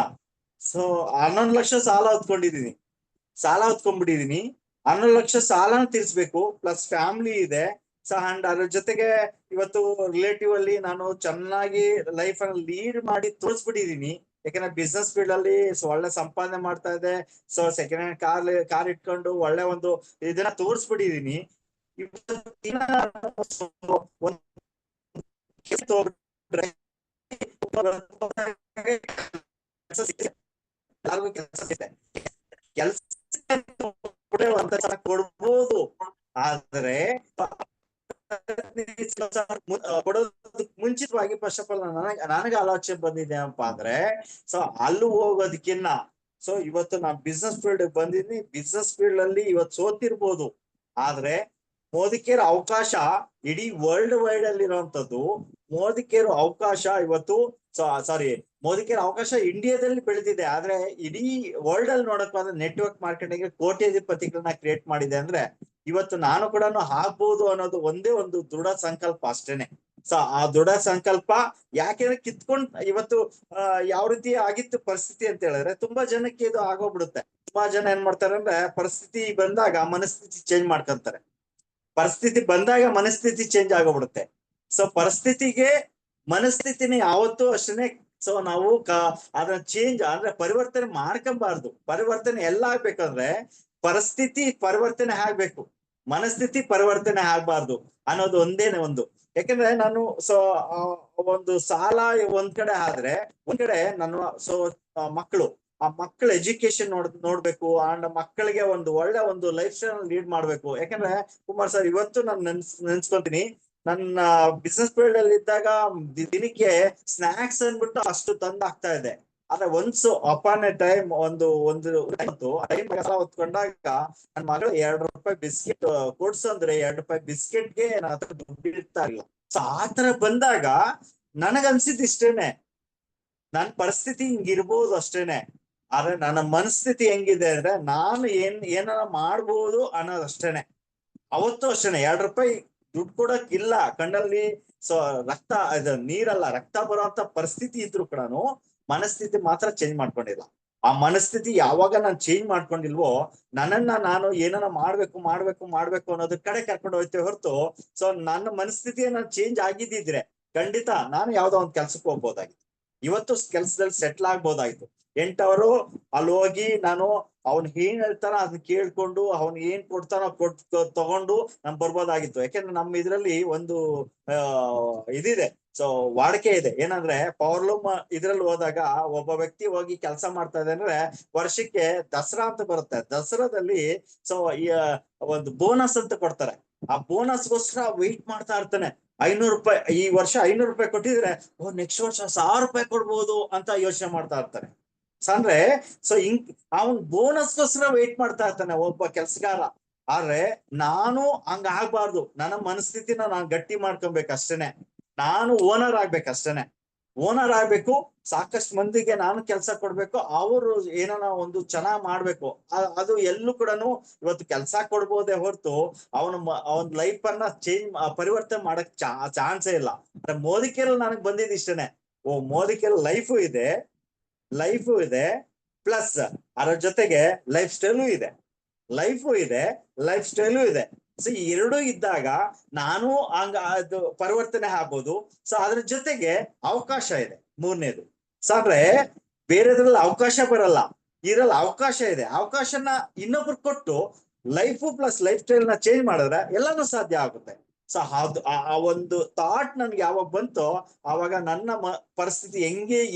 ಸೊ 11 ಲಕ್ಷ ಸಾಲ ಹೊತ್ಕೊಂಡ್ಬಿಟ್ಟಿದೀನಿ. 11 ಲಕ್ಷ ಸಾಲನ ತೀರ್ಸ್ಬೇಕು, ಪ್ಲಸ್ ಫ್ಯಾಮಿಲಿ ಇದೆ. ಸೊ ಅಂಡ್ ಅದ್ರ ಜೊತೆಗೆ ಇವತ್ತು ರಿಲೇಟಿವ್ ಅಲ್ಲಿ ನಾನು ಚೆನ್ನಾಗಿ ಲೈಫ್ ಅನ್ನು ಲೀಡ್ ಮಾಡಿ ತೋರಿಸ್ಬಿಟ್ಟಿದೀನಿ. ಯಾಕಂದ್ರೆ ಬಿಸ್ನೆಸ್ ಫೀಲ್ಡ್ ಅಲ್ಲಿ ಒಳ್ಳೆ ಸಂಪಾದನೆ ಮಾಡ್ತಾ ಇದೆ. ಸೊ ಸೆಕೆಂಡ್ ಹ್ಯಾಂಡ್ ಕಾರ್ ಇಟ್ಕೊಂಡು ಒಳ್ಳೆ ಒಂದು ಇದನ್ನ ತೋರಿಸ್ಬಿಟ್ಟಿದೀನಿ. ಕೆಲಸ ಕೊಡೋದಕ್ಕೆ ಮುಂಚಿತವಾಗಿ ಫಸ್ಟ್ ಆಫ್ ಆಲ್ ನನಗೆ ಆಲೋಚನೆ ಬಂದಿದೆ ಅಪ್ಪ ಅಂದ್ರೆ, ಸೊ ಅಲ್ಲಿ ಹೋಗೋದಕ್ಕಿನ್ನ ಸೊ ಇವತ್ತು ನಾನು ಬಿಸ್ನೆಸ್ ಫೀಲ್ಡ್ ಬಂದಿದ್ದೀನಿ. ಬಿಸ್ನೆಸ್ ಫೀಲ್ಡ್ ಅಲ್ಲಿ ಇವತ್ತು ಸೋತಿರ್ಬೋದು, ಆದ್ರೆ ಮೋದಿ ಕೇರ್ ಅವಕಾಶ ಇಡೀ ವರ್ಲ್ಡ್ ವೈಡ್ ಅಲ್ಲಿ ಇರುವಂತದ್ದು. ಮೋದಿ ಕೇರ್ ಅವಕಾಶ ಇವತ್ತು ಸಾರಿ ಮೋದಿ ಕೇರ್ ಅವಕಾಶ ಇಂಡಿಯಾದಲ್ಲಿ ಬೆಳೆದಿದೆ, ಆದ್ರೆ ಇಡೀ ವರ್ಲ್ಡ್ ಅಲ್ಲಿ ನೋಡಕ್ ಬಂದ್ರೆ ನೆಟ್ವರ್ಕ್ ಮಾರ್ಕೆಟಿಂಗ್ ಕೋಟ್ಯಾಧಿಪತಿಗಳನ್ನ ಕ್ರಿಯೇಟ್ ಮಾಡಿದೆ. ಅಂದ್ರೆ ಇವತ್ತು ನಾನು ಕೂಡ ಆಗ್ಬಹುದು ಅನ್ನೋದು ಒಂದೇ ಒಂದು ದೃಢ ಸಂಕಲ್ಪ ಅಷ್ಟೇನೆ. ಸೊ ಆ ದೃಢ ಸಂಕಲ್ಪ ಯಾಕೆಂದ್ರೆ ಕಿತ್ಕೊಂಡ್ ಇವತ್ತು ಯಾವ ರೀತಿ ಆಗಿತ್ತು ಪರಿಸ್ಥಿತಿ ಅಂತ ಹೇಳಿದ್ರೆ, ತುಂಬಾ ಜನಕ್ಕೆ ಇದು ಆಗೋಗ್ಬಿಡುತ್ತೆ. ತುಂಬಾ ಜನ ಏನ್ ಮಾಡ್ತಾರೆ ಅಂದ್ರೆ, ಪರಿಸ್ಥಿತಿ ಬಂದಾಗ ಮನಸ್ಥಿತಿ ಚೇಂಜ್ ಮಾಡ್ಕೊಂತಾರೆ. ಪರಿಸ್ಥಿತಿ ಬಂದಾಗ ಮನಸ್ಥಿತಿ ಚೇಂಜ್ ಆಗೋಗ್ಬಿಡುತ್ತೆ. ಸೊ ಪರಿಸ್ಥಿತಿಗೆ ಮನಸ್ಥಿತಿನೇ ಯಾವತ್ತೂ ಅಷ್ಟೇನೆ. ಸೊ ನಾವು ಅದನ್ನ ಚೇಂಜ್ ಅಂದ್ರೆ ಪರಿವರ್ತನೆ ಮಾಡ್ಕೊಂಬಾರ್ದು. ಪರಿವರ್ತನೆ ಎಲ್ಲ ಆಗ್ಬೇಕಂದ್ರೆ ಪರಿಸ್ಥಿತಿ ಪರಿವರ್ತನೆ ಆಗ್ಬೇಕು, ಮನಸ್ಥಿತಿ ಪರಿವರ್ತನೆ ಆಗ್ಬಾರ್ದು ಅನ್ನೋದು ಒಂದೇನೆ ಒಂದು. ಯಾಕಂದ್ರೆ ನಾನು ಒಂದು ಸಾಲ ಒಂದ್ ಕಡೆ ಆದ್ರೆ, ಒಂದ್ ಕಡೆ ನಾನು ಮಕ್ಕಳು ಆ ಮಕ್ಕಳ ಎಜುಕೇಶನ್ ನೋಡ್ಬೇಕು, ಅಂಡ್ ಮಕ್ಕಳಿಗೆ ಒಂದು ಒಳ್ಳೆ ಒಂದು ಲೈಫ್ ಸ್ಟೈಲ್ ಲೀಡ್ ಮಾಡ್ಬೇಕು. ಯಾಕಂದ್ರೆ ಕುಮಾರ್ ಸರ್ ಇವತ್ತು ನಾನು ನೆನ್ಸ್ಕೊಂತೀನಿ, ನನ್ನ ಬಿಸ್ನೆಸ್ ಫೀಲ್ಡ್ ಅಲ್ಲಿ ಇದ್ದಾಗ ದಿನಕ್ಕೆ ಸ್ನಾಕ್ಸ್ ಅಂದ್ಬಿಟ್ಟು ಅಷ್ಟು ತಂದು ಆಗ್ತಾ ಇದೆ. ಆದ್ರೆ ಒನ್ಸ್ ಅಪಾನ್ ಎ ಟೈಮ್ ಒಂದು ಟೈಮ್ ಹೊತ್ಕೊಂಡಾಗ ನನ್ನ ಮಗಳು ₹2 ಬಿಸ್ಕೆಟ್ ಕೊಡ್ಸು ಅಂದ್ರೆ ₹2 ಬಿಸ್ಕೆಟ್ಗೆ ನನ್ನ ಹತ್ರ ದುಡ್ಡು ಇರ್ತಾ ಇಲ್ಲ. ಸೊ ಆತರ ಬಂದಾಗ ನನಗನ್ಸಿದ್ ಇಷ್ಟೇನೆ, ನನ್ ಪರಿಸ್ಥಿತಿ ಹಿಂಗಿರ್ಬೋದು ಅಷ್ಟೇನೆ, ಆದ್ರೆ ನನ್ನ ಮನಸ್ಥಿತಿ ಹೆಂಗಿದೆ ಅಂದ್ರೆ ನಾನು ಏನಾರ ಮಾಡ್ಬೋದು ಅನ್ನೋದಷ್ಟೇನೆ. ಅವತ್ತು ಅಷ್ಟೇನೆ ₹2 ದುಡ್ಡು ಕೊಡಕ್ಕಿಲ್ಲ ಕಣ್ಣಲ್ಲಿ, ಸೊ ರಕ್ತ ಇದು ನೀರಲ್ಲ ರಕ್ತ ಬರುವಂತ ಪರಿಸ್ಥಿತಿ ಇದ್ರು ಕೂಡ ಮನಸ್ಥಿತಿ ಮಾತ್ರ ಚೇಂಜ್ ಮಾಡ್ಕೊಂಡಿಲ್ಲ. ಆ ಮನಸ್ಥಿತಿ ಯಾವಾಗ ನಾನು ಚೇಂಜ್ ಮಾಡ್ಕೊಂಡಿಲ್ವೋ, ನಾನು ಏನಾರ ಮಾಡ್ಬೇಕು ಅನ್ನೋದ್ರ ಕಡೆ ಕರ್ಕೊಂಡು ಹೋಗ್ತೇವೆ ಹೊರತು, ಸೊ ನನ್ನ ಮನಸ್ಥಿತಿ ಚೇಂಜ್ ಆಗಿದ್ದಿದ್ರೆ ಖಂಡಿತ ನಾನು ಯಾವ್ದೋ ಒಂದ್ ಕೆಲ್ಸಕ್ಕೆ ಹೋಗ್ಬೋದಾಗಿತ್ತು. ಇವತ್ತು ಕೆಲ್ಸದಲ್ಲಿ ಸೆಟ್ಲ್ ಆಗ್ಬೋದಾಗಿತ್ತು. 8 ಅವರು ಅಲ್ಲಿ ಹೋಗಿ ನಾನು ಅವ್ನ್ ಏನ್ ಹೇಳ್ತಾನ ಅದನ್ನ ಕೇಳ್ಕೊಂಡು ಅವ್ನ್ ಏನ್ ಕೊಡ್ತಾನೋ ತಗೊಂಡು ನಾನು ಬರ್ಬೋದಾಗಿತ್ತು. ಯಾಕೆಂದ್ರೆ ನಮ್ಮ ಇದ್ರಲ್ಲಿ ಒಂದು ಇದಿದೆ, ಸೊ ವಾಡಿಕೆ ಇದೆ. ಏನಂದ್ರೆ ಪವರ್ಲೂಮ್ ಇದ್ರಲ್ಲಿ ಹೋದಾಗ ಒಬ್ಬ ವ್ಯಕ್ತಿ ಹೋಗಿ ಕೆಲಸ ಮಾಡ್ತಾ ಇದೆ ಅಂದ್ರೆ ವರ್ಷಕ್ಕೆ ದಸರಾ ಅಂತ ಬರುತ್ತೆ. ದಸರಾದಲ್ಲಿ ಸೊ ಒಂದು ಬೋನಸ್ ಅಂತ ಕೊಡ್ತಾರೆ. ಆ ಬೋನಸ್ಗೋಸ್ಕರ ವೆಯ್ಟ್ ಮಾಡ್ತಾ ಇರ್ತಾನೆ. ₹500 ಈ ವರ್ಷ ₹500 ಕೊಟ್ಟಿದ್ರೆ ನೆಕ್ಸ್ಟ್ ವರ್ಷ ₹1000 ಕೊಡ್ಬೋದು ಅಂತ ಯೋಚನೆ ಮಾಡ್ತಾ ಇರ್ತಾನೆ. ಅಂದ್ರೆ ಸೊ ಅವನ್ ಬೋನಸ್ಗೋಸ್ಕರ ವೆಯ್ಟ್ ಮಾಡ್ತಾ ಇರ್ತಾನೆ ಒಬ್ಬ ಕೆಲ್ಸಗಾರ. ಆದ್ರೆ ನಾನು ಹಂಗ ಆಗ್ಬಾರ್ದು. ನನ್ನ ಮನಸ್ಥಿತಿನ ನಾನು ಗಟ್ಟಿ ಮಾಡ್ಕೊಬೇಕು ಅಷ್ಟೇನೆ. ನಾನು ಓನರ್ ಆಗ್ಬೇಕಷ್ಟೇನೆ. ಓನರ್ ಆಗ್ಬೇಕು, ಸಾಕಷ್ಟು ಮಂದಿಗೆ ನಾನು ಕೆಲಸ ಕೊಡ್ಬೇಕು, ಅವರು ಏನಾನ ಒಂದು ಚೆನ್ನಾಗ್ ಮಾಡ್ಬೇಕು. ಅದು ಎಲ್ಲೂ ಕೂಡ ಇವತ್ತು ಕೆಲಸ ಕೊಡ್ಬೋದೇ ಹೊರತು ಅವನ ಲೈಫ್ ಅನ್ನ ಪರಿವರ್ತನೆ ಮಾಡಕ್ ಚಾನ್ಸೇ ಇಲ್ಲ. ಮೋದಿ ಕೇರಲ್ಲಿ ನನಗ್ ಬಂದಿದ್ ಇಷ್ಟೇನೆ, ಮೋದಿ ಕೇರಲ್ಲಿ ಲೈಫು ಇದೆ ಪ್ಲಸ್ ಅದರ ಜೊತೆಗೆ ಲೈಫ್ ಸ್ಟೈಲು ಇದೆ. ಸೊ ಈ ಎರಡೂ ಇದ್ದಾಗ ನಾನು ಅದು ಪರಿವರ್ತನೆ ಆಗ್ಬೋದು. ಸೊ ಅದ್ರ ಜೊತೆಗೆ ಅವಕಾಶ ಇದೆ ಮೂರನೇದು. ಸೊ ಅಂದ್ರೆ ಬೇರೆದ್ರಲ್ಲಿ ಅವಕಾಶ ಬರಲ್ಲ, ಇದ್ರಲ್ಲಿ ಅವಕಾಶ ಇದೆ. ಅವಕಾಶನ ಇನ್ನೊಬ್ರು ಕೊಟ್ಟು ಲೈಫು ಪ್ಲಸ್ ಲೈಫ್ ಸ್ಟೈಲ್ ನ ಚೇಂಜ್ ಮಾಡಿದ್ರೆ ಎಲ್ಲಾನು ಸಾಧ್ಯ ಆಗುತ್ತೆ. ಸೊ ಅದು ಆ ಒಂದು ಥಾಟ್ ನನ್ಗೆ ಯಾವಾಗ ಬಂತೋ ಆವಾಗ ನನ್ನ ಪರಿಸ್ಥಿತಿ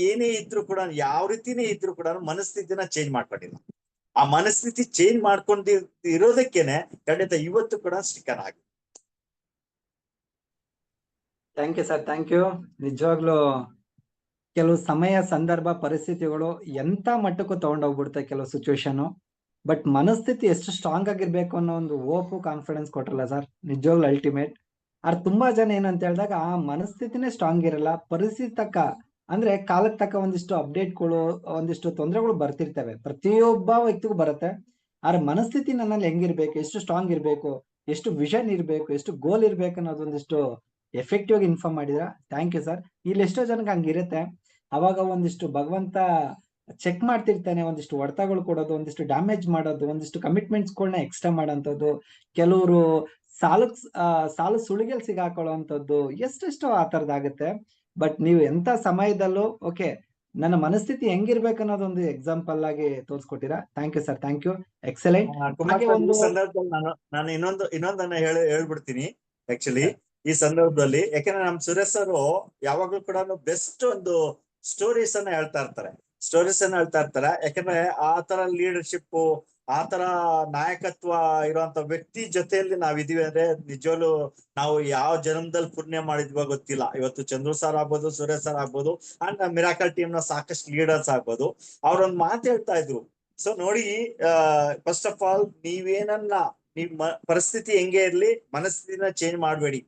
ಏನೇ ಇದ್ರು ಕೂಡ, ಯಾವ ರೀತಿನೇ ಇದ್ರು ಕೂಡ ಮನಸ್ಥಿತಿನ ಚೇಂಜ್ ಮಾಡ್ಕೊಂಡಿಲ್ಲ. ಆ ಮನಸ್ಥಿತಿ ಚೇಂಜ್ ಮಾಡ್ಕೊಂಡಿರೋದಕ್ಕೇನೆ ಖಂಡಿತ ಇವತ್ತು ಕೂಡ ಸ್ಟಿಕರ್ ಆಗಿದೆ. Thank you sir, thank you. ನಿಜವಾಗ್ಲೂ ಕೆಲವು ಸಮಯ, ಸಂದರ್ಭ, ಪರಿಸ್ಥಿತಿಗಳು ಎಂತ ಮಟ್ಟಕ್ಕೂ ತಗೊಂಡೋಗ್ಬಿಡುತ್ತೆ ಕೆಲವು ಸಿಚುವೇಶನ್. ಬಟ್ ಮನಸ್ಥಿತಿ ಎಷ್ಟು ಸ್ಟ್ರಾಂಗ್ ಆಗಿರ್ಬೇಕು ಅನ್ನೋ ಒಂದು ಹೋಪು ಕಾನ್ಫಿಡೆನ್ಸ್ ಕೊಟ್ರಲ್ಲ ಸರ್, ನಿಜವಾಗ್ಲೂ ಅಲ್ಟಿಮೇಟ್. ಆದ್ರೆ ತುಂಬಾ ಜನ ಏನಂತ ಹೇಳಿದಾಗ ಆ ಮನಸ್ಥಿತಿನೇ ಸ್ಟ್ರಾಂಗ್ ಇರಲ್ಲ. ಪರಿಸ್ಥಿತಿ ತಕ್ಕ ಅಂದ್ರೆ ಕಾಲಕ್ಕೆ ತಕ್ಕ ಒಂದಿಷ್ಟು ಅಪ್ಡೇಟ್ಗಳು, ಒಂದಿಷ್ಟು ತೊಂದರೆಗಳು ಬರ್ತಿರ್ತವೆ, ಪ್ರತಿಯೊಬ್ಬ ವ್ಯಕ್ತಿಗೂ ಬರುತ್ತೆ. ಆದ್ರೆ ಮನಸ್ಥಿತಿ ನನ್ನಲ್ಲಿ ಹೆಂಗಿರ್ಬೇಕು, ಎಷ್ಟು ಸ್ಟ್ರಾಂಗ್ ಇರ್ಬೇಕು, ಎಷ್ಟು ವಿಷನ್ ಇರ್ಬೇಕು, ಎಷ್ಟು ಗೋಲ್ ಇರ್ಬೇಕು ಅನ್ನೋದೊಂದಿಷ್ಟು ಎಫೆಕ್ಟಿವ್ ಆಗಿ ಇನ್ಫಾರ್ಮ್ ಮಾಡಿದ್ರ. Thank you sir. ಇಲ್ಲಿ ಎಷ್ಟೋ ಜನಕ್ಕೆ ಹಂಗಿರುತ್ತೆ, ಅವಾಗ ಒಂದಿಷ್ಟು ಭಗವಂತ ಚೆಕ್ ಮಾಡ್ತಿರ್ತಾನೆ, ಒಂದಿಷ್ಟು ಹೊಡೆತಗಳು ಕೊಡೋದು, ಒಂದಿಷ್ಟು ಡ್ಯಾಮೇಜ್ ಮಾಡೋದು, ಒಂದಿಷ್ಟು ಕಮಿಟ್ಮೆಂಟ್ಸ್ಗಳನ್ನ ಎಕ್ಸ್ಟ್ರಾ ಮಾಡೋಂಥದ್ದು, ಕೆಲವರು ಸಾಲ ಸುಳಿಗೆಲ್ ಸಿಗಾಕೊಳ್ಳುವಂಥದ್ದು, ಎಷ್ಟೆಷ್ಟೋ ಆ ತರದಾಗುತ್ತೆ. ಬಟ್ ನೀವು ಎಂತ ಸಮಯದಲ್ಲೂ ಓಕೆ ನನ್ನ ಮನಸ್ಥಿತಿ ಹೆಂಗಿರ್ಬೇಕು ಅನ್ನೋದೊಂದು ಎಕ್ಸಾಂಪಲ್ ಆಗಿ ತೋರಿಸ್ಕೊಟ್ಟಿರಾ. Thank you sir, thank you, excellent. ಈ ಸಂದರ್ಭದಲ್ಲಿ ನಾನು ಇನ್ನೊಂದನ್ನ ಹೇಳ್ಬಿಡ್ತೀನಿ ಆಕ್ಚುಲಿ ಈ ಸಂದರ್ಭದಲ್ಲಿ. ಯಾಕಂದ್ರೆ ನಮ್ ಸುರೇಶ್ ಸರ್ ಯಾವಾಗ್ಲೂ ಕೂಡ ಬೆಸ್ಟ್ ಒಂದು ಸ್ಟೋರೀಸ್ ಅನ್ನ ಹೇಳ್ತಾ ಇರ್ತಾರೆ. ಯಾಕಂದ್ರೆ ಆ ತರ ಲೀಡರ್ಶಿಪ್ ಆತರ ನಾಯಕತ್ವ ಇರುವಂತ ವ್ಯಕ್ತಿ ಜೊತೆಯಲ್ಲಿ ನಾವಿದೀವಿ ಅಂದ್ರೆ ನಿಜವಾಗ್ಲು ನಾವು ಯಾವ ಜನ್ಮದಲ್ಲಿ ಪುಣ್ಯ ಮಾಡಿದ್ವೋ ಗೊತ್ತಿಲ್ಲ. ಇವತ್ತು ಚಂದ್ರು ಸರ್ ಆಗ್ಬೋದು, ಸೂರ್ಯ ಸರ್ ಆಗ್ಬೋದು, ಅಂಡ್ ಮಿರಾಕಲ್ ಟೀಮ್ ನ ಸಾಕಷ್ಟು ಲೀಡರ್ಸ್ ಆಗ್ಬೋದು. ಅವ್ರೊಂದ್ ಮಾತು ಹೇಳ್ತಾ ಇದ್ರು. ಸೊ ನೋಡಿ, ಫಸ್ಟ್ ಆಫ್ ಆಲ್ ನೀವೇನನ್ನ ನಿಮ್ ಪರಿಸ್ಥಿತಿ ಹೆಂಗೆ ಇರ್ಲಿ, ಮನಸ್ಥಿತಿನ ಚೇಂಜ್ ಮಾಡ್ಬೇಡಿ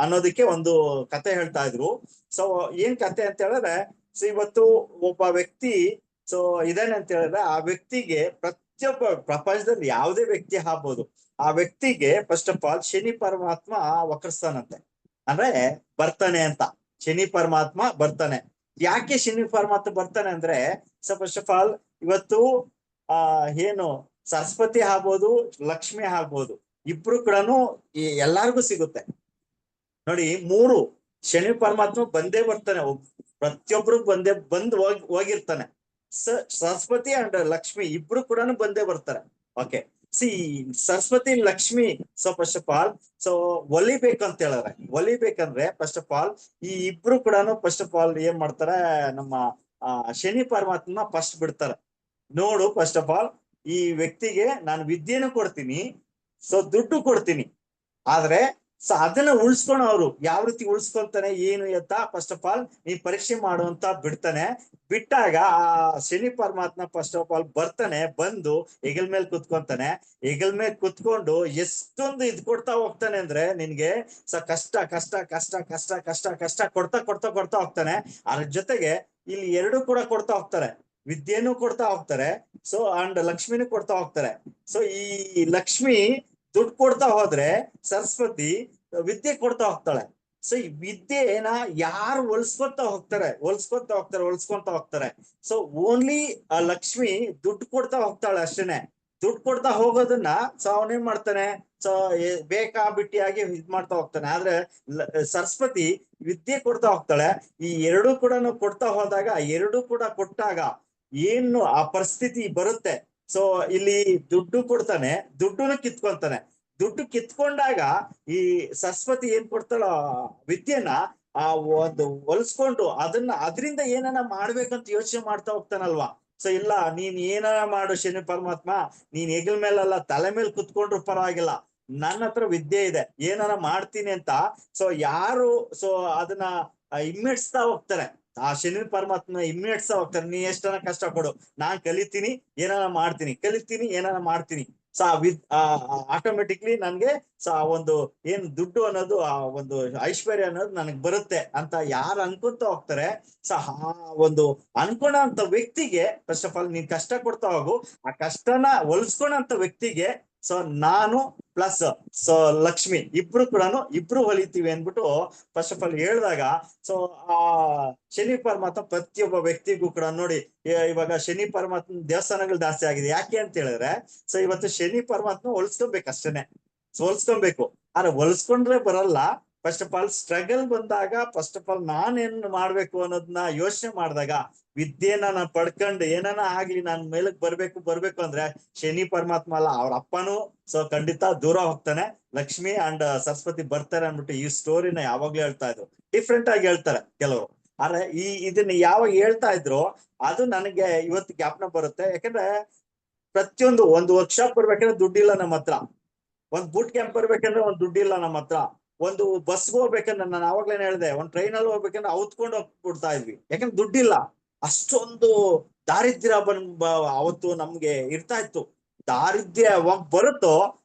ಅನ್ನೋದಕ್ಕೆ ಒಂದು ಕತೆ ಹೇಳ್ತಾ ಇದ್ರು. ಸೊ ಏನ್ ಕತೆ ಅಂತ ಹೇಳಿದ್ರೆ, ಸೊ ಇವತ್ತು ಒಬ್ಬ ವ್ಯಕ್ತಿ ಸೊ ಇದಾನೆ ಅಂತ ಹೇಳಿದ್ರೆ, ಆ ವ್ಯಕ್ತಿಗೆ ಪ್ರತಿಯೊಬ್ಬ ಪ್ರಪಂಚದಲ್ಲಿ ಯಾವುದೇ ವ್ಯಕ್ತಿ ಆಗ್ಬೋದು, ಆ ವ್ಯಕ್ತಿಗೆ ಫಸ್ಟ್ ಆಫ್ ಆಲ್ ಶನಿ ಪರಮಾತ್ಮ ವಕ್ರಸ್ತಾನಂತೆ, ಅಂದ್ರೆ ಬರ್ತಾನೆ ಅಂತ. ಶನಿ ಪರಮಾತ್ಮ ಬರ್ತಾನೆ. ಯಾಕೆ ಶನಿ ಪರಮಾತ್ಮ ಬರ್ತಾನೆ ಅಂದ್ರೆ, ಸೊ ಫಸ್ಟ್ ಆಫ್ ಆಲ್ ಇವತ್ತು ಏನು ಸರಸ್ವತಿ ಆಗ್ಬೋದು, ಲಕ್ಷ್ಮಿ ಆಗ್ಬೋದು, ಇಬ್ರು ಕೂಡನು ಎಲ್ಲಾರ್ಗು ಸಿಗುತ್ತೆ ನೋಡಿ. ಮೂರು ಶನಿ ಪರಮಾತ್ಮ ಬಂದೇ ಬರ್ತಾನೆ, ಪ್ರತಿಯೊಬ್ರು ಬಂದು ಹೋಗಿರ್ತಾನೆ. ಸರಸ್ವತಿ ಅಂಡ್ ಲಕ್ಷ್ಮಿ ಇಬ್ರು ಕೂಡ ಬಂದೇ ಬರ್ತಾರೆ. Okay, see Saraswati Lakshmi so first of all so ಒಲಿಬೇಕಂತ ಹೇಳಿದ್ರೆ, ಒಲಿಬೇಕಂದ್ರೆ ಫಸ್ಟ್ ಆಫ್ ಆಲ್ ಈ ಇಬ್ರು ಕೂಡ ಫಸ್ಟ್ ಆಫ್ ಆಲ್ ಏನ್ ಮಾಡ್ತಾರೆ, ನಮ್ಮ ಶನಿ ಪರಮಾತ್ಮನ ಫಸ್ಟ್ ಬಿಡ್ತಾರೆ. ನೋಡು, ಫಸ್ಟ್ ಆಫ್ ಆಲ್ ಈ ವ್ಯಕ್ತಿಗೆ ನಾನು ವಿದ್ಯೆನೂ ಕೊಡ್ತೀನಿ, ಸೊ ದುಡ್ಡು ಕೊಡ್ತೀನಿ, ಆದ್ರೆ ಸೊ ಅದನ್ನ ಉಳಿಸ್ಕೊಂಡು ಅವ್ರು ಯಾವ ರೀತಿ ಉಳಿಸ್ಕೊಂತಾನೆ ಏನು ಎತ್ತ ಫಸ್ಟ್ ಆಫ್ ಆಲ್ ನೀನ್ ಪರೀಕ್ಷೆ ಮಾಡುವಂತ ಬಿಡ್ತಾನೆ. ಬಿಟ್ಟಾಗ ಆ ಶನಿ ಪರಮಾತ್ಮ ಫಸ್ಟ್ ಆಫ್ ಆಲ್ ಬರ್ತಾನೆ, ಬಂದು ಹೆಗಲ್ ಮೇಲೆ ಕುತ್ಕೊಂತಾನೆ. ಹೆಗಲ್ ಮೇಲೆ ಕುತ್ಕೊಂಡು ಎಷ್ಟೊಂದು ಇದ್ ಕೊಡ್ತಾ ಹೋಗ್ತಾನೆ ಅಂದ್ರೆ ನಿನ್ಗೆ ಕಷ್ಟ ಕಷ್ಟ ಕಷ್ಟ ಕಷ್ಟ ಕಷ್ಟ ಕಷ್ಟ ಕೊಡ್ತಾ ಕೊಡ್ತಾ ಕೊಡ್ತಾ ಹೋಗ್ತಾನೆ. ಅದ್ರ ಜೊತೆಗೆ ಇಲ್ಲಿ ಎರಡು ಕೂಡ ಕೊಡ್ತಾ ಹೋಗ್ತಾರೆ, ವಿದ್ಯೆನೂ ಕೊಡ್ತಾ ಹೋಗ್ತಾರೆ, ಸೊ ಅಂಡ್ ಲಕ್ಷ್ಮಿನೂ ಕೊಡ್ತಾ ಹೋಗ್ತಾರೆ. ಸೊ ಈ ಲಕ್ಷ್ಮಿ ದುಡ್ಡು ಕೊಡ್ತಾ ಹೋದ್ರೆ ಸರಸ್ವತಿ ವಿದ್ಯೆ ಕೊಡ್ತಾ ಹೋಗ್ತಾಳೆ. ಸೊ ಈ ವಿದ್ಯೆನ ಯಾರು ಹೊಲ್ಸ್ಕೊಂತ ಹೋಗ್ತಾರೆ. ಸೊ ಓನ್ಲಿ ಆ ಲಕ್ಷ್ಮಿ ದುಡ್ಡು ಕೊಡ್ತಾ ಹೋಗ್ತಾಳೆ ಅಷ್ಟೇನೆ. ದುಡ್ಡು ಕೊಡ್ತಾ ಹೋಗೋದನ್ನ ಸೊ ಅವನೇನ್ ಮಾಡ್ತಾನೆ, ಸೊ ಬೇಕಾಬಿಟ್ಟಿಯಾಗಿ ಇದ್ ಮಾಡ್ತಾ ಹೋಗ್ತಾನೆ. ಆದ್ರೆ ಸರಸ್ವತಿ ವಿದ್ಯೆ ಕೊಡ್ತಾ ಹೋಗ್ತಾಳೆ. ಈ ಎರಡೂ ಕೂಡ ಕೊಡ್ತಾ ಹೋದಾಗ, ಎರಡೂ ಕೂಡ ಕೊಟ್ಟಾಗ ಏನು ಆ ಪರಿಸ್ಥಿತಿ ಬರುತ್ತೆ, ಸೊ ಇಲ್ಲಿ ದುಡ್ಡು ಕೊಡ್ತಾನೆ, ದುಡ್ಡುನು ಕಿತ್ಕೊಂತಾನೆ. ದುಡ್ಡು ಕಿತ್ಕೊಂಡಾಗ ಈ ಸರಸ್ವತಿ ಏನ್ ಕೊಡ್ತಾಳ ವಿದ್ಯೆನ ಆ ಒಂದು ಹೊಲ್ಸ್ಕೊಂಡು ಅದರಿಂದ ಏನಾನ ಮಾಡ್ಬೇಕಂತ ಯೋಚನೆ ಮಾಡ್ತಾ ಹೋಗ್ತಾನಲ್ವಾ. ಸೊ ಇಲ್ಲ, ನೀನ್ ಏನಾರ ಮಾಡು ಶನಿ ಪರಮಾತ್ಮ, ನೀನ್ ಹೆಗಲ್ ಮೇಲಲ್ಲ ತಲೆ ಮೇಲೆ ಕುತ್ಕೊಂಡ್ರು ಪರವಾಗಿಲ್ಲ, ನನ್ನ ಹತ್ರ ವಿದ್ಯೆ ಇದೆ, ಏನಾರ ಮಾಡ್ತೀನಿ ಅಂತ. ಸೊ ಯಾರು ಸೊ ಅದನ್ನ ಹಿಮ್ಮೆಟ್ಸ್ತಾ ಹೋಗ್ತಾರೆ, ಆ ಶನಿ ಪರಮಾತ್ಮ ಹಿಮ್ಮೆಟ್ಸ್ತಾ ಹೋಗ್ತಾರೆ. ನೀ ಎಷ್ಟನ ಕಷ್ಟ ಕೊಡು, ನಾನ್ ಕಲಿತೀನಿ, ಏನಾರ ಮಾಡ್ತೀನಿ, ಕಲಿತೀನಿ, ಏನಾರ ಮಾಡ್ತೀನಿ. ಸೊ ಆಟೋಮೆಟಿಕ್ಲಿ ನನ್ಗೆ ಸೊ ಆ ಒಂದು ಏನ್ ದುಡ್ಡು ಅನ್ನೋದು, ಆ ಒಂದು ಐಶ್ವರ್ಯ ಅನ್ನೋದು ನನಗ್ ಬರುತ್ತೆ ಅಂತ ಯಾರು ಅನ್ಕೊಂತ ಹೋಗ್ತಾರೆ. ಸೊ ಆ ಒಂದು ಅನ್ಕೊಳಂತ ವ್ಯಕ್ತಿಗೆ ಫಸ್ಟ್ ಆಫ್ ಆಲ್ ನೀನ್ ಕಷ್ಟ ಕೊಡ್ತಾ ಹೋಗು, ಆ ಕಷ್ಟನ ಹೊಲಿಸ್ಕೊಳಂತ ವ್ಯಕ್ತಿಗೆ ಸೊ ನಾನು ಪ್ಲಸ್ ಸೊ ಲಕ್ಷ್ಮಿ ಇಬ್ರು ಹೊಲಿತೀವಿ ಅನ್ಬಿಟ್ಟು ಫಸ್ಟ್ ಆಫ್ ಆಲ್ ಹೇಳಿದಾಗ, ಸೊ ಆ ಶನಿ ಪರಮಾತ್ಮ ಪ್ರತಿಯೊಬ್ಬ ವ್ಯಕ್ತಿಗೂ ಕೂಡ ನೋಡಿ, ಇವಾಗ ಶನಿ ಪರಮಾತ್ಮ ದೇವಸ್ಥಾನಗಳು ಜಾಸ್ತಿ ಆಗಿದೆ. ಯಾಕೆ ಅಂತ ಹೇಳಿದ್ರೆ, ಸೊ ಇವತ್ತು ಶನಿ ಪರಮಾತ್ಮ ಹೊಲಿಸ್ಕೊಬೇಕಷ್ಟೇನೆ, ಹೊಲಿಸ್ಕೊಬೇಕು. ಆದ್ರೆ ಹೊಲಿಸ್ಕೊಂಡ್ರೆ ಬರಲ್ಲ. ಫಸ್ಟ್ ಆಫ್ ಆಲ್ ಸ್ಟ್ರಗಲ್ ಬಂದಾಗ ಫಸ್ಟ್ ಆಫ್ ಆಲ್ ನಾನೇನ್ ಮಾಡ್ಬೇಕು ಅನ್ನೋದನ್ನ ಯೋಚನೆ ಮಾಡಿದಾಗ, ವಿದ್ಯೆನ ನಾನು ಪಡ್ಕೊಂಡು ಏನಾನ ಆಗ್ಲಿ ನಾನು ಮೇಲಕ್ ಬರ್ಬೇಕು ಅಂದ್ರೆ ಶನಿ ಪರಮಾತ್ಮ ಅಲ್ಲ, ಅವ್ರ ಅಪ್ಪನೂ ಸೊ ಖಂಡಿತ ದೂರ ಹೋಗ್ತಾನೆ, ಲಕ್ಷ್ಮಿ ಅಂಡ್ ಸರಸ್ವತಿ ಬರ್ತಾರೆ ಅನ್ಬಿಟ್ಟು ಈ ಸ್ಟೋರಿನ ಯಾವಾಗ್ಲೂ ಹೇಳ್ತಾ ಇದ್ರು. ಡಿಫ್ರೆಂಟ್ ಆಗಿ ಹೇಳ್ತಾರೆ ಕೆಲವರು. ಆದ್ರೆ ಇದನ್ನ ಯಾವಾಗ ಹೇಳ್ತಾ ಇದ್ರು ಅದು ನನಗೆ ಇವತ್ತು ಜ್ಞಾಪನ ಬರುತ್ತೆ. ಯಾಕಂದ್ರೆ ಪ್ರತಿಯೊಂದು ಒಂದು ವರ್ಕ್ಶಾಪ್ ಬರ್ಬೇಕಂದ್ರೆ ದುಡ್ಡಿಲ್ಲ ನಮ್ಮ ಹತ್ರ, ಒಂದ್ ಬೂಟ್ ಕ್ಯಾಂಪ್ ಬರ್ಬೇಕಂದ್ರೆ ಒಂದ್ ದುಡ್ಡಿಲ್ಲ ನಮ್ಮ ಹತ್ರ, ಒಂದು ಬಸ್ಗೆ ಹೋಗ್ಬೇಕಂದ್ರೆ ನಾನು ಆವಾಗ್ಲೇನೆ ಹೇಳಿದೆ, ಒಂದ್ ಟ್ರೈನಲ್ಲಿ ಹೋಗ್ಬೇಕಂದ್ರೆ ಔತ್ಕೊಂಡು ಹೋಗ್ಬಿಡ್ತಾ ಇದ್ವಿ, ಯಾಕಂದ್ರೆ ದುಡ್ಡಿಲ್ಲ. ಅಷ್ಟೊಂದು ದಾರಿದ್ರ್ಯ ಅವತ್ತು ನಮ್ಗೆ ಇರ್ತಾ ಇತ್ತು. ದಾರಿದ್ರ್ಯ ಯಾವಾಗ ಬರುತ್ತೋ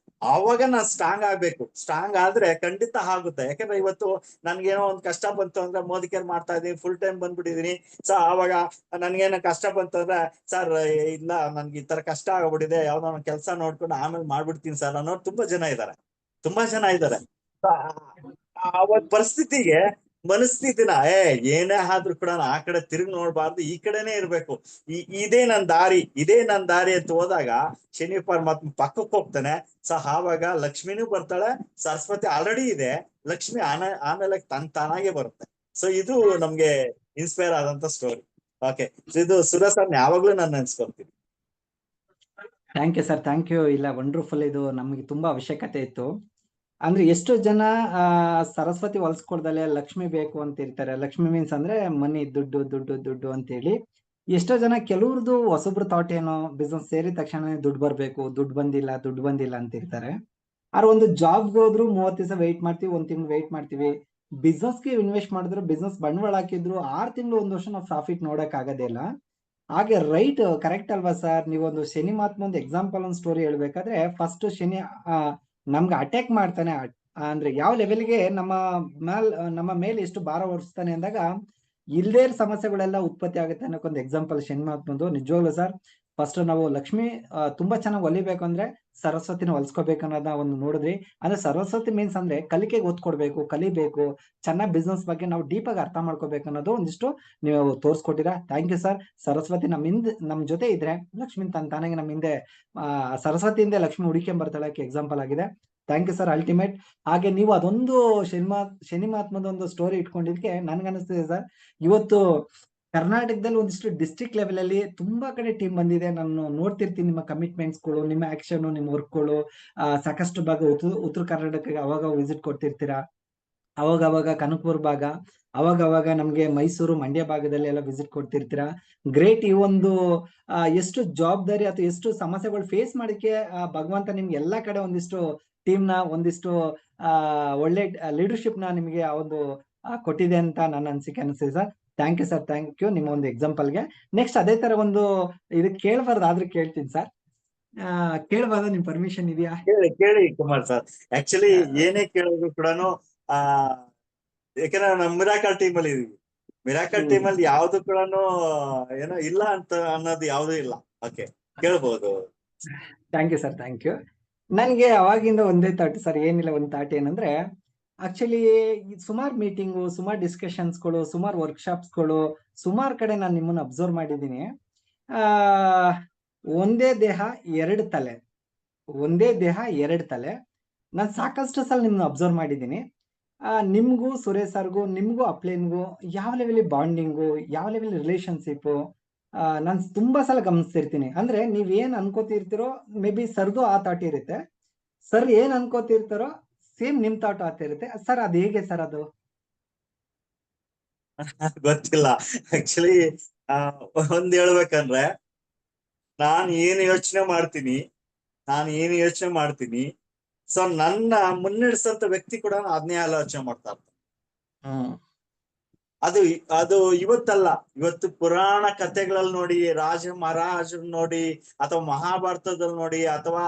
ಆವಾಗ ನಾನ್ ಸ್ಟ್ರಾಂಗ್ ಆಗ್ಬೇಕು. ಸ್ಟ್ರಾಂಗ್ ಆದ್ರೆ ಖಂಡಿತ ಆಗುತ್ತೆ. ಯಾಕಂದ್ರೆ ಇವತ್ತು ನನ್ಗೇನೋ ಒಂದ್ ಕಷ್ಟ ಬಂತು ಅಂದ್ರೆ ಮೋದಿ ಕೇರ್ ಮಾಡ್ತಾ ಇದೀನಿ, ಫುಲ್ ಟೈಮ್ ಬಂದ್ಬಿಟ್ಟಿದೀನಿ. ಸೊ ಆವಾಗ ನನ್ಗೇನೋ ಕಷ್ಟ ಬಂತು ಅಂದ್ರೆ, ಸರ್ ಇಲ್ಲ ನನ್ಗೆ ಈ ತರ ಕಷ್ಟ ಆಗ್ಬಿಟ್ಟಿದೆ, ಯಾವ್ದೋ ಒಂದ್ ಕೆಲಸ ನೋಡ್ಕೊಂಡು ಆಮೇಲೆ ಮಾಡ್ಬಿಡ್ತೀನಿ ಸರ್ ಅನ್ನೋರು ತುಂಬಾ ಜನ ಇದ್ದಾರೆ. ಆ ಒಂದ್ ಪರಿಸ್ಥಿತಿಗೆ ಮನಸ್ಥಿತಿನ ಏನೇ ಆದ್ರೂ ಕೂಡ ಆ ಕಡೆ ತಿರುಗಿ ನೋಡ್ಬಾರ್ದು, ಈ ಕಡೆನೆ ಇರ್ಬೇಕು. ಇದೇ ನನ್ ದಾರಿ ಅಂತ ಹೋದಾಗ ಶನಿ ಪರಮಾತ್ಮ ಪಕ್ಕಕ್ಕೆ ಹೋಗ್ತಾನೆ. ಸೊ ಆವಾಗ ಲಕ್ಷ್ಮಿನೂ ಬರ್ತಾಳೆ, ಸರಸ್ವತಿ ಆಲ್ರೆಡಿ ಇದೆ, ಲಕ್ಷ್ಮಿ ಆಮೇಲೆ ತಾನಾಗೆ ಬರುತ್ತೆ. ಸೊ ಇದು ನಮ್ಗೆ ಇನ್ಸ್ಪೈರ್ ಆದಂತ ಸ್ಟೋರಿ. ಓಕೆ, ಇದು ಸುರೇಶ್ ಸರ್ ಯಾವಾಗ್ಲೂ ನಾನು ನೆನ್ಸ್ಕೊಳ್ತೀನಿ. Thank you sir, thank you. ಇಲ್ಲ, ವಂಡರ್ಫುಲ್. ಇದು ನಮ್ಗೆ ತುಂಬಾ ಅವಶ್ಯಕತೆ ಇತ್ತು. ಅಂದ್ರೆ ಎಷ್ಟು ಜನ ಸರಸ್ವತಿ ಹೊಲ್ಸ್ಕೊಡ್ದಲೆ ಲಕ್ಷ್ಮಿ ಬೇಕು ಅಂತ ಇರ್ತಾರೆ. ಲಕ್ಷ್ಮಿ ಮೀನ್ಸ್ ಅಂದ್ರೆ ಮನಿ, ದುಡ್ಡು ದುಡ್ಡು ದುಡ್ಡು ಅಂತ ಹೇಳಿ. ಎಷ್ಟೋ ಜನ ಕೆಲವ್ರದ್ದು ಹೊಸಬ್ರು ಥಾಟ್ ಏನೋ ಬಿಸ್ನೆಸ್ ಸೇರಿದ ತಕ್ಷಣ ದುಡ್ಡು ಬರ್ಬೇಕು, ದುಡ್ಡು ಬಂದಿಲ್ಲ ಅಂತ ಇರ್ತಾರೆ. ಆದ್ರೆ ಒಂದು ಜಾಬ್ಗೆ ಹೋದ್ರು 30 ದಿವಸ ವೆಯ್ಟ್ ಮಾಡ್ತೀವಿ, 1 ತಿಂಗಳು ವೆಯ್ಟ್ ಮಾಡ್ತೀವಿ. ಬಿಸ್ನೆಸ್ಗೆ ಇನ್ವೆಸ್ಟ್ ಮಾಡಿದ್ರು, ಬಿಸ್ನೆಸ್ ಬಂಡವಾಳ ಹಾಕಿದ್ರು 6 ತಿಂಗಳು 1 ವರ್ಷ ನಾವು ಪ್ರಾಫಿಟ್ ನೋಡಕ್ ಆಗೋದೇ ಇಲ್ಲ. ಹಾಗೆ ರೈಟ್ ಕರೆಕ್ಟ್ ಅಲ್ವಾ ಸರ್? ನೀವೊಂದು ಶನಿ ಮಹಾತ್ಮ ಒಂದು ಎಕ್ಸಾಂಪಲ್ ಒಂದು ಸ್ಟೋರಿ ಹೇಳ್ಬೇಕಾದ್ರೆ, ಫಸ್ಟ್ ಶನಿ ನಮ್ಗೆ ಅಟ್ಯಾಕ್ ಮಾಡ್ತಾನೆ. ಅಂದ್ರೆ ಯಾವ ಲೆವೆಲ್ಗೆ ನಮ್ಮ ಮೇಲೆ ಎಷ್ಟು ಭಾರ ಹೊರಿಸ್ತಾನೆ ಅಂದಾಗ ಇಲ್ದೇ ಸಮಸ್ಯೆಗಳೆಲ್ಲ ಉತ್ಪತ್ತಿ ಆಗುತ್ತೆ ಅನ್ನೋಕೊಂದು ಎಕ್ಸಾಂಪಲ್ ಶನಿ ಮಹಾತ್ಮಂದು. ನಿಜವಾಗ್ಲು ಸರ್, ಫಸ್ಟ್ ನಾವು ಲಕ್ಷ್ಮಿ ತುಂಬಾ ಚೆನ್ನಾಗಿ ಒಲಿಬೇಕು ಅಂದ್ರೆ ಸರಸ್ವತಿನ ಹೊಲ್ಸ್ಕೋಬೇಕು ಅನ್ನೋದನ್ನ ಒಂದು ನೋಡಿದ್ರಿ. ಅಂದ್ರೆ ಸರಸ್ವತಿ ಮೀನ್ಸ್ ಅಂದ್ರೆ ಕಲಿಕೆಗೆ ಒತ್ತು ಕೊಡ್ಬೇಕು, ಕಲಿಬೇಕು, ಚೆನ್ನಾಗಿ ಬಿಸ್ನೆಸ್ ಬಗ್ಗೆ ನಾವು ಡೀಪ್ ಆಗಿ ಅರ್ಥ ಮಾಡ್ಕೋಬೇಕು ಅನ್ನೋದು ಒಂದಿಷ್ಟು ನೀವು ತೋರಿಸ್ಕೊಟ್ಟಿರಾ. Thank you sir. ಸರಸ್ವತಿ ನಮ್ ಜೊತೆ ಇದ್ರೆ ಲಕ್ಷ್ಮಿ ತಾನಾಗೆ ನಮ್ಮ ಹಿಂದೆ ಸರಸ್ವತಿಯಿಂದ ಲಕ್ಷ್ಮಿ ಹುಡುಕಿ ಬರ್ತಾಳೆ ಎಕ್ಸಾಂಪಲ್ ಆಗಿದೆ. Thank you sir, ultimate. ಹಾಗೆ ನೀವು ಅದೊಂದು ಶನಿ ಮಹಾತ್ಮದ ಒಂದು ಸ್ಟೋರಿ ಇಟ್ಕೊಂಡಿದ್ದಕ್ಕೆ ನನ್ಗನ್ನಿಸ್ತಿದೆ ಸರ್, ಇವತ್ತು ಕರ್ನಾಟಕದಲ್ಲಿ ಒಂದಿಷ್ಟು ಡಿಸ್ಟ್ರಿಕ್ಟ್ ಲೆವೆಲ್ ಅಲ್ಲಿ ತುಂಬಾ ಕಡೆ ಟೀಮ್ ಬಂದಿದೆ. ನಾನು ನೋಡ್ತಿರ್ತೀನಿ ನಿಮ್ಮ ಕಮಿಟ್ಮೆಂಟ್ಸ್ಗಳು, ನಿಮ್ಮ ಆಕ್ಷನ್, ನಿಮ್ಮ ವರ್ಕ್ಗಳು. ಸಾಕಷ್ಟು ಭಾಗ ಉತ್ತರ ಕರ್ನಾಟಕಕ್ಕೆ ಅವಾಗ ವಿಸಿಟ್ ಕೊಡ್ತಿರ್ತೀರಾ, ಅವಾಗ ಕನಕಪುರ ಭಾಗ, ಅವಾಗ ನಮ್ಗೆ ಮೈಸೂರು, ಮಂಡ್ಯ ಭಾಗದಲ್ಲಿ ಎಲ್ಲ ವಿಸಿಟ್ ಕೊಡ್ತಿರ್ತೀರಾ. ಗ್ರೇಟ್. ಈ ಒಂದು ಎಷ್ಟು ಜವಾಬ್ದಾರಿ ಅಥವಾ ಎಷ್ಟು ಸಮಸ್ಯೆಗಳು ಫೇಸ್ ಮಾಡಕ್ಕೆ ಭಗವಂತ ನಿಮ್ಗೆ ಎಲ್ಲಾ ಕಡೆ ಒಂದಿಷ್ಟು ಟೀಮ್ ನ, ಒಂದಿಷ್ಟು ಒಳ್ಳೆ ಲೀಡರ್ಶಿಪ್ ನ ನಿಮ್ಗೆ ಆ ಒಂದು ಕೊಟ್ಟಿದೆ ಅಂತ ನನ್ನ ಅನಿಸಿಕೆ ಅನಿಸ್ತಿದೆ sir. Thank you sir, thank you. ನಿಮ್ಮ ಒಂದು ಎಕ್ಸಾಂಪಲ್ಗೆ ನೆಕ್ಸ್ಟ್ ಅದೇ ತರ ಒಂದು ಇದು ಕೇಳಬಾರ್ದು ಆದ್ರೂ ಕೇಳ್ತೀನಿ ಸರ್. ಕೇಳಬಾರ್ದು, ನಿಮ್ ಪರ್ಮಿಷನ್ ಇದೆಯಾ? ಕೇಳಿ ಕುಮಾರ್ ಸರ್. ಆಕ್ಚುಲಿ ಏನೇ ಕೇಳಿದ್ರು ಕೂಡ ಯಾಕಂದ್ರೆ ನಾವು ಮಿರಾಕಲ್ ಟೀಮ್ ಅಲ್ಲಿ ಇದೀವಿ. ಮಿರಾಕಲ್ ಟೀಮ್ ಅಲ್ಲಿ ಯಾವ್ದು ಕೂಡ ಏನೋ ಇಲ್ಲ ಅಂತ ಅನ್ನೋದು ಯಾವ್ದು ಇಲ್ಲ. ಓಕೆ, ಕೇಳ್ಬಹುದು. Thank you sir, thank you. ನನ್ಗೆ ಅವಾಗಿಂದ ಒಂದೇ ಥಾಟ್ ಸರ್, ಏನಿಲ್ಲ, ಒಂದು ಥಾಟ್ ಏನಂದ್ರೆ, ಆಕ್ಚುಲಿ ಸುಮಾರು ಮೀಟಿಂಗು, ಸುಮಾರು ಡಿಸ್ಕಷನ್ಸ್ಗಳು, ಸುಮಾರು ವರ್ಕ್ಶಾಪ್ಸ್ಗಳು, ಸುಮಾರು ಕಡೆ ನಾನು ನಿಮ್ಮನ್ನ ಅಬ್ಸರ್ವ್ ಮಾಡಿದ್ದೀನಿ. ಒಂದೇ ದೇಹ ಎರಡು ತಲೆ, ಒಂದೇ ದೇಹ ಎರಡು ತಲೆ. ನಾನು ಸಾಕಷ್ಟು ಸಲ ನಿಮ್ನ ಅಬ್ಸರ್ವ್ ಮಾಡಿದ್ದೀನಿ. ನಿಮ್ಗೂ ಸುರೇಶ್ ಸರ್ಗೂ, ನಿಮ್ಗೂ ಅಪ್ಲೈನ್ಗೂ ಯಾವ ಲೆವೆಲ್ ಬಾಂಡಿಂಗು, ಯಾವ ಲೆವೆಲ್ ರಿಲೇಶನ್ಶಿಪ್ ನಾನು ತುಂಬಾ ಸಲ ಗಮನಿಸ್ತಿರ್ತೀನಿ. ಅಂದ್ರೆ ನೀವ್ ಏನ್ ಅನ್ಕೋತಿರ್ತೀರೋ ಮೇ ಬಿ ಸರ್ದು ಆ ಥಾಟ್ ಇರುತ್ತೆ, ಸರ್ ಏನ್ ಅನ್ಕೋತಿರ್ತಾರೋ ಸೇಮ್ ನಿಮ್ ಥಾಟ್ ಆಗ್ತಿರುತ್ತೆ ಸರ್. ಅದ್ ಹೇಗೆ ಸರ್ ಅದು? ಗೊತ್ತಿಲ್ಲ. ಆಕ್ಚುಲಿ ಒಂದ್ ಹೇಳ್ಬೇಕಂದ್ರೆ, ನಾನು ಏನು ಯೋಚನೆ ಮಾಡ್ತೀನಿ, ಸೊ ನನ್ನ ಮುನ್ನಡೆಸಂತ ವ್ಯಕ್ತಿ ಕೂಡ ಅದನ್ನೇ ಆಲೋಚನೆ ಮಾಡ್ತಾ ಇರ್ತಾನೆ. ಅದು ಇವತ್ತಲ್ಲ, ಇವತ್ತು ಪುರಾಣ ಕಥೆಗಳಲ್ಲಿ ನೋಡಿ, ರಾಜ ಮಹಾರಾಜರು ನೋಡಿ, ಅಥವಾ ಮಹಾಭಾರತದಲ್ಲಿ ನೋಡಿ, ಅಥವಾ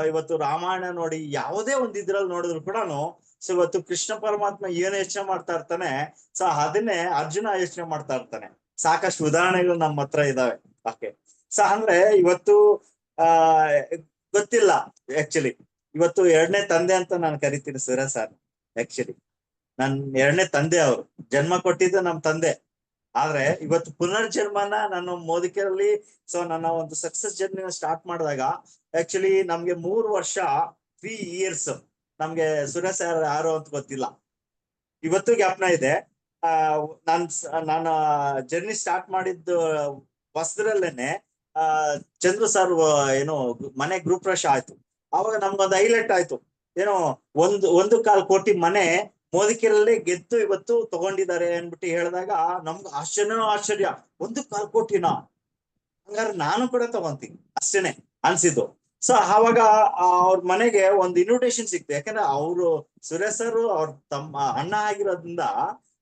ಇವತ್ತು ರಾಮಾಯಣ ನೋಡಿ, ಯಾವುದೇ ಒಂದು ಇದ್ರಲ್ಲಿ ನೋಡಿದ್ರು ಕೂಡ ಸೊ ಇವತ್ತು ಕೃಷ್ಣ ಪರಮಾತ್ಮ ಏನು ಯೋಚನೆ ಮಾಡ್ತಾ ಇರ್ತಾನೆ, ಸೊ ಅದನ್ನೇ ಅರ್ಜುನ ಯೋಚನೆ ಮಾಡ್ತಾ ಇರ್ತಾನೆ. ಸಾಕಷ್ಟು ಉದಾಹರಣೆಗಳು ನಮ್ಮ ಹತ್ರ ಇದಾವೆ. ಓಕೆ, ಸೊ ಅಂದ್ರೆ ಇವತ್ತು ಗೊತ್ತಿಲ್ಲ. ಆಕ್ಚುಲಿ ಇವತ್ತು ಎರಡನೇ ತಂದೆ ಅಂತ ನಾನು ಕರಿತೀನಿ ಸುರೇಶ್ ಸರ್. ಆಕ್ಚುಲಿ ನನ್ ಎರಡನೇ ತಂದೆ, ಅವರು ಜನ್ಮ ಕೊಟ್ಟಿದ್ದು ನಮ್ ತಂದೆ. ಆದ್ರೆ ಇವತ್ತು ಪುನರ್ಜನ್ಮನ ನಾನು ಮೋದಿಕೆಯಲ್ಲಿ, ಸೊ ನನ್ನ ಒಂದು ಸಕ್ಸಸ್ ಜರ್ನಿನ ಸ್ಟಾರ್ಟ್ ಮಾಡಿದಾಗ ಆಕ್ಚುಲಿ ನಮ್ಗೆ 3 ವರ್ಷ 3 ಇಯರ್ಸ್ ನಮ್ಗೆ ಸುರೇಶ್ ಸರ್ ಯಾರು ಅಂತ ಗೊತ್ತಿಲ್ಲ. ಇವತ್ತು ಜ್ಞಾಪನ ಇದೆ. ನಾನು ಜರ್ನಿ ಸ್ಟಾರ್ಟ್ ಮಾಡಿದ್ದು ಹೊಸದ್ರಲ್ಲೇನೆ ಚಂದ್ರು ಸರ್ ಏನೋ ಮನೆ ಗ್ರೂಪ್ ಪ್ರವೇಶ ಆಯ್ತು. ಅವಾಗ ನಮ್ಗೊಂದು ಹೈಲೈಟ್ ಆಯ್ತು, ಏನೋ 1.25 ಕೋಟಿ ಮನೆ ಮೋದಿಕೆರಲ್ಲೇ ಗೆದ್ದು ಇವತ್ತು ತಗೊಂಡಿದ್ದಾರೆ ಅನ್ಬಿಟ್ಟು ಹೇಳಿದಾಗ ನಮ್ಗೆ ಆಶ್ಚರ್ಯ. 1.25 ಕೋಟಿನಾ? ಹಂಗಾರೆ ನಾನು ಕೂಡ ತಗೊಂತೀನಿ ಅಷ್ಟೇನೆ ಅನ್ಸಿದ್ದು. ಸೊ ಆವಾಗ ಅವ್ರ ಮನೆಗೆ ಒಂದು ಇನ್ವಿಟೇಷನ್ ಸಿಕ್ತು. ಯಾಕಂದ್ರೆ ಅವರು ಸುರೇಶ್ ಸರ್ ಅವ್ರ ತಮ್ಮ ಅಣ್ಣ ಆಗಿರೋದ್ರಿಂದ,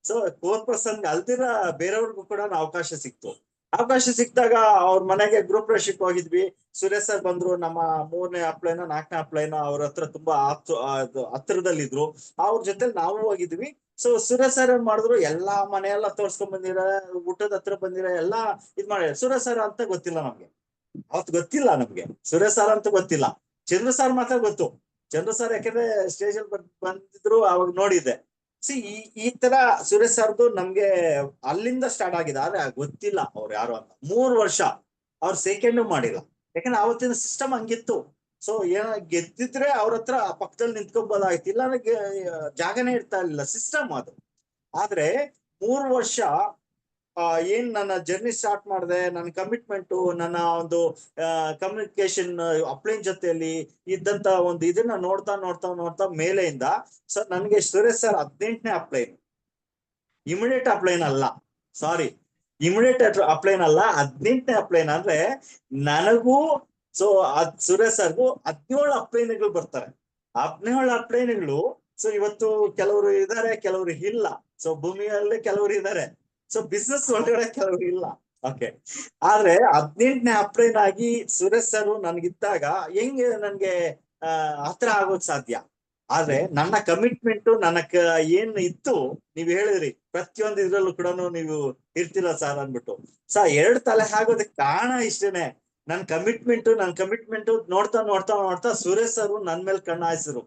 ಸೊ ಕೋರ್ ಪರ್ಸನ್ಗೆ ಅಲ್ದಿರ ಬೇರೆಯವ್ರಿಗೂ ಕೂಡ ಅವಕಾಶ ಸಿಕ್ತಾಗ ಅವ್ರ ಮನೆಗೆ ಗ್ರೂಪ್ ಪ್ರವೇಶಕ್ಕೆ ಹೋಗಿದ್ವಿ. ಸುರೇಶ್ ಸರ್ ಬಂದ್ರು. ನಮ್ಮ 3ನೇ ಅಪ್ಲೈನ 4ನೇ ಅಪ್ಲೈನ ಅವ್ರ ಹತ್ರ ತುಂಬಾ ಹತ್ರದಲ್ಲಿದ್ರು. ಅವ್ರ ಜೊತೆ ನಾವು ಹೋಗಿದ್ವಿ. ಸೊ ಸುರೇಶ್ ಸರ್ ಏನ್ ಮಾಡಿದ್ರು, ಎಲ್ಲಾ ಮನೆಯೆಲ್ಲ ತೋರ್ಸ್ಕೊಂಡ್ ಬಂದಿರ, ಊಟದ ಹತ್ರ ಬಂದಿರ, ಎಲ್ಲಾ ಇದ್ ಮಾಡಿ. ಸುರೇಶ್ ಸರ್ ಅಂತ ಗೊತ್ತಿಲ್ಲ ನಮ್ಗೆ, ಅವತ್ತು ಗೊತ್ತಿಲ್ಲ ನಮ್ಗೆ ಸುರೇಶ್ ಸರ್ ಅಂತ ಗೊತ್ತಿಲ್ಲ. ಚಂದ್ರ ಸರ್ ಮಾತ್ರ ಗೊತ್ತು. ಚಂದ್ರ ಸರ್ ಯಾಕಂದ್ರೆ ಸ್ಟೇಜ್ ಅಲ್ಲಿ ಬಂದಿದ್ರು, ಅವಾಗ ನೋಡಿದ್ದೆ. ಸಿ ಈ ತರ ಸುರೇಶ್ ಸರ್ದು ನಮ್ಗೆ ಅಲ್ಲಿಂದ ಸ್ಟಾರ್ಟ್ ಆಗಿದೆ. ಆದ್ರೆ ಗೊತ್ತಿಲ್ಲ ಅವ್ರು ಯಾರು ಅಂತ. 3 ವರ್ಷ ಅವ್ರು ಸೆಕೆಂಡ್ ಮಾಡಿಲ್ಲ. ಯಾಕಂದ್ರೆ ಅವತ್ತಿನ ಸಿಸ್ಟಮ್ ಹಂಗಿತ್ತು. ಸೊ ಗೆದ್ದಿದ್ರೆ ಅವ್ರ ಹತ್ರ ಪಕ್ಕದಲ್ಲಿ ನಿಂತ್ಕೊಬೋದಾಯ್ತು, ಇಲ್ಲ ಜಾಗನೇ ಇರ್ತಾ ಇರ್ಲಿಲ್ಲ, ಸಿಸ್ಟಮ್ ಅದು. ಆದ್ರೆ 3 ವರ್ಷ ಏನ್ ನನ್ನ ಜರ್ನಿ ಸ್ಟಾರ್ಟ್ ಮಾಡಿದೆ, ನನ್ನ ಕಮಿಟ್ಮೆಂಟು, ನನ್ನ ಒಂದು ಕಮ್ಯುನಿಕೇಶನ್ ಅಪ್ಲೈನ್ ಜೊತೆಯಲ್ಲಿ ಇದ್ದಂತ ಒಂದು ಇದನ್ನ ನೋಡ್ತಾ ಮೇಲೆಯಿಂದ ಸರ್ ನನಗೆ ಸುರೇಶ್ ಸರ್ 18ನೇ ಅಪ್ಲೈನ್, ಇಮಿಡಿಯೇಟ್ ಅಪ್ಲೈನ್ ಅಲ್ಲ, ಸಾರಿ, ಇಮಿಡಿಯೇಟ್ ಅಪ್ಲೈನ್ ಅಲ್ಲ, 18ನೇ ಅಪ್ಲೈನ್ ಅಂದ್ರೆ ನನಗೂ ಸೊ ಸುರೇಶ್ ಸರ್ಗೂ 17 ಅಪ್ಲೈನ್ಗಳು ಬರ್ತಾರೆ. 17 ಅಪ್ಲೈನ್ಗಳು. ಸೊ ಇವತ್ತು ಕೆಲವರು ಇದ್ದಾರೆ, ಕೆಲವರು ಇಲ್ಲ. ಸೊ ಭೂಮಿಯಲ್ಲಿ ಕೆಲವರು ಇದ್ದಾರೆ, ಸೊ ಬಿಸ್ನೆಸ್ ಒಳಗಡೆ ಕೆಲವರು ಇಲ್ಲ. ಓಕೆ, ಆದ್ರೆ 18ನೇ ಅಪ್ಲೈನ್ ಆಗಿ ಸುರೇಶ್ ಸರ್ ನನ್ಗಿದ್ದಾಗ ಹೆಂಗೆ ನನ್ಗೆ ಹತ್ರ ಆಗೋದ್ ಸಾಧ್ಯ? ಆದ್ರೆ ನನ್ನ ಕಮಿಟ್ಮೆಂಟ್ ಏನ್ ಇತ್ತು, ನೀವ್ ಹೇಳಿದ್ರಿ ಪ್ರತಿಯೊಂದು ಇದ್ರಲ್ಲೂ ಕೂಡ ನೀವು ಇರ್ತೀರ ಸರ್ ಅನ್ಬಿಟ್ಟು. ಸೊ 2 ತಲೆ ಆಗೋದಕ್ಕೆ ಕಾರಣ ಇಷ್ಟೇನೆ, ನನ್ ಕಮಿಟ್ಮೆಂಟ್ ನೋಡ್ತಾ ನೋಡ್ತಾ ನೋಡ್ತಾ ಸುರೇಶ್ ಸರ್ ನನ್ ಮೇಲೆ ಕಣ್ಣು ಹಾಯಿಸಿರು.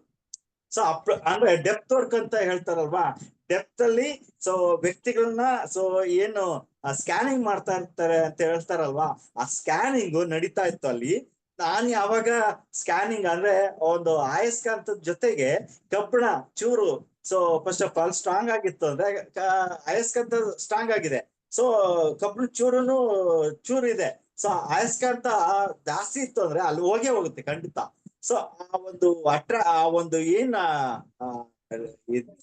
ಸೊ ಅಂದ್ರೆ ಡೆಪ್ತ್ ವರ್ಕ್ ಅಂತ ಹೇಳ್ತಾರಲ್ವಾ, ಡೆಪ್ತ್ ಅಲ್ಲಿ ಸೊ ವ್ಯಕ್ತಿಗಳನ್ನ ಸೊ ಏನು ಸ್ಕ್ಯಾನಿಂಗ್ ಮಾಡ್ತಾ ಇರ್ತಾರೆ ಅಂತ ಹೇಳ್ತಾರಲ್ವಾ, ಆ ಸ್ಕ್ಯಾನಿಂಗ್ ನಡೀತಾ ಇತ್ತು ಅಲ್ಲಿ. ನಾನು ಯಾವಾಗ ಸ್ಕ್ಯಾನಿಂಗ್ ಅಂದ್ರೆ ಒಂದು ಅಯಸ್ಕಾಂತದ ಜೊತೆಗೆ ಕಬ್ಬಿಣ ಚೂರು, so first of all strong ಆಗಿತ್ತು ಅಂದ್ರೆ ಅಯಸ್ಕಾಂತ ಸ್ಟ್ರಾಂಗ್ ಆಗಿದೆ, ಸೊ ಕಬ್ಬಿಣ ಚೂರು ಇದೆ. ಸೊ ಅಯಸ್ಕಾಂತ ಜಾಸ್ತಿ ಇತ್ತು ಅಂದ್ರೆ ಅಲ್ಲಿ ಹೋಗುತ್ತೆ ಖಂಡಿತ. ಸೊ ಆ ಒಂದು ಏನ್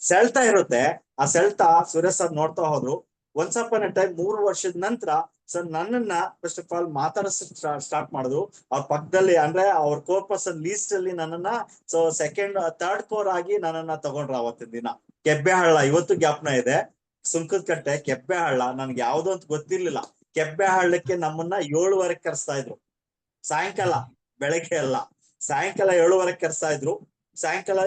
ಸೆಳ್ತಾ ಇರುತ್ತೆ, ಆ ಸೆಳ್ತಾ ಸುರೇಶ್ ಸರ್ ನೋಡ್ತಾ ಹೋದ್ರು. ಒನ್ಸ್ ಅಪಾನ್ ಎ ಟೈಮ್ 3 ವರ್ಷದ ನಂತರ ಸರ್ ನನ್ನನ್ನ ಫಸ್ಟ್ ಆಫ್ ಆಲ್ ಸ್ಟಾರ್ಟ್ ಮಾಡಿದ್ರು. ಅವ್ರ ಪಕ್ಕದಲ್ಲಿ ಅಂದ್ರೆ ಅವ್ರ ಕೋರ್ ಪರ್ಸನ್ ಲೀಸ್ಟ್ ಅಲ್ಲಿ ನನ್ನನ್ನ ಸೊ ಥರ್ಡ್ ಕೋರ್ ಆಗಿ ನನ್ನನ್ನ ತಗೊಂಡ್ರ ಅವತ್ತಿನ ದಿನ. ಕೆಬ್ಬೆಹಳ್ಳ ಇವತ್ತು ಜ್ಞಾಪನ ಇದೆ, ಸುಂಕದ ಕಟ್ಟೆ ಕೆಬ್ಬೆಹಳ್ಳ. ನನ್ಗೆ ಯಾವ್ದು ಅಂತ ಗೊತ್ತಿರ್ಲಿಲ್ಲ. ಕೆಬ್ಬೆಹಳ್ಳಕ್ಕೆ ನಮ್ಮನ್ನ 7:30 ಕರೆಸ್ತಾ ಇದ್ರು ಸಾಯಂಕಾಲ, ಬೆಳಗ್ಗೆ ಅಲ್ಲ, ಸಾಯಂಕಾಲ 7:30 ಕರೆಸ್ತಾ ಇದ್ರು. ಸಾಯಂಕಾಲ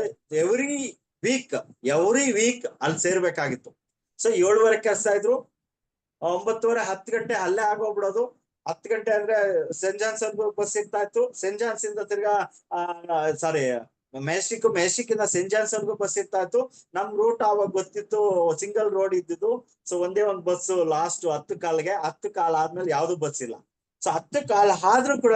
ಎವ್ರಿ ವೀಕ್ ಅಲ್ಲಿ ಸೇರ್ಬೇಕಾಗಿತ್ತು. ಸೊ 7:30 ಕರೆಸ್ತಾ ಇದ್ರು. 9:30 10 ಗಂಟೆ ಅಲ್ಲೇ ಆಗೋಗ್ಬಿಡೋದು. 10 ಗಂಟೆ ಅಂದ್ರೆ ಸೆಂಟ್ ಜಾನ್ಸ್ ಬಸ್ ಸಿಗ್ತಾ ಇತ್ತು. ಸೆಂಟ್ ಜಾನ್ಸ್ ಇಂದ ತಿರ್ಗಾ ಮೆಜೆಸ್ಟಿಕ್ ಇಂದ ಸೆಂಟ್ ಜಾನ್ಸ್ ಬಸ್ ಇರ್ತಾ ಇತ್ತು. ನಮ್ ರೂಟ್ ಅವಾಗ ಗೊತ್ತಿತ್ತು, ಸಿಂಗಲ್ ರೋಡ್ ಇದ್ದಿದ್ದು. ಸೊ ಒಂದೇ ಒಂದು ಬಸ್ ಲಾಸ್ಟ್ 10 ಕಾಲ್ಗೆ, 10 ಕಾಲ್ ಆದ್ಮೇಲೆ ಯಾವ್ದು ಬಸ್ ಇಲ್ಲ. ಸೊ 10 ಕಾಲ್ ಆದ್ರೂ ಕೂಡ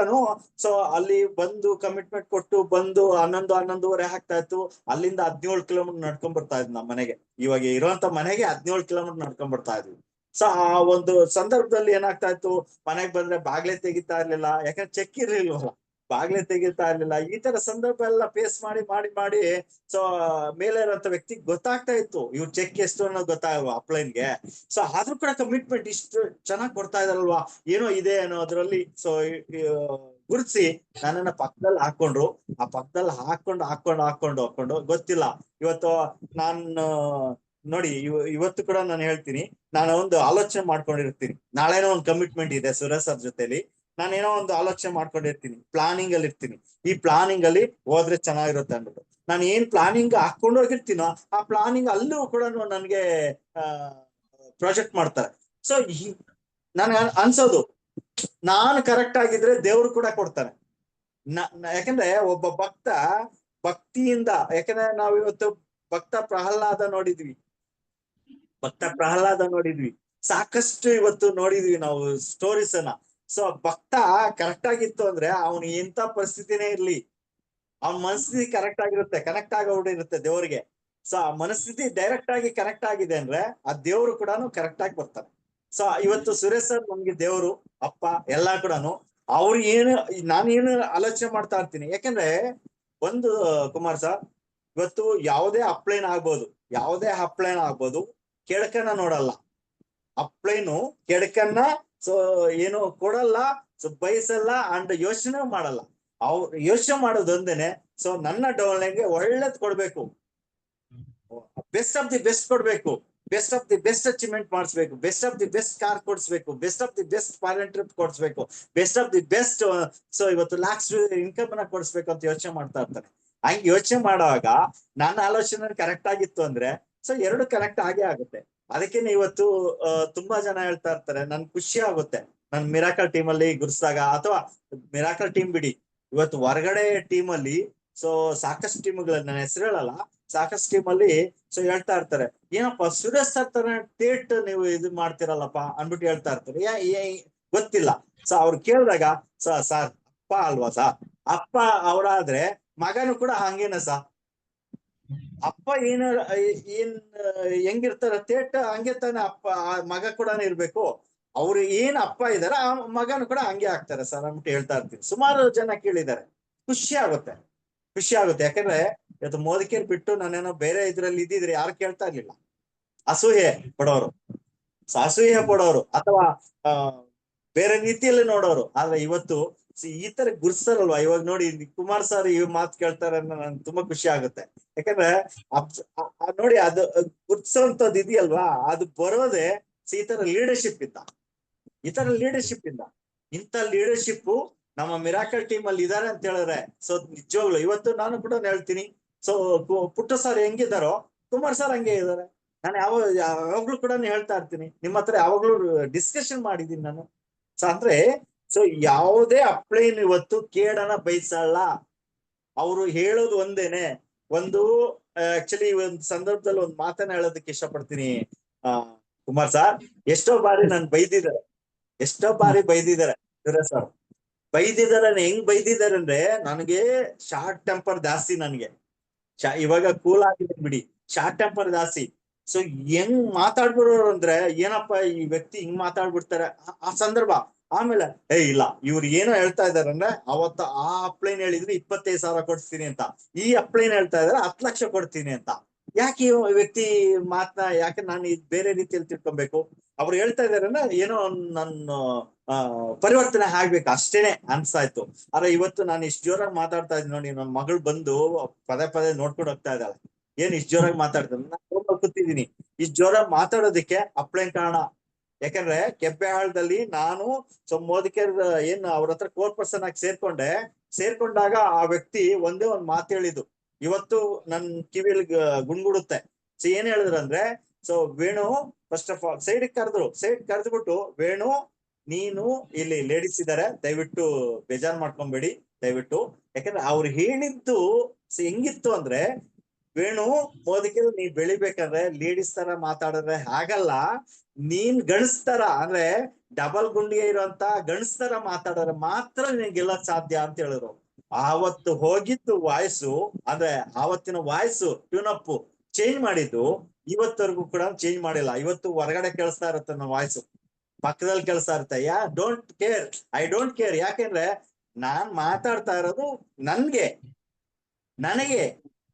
ಸೊ ಅಲ್ಲಿ ಬಂದು ಕಮಿಟ್ಮೆಂಟ್ ಕೊಟ್ಟು ಬಂದು 11:30 ಆಗ್ತಾ ಇತ್ತು. ಅಲ್ಲಿಂದ 17 ಕಿಲೋಮೀಟರ್ ನಡ್ಕೊಂಡ್ ಬರ್ತಾ ಇದ್ವಿ ನಮ್ಮ ಮನೆಗೆ. ಇವಾಗ ಇರುವಂತ ಮನೆಗೆ 17 ಕಿಲೋಮೀಟರ್ ನಡ್ಕೊಂಡ್ ಬರ್ತಾ ಇದ್ವಿ. ಸೊ ಆ ಒಂದು ಸಂದರ್ಭದಲ್ಲಿ ಏನಾಗ್ತಾ ಇತ್ತು, ಮನೆಗ್ ಬಂದ್ರೆ ಬಾಗ್ಲೆ ತೆಗಿತಾ ಇರ್ಲಿಲ್ಲ, ಯಾಕಂದ್ರೆ ಚೆಕ್ ಇರ್ಲಿಲ್ವಲ್ಲ, ಬಾಗ್ಲೆ ತೆಗಿತಾ ಇರ್ಲಿಲ್ಲ. ಈ ತರ ಸಂದರ್ಭ ಎಲ್ಲ ಫೇಸ್ ಮಾಡಿ ಸೊ ಮೇಲೆ ಇರುವಂತ ವ್ಯಕ್ತಿಗೆ ಗೊತ್ತಾಗ್ತಾ ಇತ್ತು ಇವ್ರ ಚೆಕ್ ಎಷ್ಟು ಅನ್ನೋದು ಗೊತ್ತಾಗಲ್ವಾ ಅಪ್ಲೈನ್ಗೆ. ಸೊ ಆದ್ರೂ ಕೂಡ ಕಮಿಟ್ಮೆಂಟ್ ಇಷ್ಟು ಚೆನ್ನಾಗಿ ಕೊಡ್ತಾ ಇದಾರಲ್ವಾ, ಏನೋ ಇದೆ ಅನ್ನೋದ್ರಲ್ಲಿ ಸೊ ಗುರುತಿಸಿ ನನ್ನನ್ನ ಪಕ್ಕದಲ್ಲಿ ಹಾಕೊಂಡ್ರು. ಆ ಪಕ್ಕದಲ್ಲಿ ಹಾಕೊಂಡು ಗೊತ್ತಿಲ್ಲ. ಇವತ್ತು ನಾನು ನೋಡಿ, ಇವತ್ತು ಕೂಡ ನಾನು ಹೇಳ್ತೀನಿ, ನಾನು ಒಂದು ಆಲೋಚನೆ ಮಾಡ್ಕೊಂಡಿರ್ತೀನಿ, ನಾಳೆನೋ ಒಂದು ಕಮಿಟ್ಮೆಂಟ್ ಇದೆ ಸುರೇಶ್ ಸರ್ ಜೊತೆಲಿ, ನಾನೇನೋ ಒಂದು ಆಲೋಚನೆ ಮಾಡ್ಕೊಂಡಿರ್ತೀನಿ, ಪ್ಲಾನಿಂಗ್ ಅಲ್ಲಿ ಇರ್ತೀನಿ. ಈ ಪ್ಲಾನಿಂಗ್ ಅಲ್ಲಿ ಹೋದ್ರೆ ಚೆನ್ನಾಗಿರುತ್ತೆ ಅಂದ್ಬಿಟ್ಟು ನಾನು ಏನ್ ಪ್ಲಾನಿಂಗ್ ಹಾಕೊಂಡು ಹೋಗಿರ್ತೀನೋ, ಆ ಪ್ಲಾನಿಂಗ್ ಅಲ್ಲೂ ಕೂಡ ನನ್ಗೆ ಪ್ರಾಜೆಕ್ಟ್ ಮಾಡ್ತಾರೆ. ಸೊ ನನ್ ಅನ್ಸೋದು, ನಾನು ಕರೆಕ್ಟ್ ಆಗಿದ್ರೆ ದೇವ್ರು ಕೂಡ ಕೊಡ್ತಾನೆ. ಯಾಕಂದ್ರೆ ಒಬ್ಬ ಭಕ್ತಿಯಿಂದ, ಯಾಕಂದ್ರೆ ನಾವ್ ಇವತ್ತು ಭಕ್ತ ಪ್ರಹ್ಲಾದ ನೋಡಿದ್ವಿ, ಸಾಕಷ್ಟು ಇವತ್ತು ನೋಡಿದ್ವಿ ನಾವು ಸ್ಟೋರೀಸ್ ಅನ್ನ. ಸೊ ಭಕ್ತ ಕರೆಕ್ಟ್ ಆಗಿತ್ತು ಅಂದ್ರೆ ಅವನು ಎಂತ ಪರಿಸ್ಥಿತಿನೇ ಇರ್ಲಿ, ಅವನ ಮನಸ್ಥಿತಿ ಕರೆಕ್ಟ್ ಆಗಿರುತ್ತೆ, ಕನೆಕ್ಟ್ ಆಗೋಬಿಟ್ಟಿರುತ್ತೆ ದೇವ್ರಿಗೆ. ಸೊ ಆ ಮನಸ್ಥಿತಿ ಡೈರೆಕ್ಟ್ ಆಗಿ ಕನೆಕ್ಟ್ ಆಗಿದೆ ಅಂದ್ರೆ ಆ ದೇವ್ರು ಕೂಡ ಕರೆಕ್ಟ್ ಆಗಿ ಬರ್ತಾರೆ. ಸೊ ಇವತ್ತು ಸುರೇಶ್ ಸರ್ ನಮ್ಗೆ ದೇವ್ರು, ಅಪ್ಪ ಎಲ್ಲಾ ಕೂಡ. ಅವ್ರು ನಾನೇನು ಆಲೋಚನೆ ಮಾಡ್ತಾ ಇರ್ತೀನಿ, ಯಾಕಂದ್ರೆ ಒಂದು ಕುಮಾರ್ ಸರ್, ಇವತ್ತು ಯಾವುದೇ ಅಪ್ಲೈನ್ ಆಗ್ಬೋದು, ಕೆಡಕನ್ನ ನೋಡಲ್ಲ. ಅಪ್ಲೈನು ಕೆಡಕನ್ನ ಸೊ ಏನು ಕೊಡಲ್ಲ, ಸೊ ಬಯಸಲ್ಲ, ಅಂಡ್ ಯೋಚನೆ ಮಾಡಲ್ಲ. ಅವ್ರು ಯೋಚನೆ ಮಾಡೋದೊಂದೇನೆ, ಸೊ ನನ್ನ ಡೌನ್ಲೈನ್ಗೆ ಒಳ್ಳೇದ್ ಕೊಡ್ಬೇಕು, ಬೆಸ್ಟ್ ಆಫ್ ದಿ ಬೆಸ್ಟ್ ಕೊಡ್ಬೇಕು, best of the best achievement ಮಾಡಿಸ್ಬೇಕು, best of the best car ಕೊಡಿಸ್ಬೇಕು, best of the best foreign trip ಕೊಡಿಸ್ಬೇಕು, best of the best so ಇವತ್ತು ಲ್ಯಾಕ್ಸ್ ಇನ್ಕಮ್ ಅನ್ನ ಕೊಡಿಸ್ಬೇಕು ಅಂತ ಯೋಚನೆ ಮಾಡ್ತಾ ಇರ್ತಾರೆ. ಹಂಗೆ ಯೋಚನೆ ಮಾಡುವಾಗ ನನ್ನ ಆಲೋಚನೆ ಕರೆಕ್ಟ್ ಆಗಿತ್ತು ಅಂದ್ರೆ ಸೊ 2 ಕರೆಕ್ಟ್ ಆಗೇ ಆಗುತ್ತೆ. ಅದಕ್ಕೇನೆ ಇವತ್ತು ತುಂಬಾ ಜನ ಹೇಳ್ತಾ ಇರ್ತಾರೆ, ನನ್ ಖುಷಿ ಆಗುತ್ತೆ ನನ್ ಮಿರಾಕಲ್ ಟೀಮ್ ಅಲ್ಲಿ ಗುರ್ಸಿದಾಗ, ಅಥವಾ ಮಿರಾಕಲ್ ಟೀಮ್ ಬಿಡಿ, ಇವತ್ತು ಹೊರಗಡೆ ಟೀಮ್ ಅಲ್ಲಿ ಸೊ ಸಾಕಷ್ಟು ಟೀಮ್ಗಳ ನನ್ನ ಹೆಸರು ಹೇಳಲ್ಲ, ಸಾಕಷ್ಟು ಟೀಮ್ ಅಲ್ಲಿ ಸೊ ಹೇಳ್ತಾ ಇರ್ತಾರೆ, ಏನಪ್ಪಾ ಸುರೇಶ್ ಸರ್ ತರ ಟೇಟ್ ನೀವು ಇದು ಮಾಡ್ತಿರಲ್ಲಪ್ಪ ಅನ್ಬಿಟ್ಟು ಹೇಳ್ತಾ ಇರ್ತಾರೆ. ಗೊತ್ತಿಲ್ಲ. ಸೊ ಅವ್ರು ಕೇಳಿದಾಗ ಸರ್ ಅಪ್ಪ ಅಲ್ವಾ ಸರ್, ಅಪ್ಪ ಅವರಾದ್ರೆ ಮಗನು ಕೂಡ ಹಂಗೇನ ಸರ್, ಅಪ್ಪ ಏನ್ ಹೆಂಗಿರ್ತಾರ ತೇಟ್ ಹಂಗೆ ತಾನೆ ಅಪ್ಪ ಮಗ ಕೂಡ ಇರ್ಬೇಕು. ಅವ್ರು ಏನ್ ಅಪ್ಪ ಇದಾರೆ ಆ ಮಗನು ಕೂಡ ಹಂಗೆ ಆಗ್ತಾರೆ ಸರ್ ಅಂದ್ಬಿಟ್ಟು ಹೇಳ್ತಾ ಇರ್ತೀನಿ. ಸುಮಾರು ಜನ ಕೇಳಿದ್ದಾರೆ. ಖುಷಿ ಆಗುತ್ತೆ. ಯಾಕಂದ್ರೆ ಇವತ್ತು ಮೋದಿಕೇರ್ ಬಿಟ್ಟು ನಾನೇನೋ ಬೇರೆ ಇದ್ರಲ್ಲಿ ಇದ್ದಿದ್ರೆ ಯಾರು ಕೇಳ್ತಾ ಇರ್ಲಿಲ್ಲ, ಅಸೂಯೆ ಪಡೋರು. ಅಸೂಯೆ ಪಡೋರು ಅಥವಾ ಆ ಬೇರೆ ರೀತಿಯಲ್ಲಿ ನೋಡೋರು. ಆದ್ರೆ ಇವತ್ತು ಈ ತರ ಗುರ್ಸ್ತಾರಲ್ವಾ, ಇವಾಗ ನೋಡಿ ಕುಮಾರ್ ಸರ್ ಈ ಮಾತು ಕೇಳ್ತಾರೆ ಅನ್ನೋ ನನ್ಗೆ ತುಂಬಾ ಖುಷಿ ಆಗುತ್ತೆ. ಯಾಕಂದ್ರೆ ನೋಡಿ ಅದು ಗುರ್ಸೋಂಥದ್ದು ಇದೆಯಲ್ವಾ, ಅದು ಬರೋದೇ ಈ ತರ ಲೀಡರ್ಶಿಪ್ ಇಂದ, ಈ ತರ ಲೀಡರ್ಶಿಪ್ ಇಂದ. ಇಂಥ ಲೀಡರ್ಶಿಪ್ ನಮ್ಮ ಮಿರಾಕಲ್ ಟೀಮ್ ಅಲ್ಲಿ ಇದಾರೆ ಅಂತ ಹೇಳಿದ್ರೆ ಸೊ ನಿಜವಾಗ್ಲು ಇವತ್ತು ನಾನು ಕೂಡ ಹೇಳ್ತೀನಿ. ಸೊ ಪುಟ್ಟ ಸರ್ ಹೆಂಗಿದಾರೋ ಕುಮಾರ್ ಸರ್ ಹಂಗೆ ಇದಾರೆ. ನಾನು ಯಾವಾಗ್ಲೂ ಕೂಡ ಹೇಳ್ತಾ ಇರ್ತೀನಿ, ನಿಮ್ಮ ಹತ್ರ ಯಾವಾಗ್ಲೂ ಡಿಸ್ಕಷನ್ ಮಾಡಿದೀನಿ ನಾನು. ಸೊ ಅಂದ್ರೆ ಸೊ ಯಾವುದೇ ಅಪ್ಲೈನ್ ಇವತ್ತು ಕೇಡನ ಬಯಸಲ್ಲ. ಅವರು ಹೇಳೋದು ಒಂದೇನೆ. ಒಂದು ಆಕ್ಚುಲಿ ಒಂದು ಸಂದರ್ಭದಲ್ಲಿ ಒಂದು ಮಾತನ್ನ ಹೇಳೋದಕ್ಕೆ ಇಷ್ಟಪಡ್ತೀನಿ. ಕುಮಾರ್ ಸರ್ ಎಷ್ಟೋ ಬಾರಿ ನಾನು ಬೈದಿದ್ದಾರೆ, ಎಷ್ಟೋ ಬಾರಿ ಬೈದಿದ್ದಾರೆ ಸರ್. ಬೈದಿದ್ದಾರೆ, ಹೆಂಗ್ ಬೈದಿದ್ದಾರೆ ಅಂದ್ರೆ ನನಗೆ ಶಾರ್ಟ್ ಟೆಂಪರ್ ಜಾಸ್ತಿ. ನನ್ಗೆ ಇವಾಗ ಕೂಲ್ ಆಗಿದೆ ಬಿಡಿ, ಶಾರ್ಟ್ ಟೆಂಪರ್ ಜಾಸ್ತಿ. ಸೊ ಹೆಂಗ್ ಮಾತಾಡ್ಬಿಡೋರು ಅಂದ್ರೆ ಏನಪ್ಪ ಈ ವ್ಯಕ್ತಿ ಹಿಂಗ್ ಮಾತಾಡ್ಬಿಡ್ತಾರೆ ಆ ಸಂದರ್ಭ. ಆಮೇಲೆ ಇಲ್ಲ ಇವ್ರು ಏನೋ ಹೇಳ್ತಾ ಇದಾರೆ ಅಂದ್ರೆ ಅವತ್ತು ಆ ಅಪ್ಲೈನ್ ಹೇಳಿದ್ರೆ 25,000 ಕೊಡ್ತೀನಿ ಅಂತ, ಈ ಅಪ್ಲೈನ್ ಹೇಳ್ತಾ ಇದಾರೆ 10 ಲಕ್ಷ ಕೊಡ್ತೀನಿ ಅಂತ. ಯಾಕೆ ಈ ವ್ಯಕ್ತಿ ಮಾತನ್ನ ಯಾಕೆ ನಾನು ಬೇರೆ ರೀತಿಯಲ್ಲಿ ತಿಳ್ಕೊಬೇಕು? ಅವ್ರು ಹೇಳ್ತಾ ಇದಾರೆ ಅಂದ್ರೆ ಏನೋ ನನ್ನ ಪರಿವರ್ತನೆ ಆಗ್ಬೇಕು ಅಷ್ಟೇನೆ ಅನ್ಸಾಯ್ತು. ಆದ್ರೆ ಇವತ್ತು ನಾನು ಇಷ್ಟು ಜೋರಾಗಿ ಮಾತಾಡ್ತಾ ಇದ್ದೀನಿ ನೋಡಿ, ನನ್ನ ಮಗಳು ಬಂದು ಪದೇ ಪದೇ ನೋಡ್ಕೊಂಡು ಹೋಗ್ತಾ ಇದ್ದಾಳೆ. ಏನ್ ಇಷ್ಟು ಜೋರಾಗಿ ಮಾತಾಡ್ತಾರೆ, ನಾನು ಕೂತಿದ್ದೀನಿ. ಇಷ್ಟು ಜೋರಾಗಿ ಮಾತಾಡೋದಕ್ಕೆ ಅಪ್ಲೈನ್ ಕಾರಣ. ಯಾಕಂದ್ರೆ ಕೆಬ್ಬೆಹಾಳದಲ್ಲಿ ನಾನು ಮೋದಿಕೇರ್ ಏನ್ ಅವ್ರ ಹತ್ರ ಕೋರ್ ಪರ್ಸನ್ ಆಗಿ ಸೇರ್ಕೊಂಡಾಗ ಆ ವ್ಯಕ್ತಿ ಒಂದೇ ಒಂದ್ ಮಾತು ಹೇಳಿದ್ದು ಇವತ್ತು ನನ್ ಕಿವಿಯಲ್ಲಿ ಗುಣ್ಗುಡುತ್ತೆ. ಸೊ ಏನ್ ಹೇಳಿದ್ರಂದ್ರೆ, so Venu first of all side ಕರೆದ್ಬಿಟ್ಟು, ವೇಣು ನೀನು ಇಲ್ಲಿ ಲೇಡೀಸ್ ಇದಾರೆ, ದಯವಿಟ್ಟು ಬೇಜಾರ್ ಮಾಡ್ಕೊಂಬೇಡಿ ದಯವಿಟ್ಟು. ಯಾಕಂದ್ರೆ ಅವ್ರು ಹೇಳಿದ್ದು ಹೆಂಗಿತ್ತು ಅಂದ್ರೆ, ವೇಣು ಮೋದಿಕೇರ್ ನೀ ಬೆಳಿಬೇಕಂದ್ರೆ ಲೇಡೀಸ್ ತರ ಮಾತಾಡಿದ್ರೆ ಆಗಲ್ಲ, ನೀನ್ ಗಂಡಸ್ತರ ಅಂದ್ರೆ ಡಬಲ್ ಗುಂಡಿಗೆ ಇರುವಂತ ಗಂಡಸ್ತರ ಮಾತಾಡಿದ್ರೆ ಮಾತ್ರ ನೀನ್ ಗೆಲ್ಲಕ್ ಸಾಧ್ಯ ಅಂತ ಹೇಳಿದ್ರು. ಆವತ್ತು ಹೋಗಿದ್ದು ವಾಯ್ಸು ಅಂದ್ರೆ ಆವತ್ತಿನ ವಾಯ್ಸು ಟ್ಯೂನಪ್ ಚೇಂಜ್ ಮಾಡಿದ್ದು ಇವತ್ತವರೆಗೂ ಕೂಡ ಚೇಂಜ್ ಮಾಡಿಲ್ಲ. ಇವತ್ತು ಹೊರಗಡೆ ಕೇಳಿಸ್ತಾ ಇರುತ್ತೆ ನನ್ನ ವಾಯ್ಸು, ಪಕ್ಕದಲ್ಲಿ ಕೇಳಿಸ್ತಾ ಇರುತ್ತೆ. I don't care. ಯಾಕೆಂದ್ರೆ ನಾನ್ ಮಾತಾಡ್ತಾ ಇರೋದು ನನಗೆ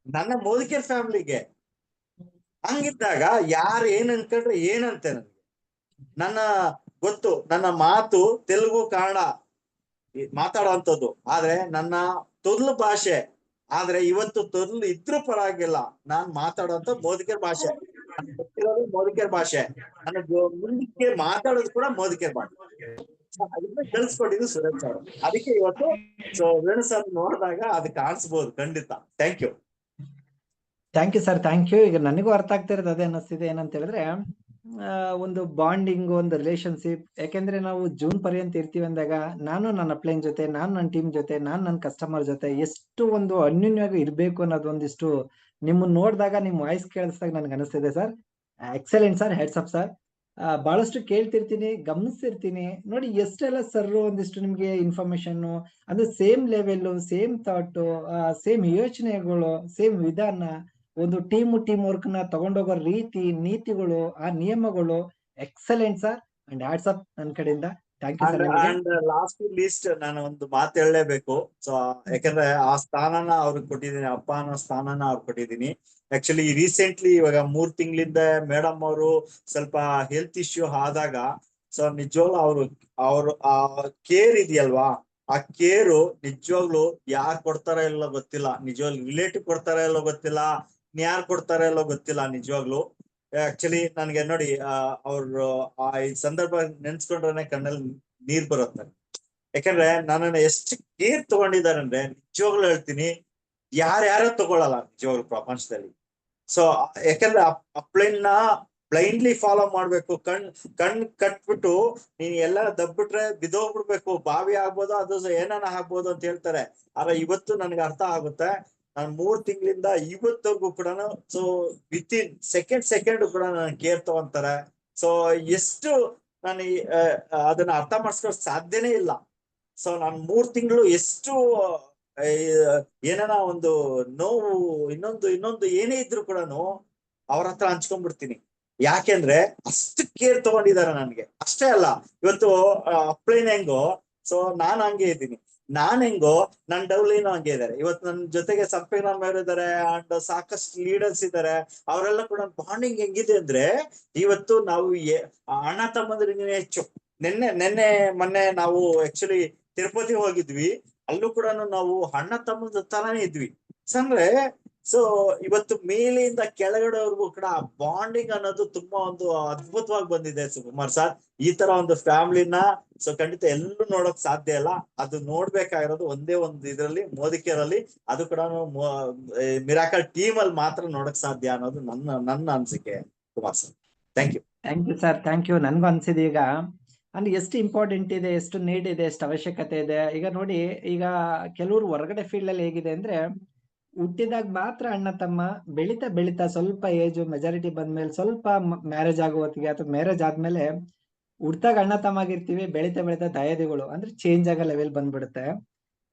ನನ್ನ ಮೋದಿಕೇರ್ ಫ್ಯಾಮಿಲಿಗೆ. ಹಂಗಿದ್ದಾಗ ಯಾರು ಏನ್ ಅನ್ಕೊಂಡ್ರೆ ಏನಂತೆ ನನಗೆ, ನನ್ನ ಗೊತ್ತು, ನನ್ನ ಮಾತು ತೆಲುಗು ಕನ್ನಡ ಮಾತಾಡುವಂಥದ್ದು, ಆದ್ರೆ ನನ್ನ ತೊದ್ಲು ಭಾಷೆ. ಆದ್ರೆ ಇವತ್ತು ತೊದ್ಲು ಇದ್ರೂ ಪರವಾಗಿಲ್ಲ, ನಾನ್ ಮಾತಾಡುವಂತ ಮೋದಿಕೇರ್ ಭಾಷೆ, ಮೋದಿಕೇರ್ ಭಾಷೆ, ನನ್ನ ಮುಂದಕ್ಕೆ ಮಾತಾಡೋದು ಕೂಡ ಮೋದಿಕೇರ್ ಭಾಷೆ. ಅದನ್ನ ಕಳಿಸ್ಕೊಟ್ಟಿದ್ದು ಸುರೇಶ್ ಸರ್. ಅದಕ್ಕೆ ಇವತ್ತು ಸೊ ವೇಣು ಸರ್ ನೋಡಿದಾಗ ಅದು ಕಾಣಿಸ್ಬೋದು ಖಂಡಿತ. Thank you sir, thank you. ಈಗ ನನಗೂ ಅರ್ಥ ಆಗ್ತಿರೋದು ಅದೇ ಅನ್ನಿಸ್ತಿದೆ. ಏನಂತ ಹೇಳಿದ್ರೆ ಒಂದು ಬಾಂಡಿಂಗ್, ಒಂದು ರಿಲೇಶನ್ಶಿಪ್. ಯಾಕೆಂದ್ರೆ ನಾವು ಜೂನ್ ಪರ್ಯಂತ ಇರ್ತೀವಿ ಅಂದಾಗ ನಾನು ನನ್ನ ಅಪ್ಲೈನ್ ಜೊತೆ, ನಾನು ನನ್ನ ಟೀಮ್ ಜೊತೆ, ನಾನು ನನ್ನ ಕಸ್ಟಮರ್ ಜೊತೆ ಎಷ್ಟು ಒಂದು ಅನ್ಯೂನ್ಯವಾಗಿ ಇರ್ಬೇಕು ಅನ್ನೋದು ಒಂದಿಷ್ಟು ನಿಮ್ಮನ್ನ ನೋಡಿದಾಗ, ನಿಮ್ ವಾಯ್ಸ್ ಕೇಳಿಸಿದಾಗ ನನ್ಗೆ ಅನಿಸ್ತಿದೆ sir. Excellent sir, heads up sir. ಬಹಳಷ್ಟು ಕೇಳ್ತಿರ್ತೀನಿ, ಗಮನಿಸ್ತಿರ್ತೀನಿ ನೋಡಿ, ಎಷ್ಟೆಲ್ಲ ಸರ್ ಒಂದಿಷ್ಟು ನಿಮ್ಗೆ ಇನ್ಫಾರ್ಮೇಶನ್ ಅಂದ್ರೆ same level, same thought, same ಯೋಚನೆಗಳು, ಸೇಮ್ ವಿಧಾನ, ಒಂದು ಟೀಮ್ ವರ್ಕ್ ನ ತಗೊಂಡೋಗೋ ರೀತಿ, ನೀತಿಗಳು, ಆ ನಿಯಮಗಳು excellent sir. And hats off ನನ್ನ ಕಡೆಯಿಂದ. Thank you sir. And last least ನಾನು ಒಂದು ಮಾತು ಹೇಳಲೇಬೇಕು. ಸೊ ಯಾಕಂದ್ರೆ ಆ ಸ್ಥಾನನ ಅವ್ರಿಗೆ ಕೊಟ್ಟಿದ್ದೀನಿ, ಅಪ್ಪ ಅನ್ನೋ ಸ್ಥಾನನ ಅವ್ರಿಗೆ ಕೊಟ್ಟಿದ್ದೀನಿ. ಆಕ್ಚುಲಿ ರೀಸೆಂಟ್ಲಿ ಇವಾಗ 3 ತಿಂಗಳಿಂದ ಮೇಡಮ್ ಅವರು ಸ್ವಲ್ಪ ಹೆಲ್ತ್ ಇಶ್ಯೂ ಆದಾಗ, ಸೊ ನಿಜವಾಗ್ಲೂ ಅವ್ರು ಆ ಕೇರ್ ಇದೆಯಲ್ವಾ, ಆ ಕೇರು ನಿಜವಾಗ್ಲು ಯಾರು ಕೊಡ್ತಾರ ಇಲ್ಲೋ ಗೊತ್ತಿಲ್ಲ, ನಿಜವಾಗ್ಲು ರಿಲೇಟಿವ್ ಕೊಡ್ತಾರ ಇಲ್ಲೋ ಗೊತ್ತಿಲ್ಲ, ಯಾರು ಕೊಡ್ತಾರ ಇಲ್ಲೋ ಗೊತ್ತಿಲ್ಲ ನಿಜವಾಗ್ಲು. ಆಕ್ಚುಲಿ ನನ್ಗೆ ನೋಡಿ ಅವ್ರು ಆ ಈ ಸಂದರ್ಭ ನೆನ್ಸ್ಕೊಂಡ್ರೆ ಕಣ್ಣಲ್ಲಿ ನೀರ್ ಬರುತ್ತೆ. ಯಾಕಂದ್ರೆ ನನ್ನನ್ನ ಎಷ್ಟು ಕೇರ್ ತಗೊಂಡಿದ್ದಾರೆ ಅಂದ್ರೆ ನಿಜವಾಗ್ಲು ಹೇಳ್ತೀನಿ, ಯಾರ್ಯಾರೋ ತಗೊಳಲ್ಲ ನಿಜವಾಗ್ಲು ಪ್ರಪಂಚದಲ್ಲಿ. ಸೊ ಯಾಕಂದ್ರೆ ಅಪ್ಲೈನ್ ನ ಬ್ಲೈಂಡ್ಲಿ ಫಾಲೋ ಮಾಡ್ಬೇಕು. ಕಣ್ ಕಟ್ಬಿಟ್ಟು ನೀನ್ ಎಲ್ಲ ದಬ್ಬಿಟ್ರೆ ಬಿದೋಗ್ಬಿಡ್ಬೇಕು, ಬಾವಿ ಆಗ್ಬೋದು, ಅದು ಏನಾನ ಆಗ್ಬೋದು ಅಂತ ಹೇಳ್ತಾರೆ. ಆದ್ರೆ ಇವತ್ತು ನನ್ಗೆ ಅರ್ಥ ಆಗುತ್ತೆ. ನಾನು 3 ತಿಂಗಳಿಂದ ಇವತ್ತವರೆಗೂ ಕೂಡ ಸೊ ವಿತಿನ್ ಸೆಕೆಂಡ್ ಕೂಡ ನಾನು ಕೇರ್ ತಗೊಂತಾರೆ. ಸೊ ಎಷ್ಟು ನಾನು ಅದನ್ನ ಅರ್ಥ ಮಾಡಿಸ್ಕೊಳ್ಳೋಕೆ ಸಾಧ್ಯನೇ ಇಲ್ಲ. ಸೊ ನಾನು 3 ತಿಂಗಳು ಎಷ್ಟು ಏನಾನ ಒಂದು ನೋವು, ಇನ್ನೊಂದು ಏನೇ ಇದ್ರು ಕೂಡ ಅವ್ರ ಹತ್ರ ಹಂಚ್ಕೊಂಡ್ಬಿಡ್ತೀನಿ. ಯಾಕೆಂದ್ರೆ ಅಷ್ಟು ಕೇರ್ ತಗೊಂಡಿದ್ದಾರೆ ನನ್ಗೆ. ಅಷ್ಟೇ ಅಲ್ಲ, ಇವತ್ತು ಅಪ್ಲೈನ್ ಹೆಂಗೋ ಸೊ ನಾನು ಹಂಗೆ ಇದ್ದೀನಿ. ನಾನ್ ಹೆಂಗೋ ನನ್ ಡೌಲಿನೂ ಹಂಗೆ ಇದಾರೆ. ಇವತ್ತು ನನ್ನ ಜೊತೆಗೆ ಸಂಪೇರಾಮ್ ಅವರು ಇದಾರೆ ಅಂಡ್ ಸಾಕಷ್ಟು ಲೀಡರ್ಸ್ ಇದಾರೆ. ಅವರೆಲ್ಲ ಕೂಡ ಬಾಂಡಿಂಗ್ ಹೆಂಗಿದೆ ಅಂದ್ರೆ ಇವತ್ತು ನಾವು ಅಣ್ಣ ತಮ್ಮಂದ್ರಿಗೆ ಹೆಚ್ಚು. ನೆನ್ನೆ ಮೊನ್ನೆ ನಾವು ಆಕ್ಚುಲಿ ತಿರುಪತಿ ಹೋಗಿದ್ವಿ. ಅಲ್ಲೂ ಕೂಡ ನಾವು ಅಣ್ಣ ತಮ್ಮದ ತರಾನೇ ಇದ್ವಿ. ಅಂದ್ರೆ ಸೊ ಇವತ್ತು ಮೇಲಿಂದ ಕೆಳಗಡೆವರೆಗೂ ಕೂಡ ಬಾಂಡಿಂಗ್ ಅನ್ನೋದು ತುಂಬಾ ಒಂದು ಅದ್ಭುತವಾಗಿ ಬಂದಿದೆ ಸುಕುಮಾರ್ ಸರ್. ಈ ತರ ಒಂದು ಫ್ಯಾಮಿಲಿನ ಸೊ ಖಂಡಿತ ಎಲ್ಲೂ ನೋಡಕ್ ಸಾಧ್ಯ ಇಲ್ಲ. ಅದು ನೋಡ್ಬೇಕಾಗಿರೋದು ಒಂದೇ ಒಂದು ಇದರಲ್ಲಿ ಮೋದಿಕೆಯರಲ್ಲಿ, ಅದು ಕೂಡ ಮಿರಾಕಲ್ ಟೀಮ್ ಅಲ್ಲಿ ಮಾತ್ರ ನೋಡಕ್ ಸಾಧ್ಯ ಅನ್ನೋದು ನನ್ನ ಅನ್ಸಿಕೆ Kumar sir. Thank you. Thank you sir, thank you. ನನ್ಗೂ ಅನ್ಸಿದೆ ಈಗ ಅಂದ್ರೆ ಎಷ್ಟು ಇಂಪಾರ್ಟೆಂಟ್ ಇದೆ, ಎಷ್ಟು ನೀಡ್ ಇದೆ, ಎಷ್ಟು ಅವಶ್ಯಕತೆ ಇದೆ. ಈಗ ನೋಡಿ, ಈಗ ಕೆಲವರು ಹೊರಗಡೆ ಫೀಲ್ಡ್ ಅಲ್ಲಿ ಹೇಗಿದೆ ಅಂದ್ರೆ ಹುಟ್ಟಿದಾಗ ಮಾತ್ರ ಅಣ್ಣ ತಮ್ಮ, ಬೆಳಿತಾ ಬೆಳಿತಾ ಸ್ವಲ್ಪ ಏಜ್ ಮೆಜಾರಿಟಿ ಬಂದ್ಮೇಲೆ ಸ್ವಲ್ಪ ಮ್ಯಾರೇಜ್ ಆಗೋ ಹೊತ್ತಿಗೆ ಅಥವಾ ಮ್ಯಾರೇಜ್ ಆದ್ಮೇಲೆ ಹುಟ್ಟಾಗ ಅಣ್ಣ ತಮ್ಮ ಆಗಿರ್ತೀವಿ, ಬೆಳಿತಾ ಬೆಳಿತಾ ದಯಾದಿಗಳು ಅಂದ್ರೆ ಚೇಂಜ್ ಆಗೋ ಲೆವೆಲ್ ಬಂದ್ಬಿಡುತ್ತೆ.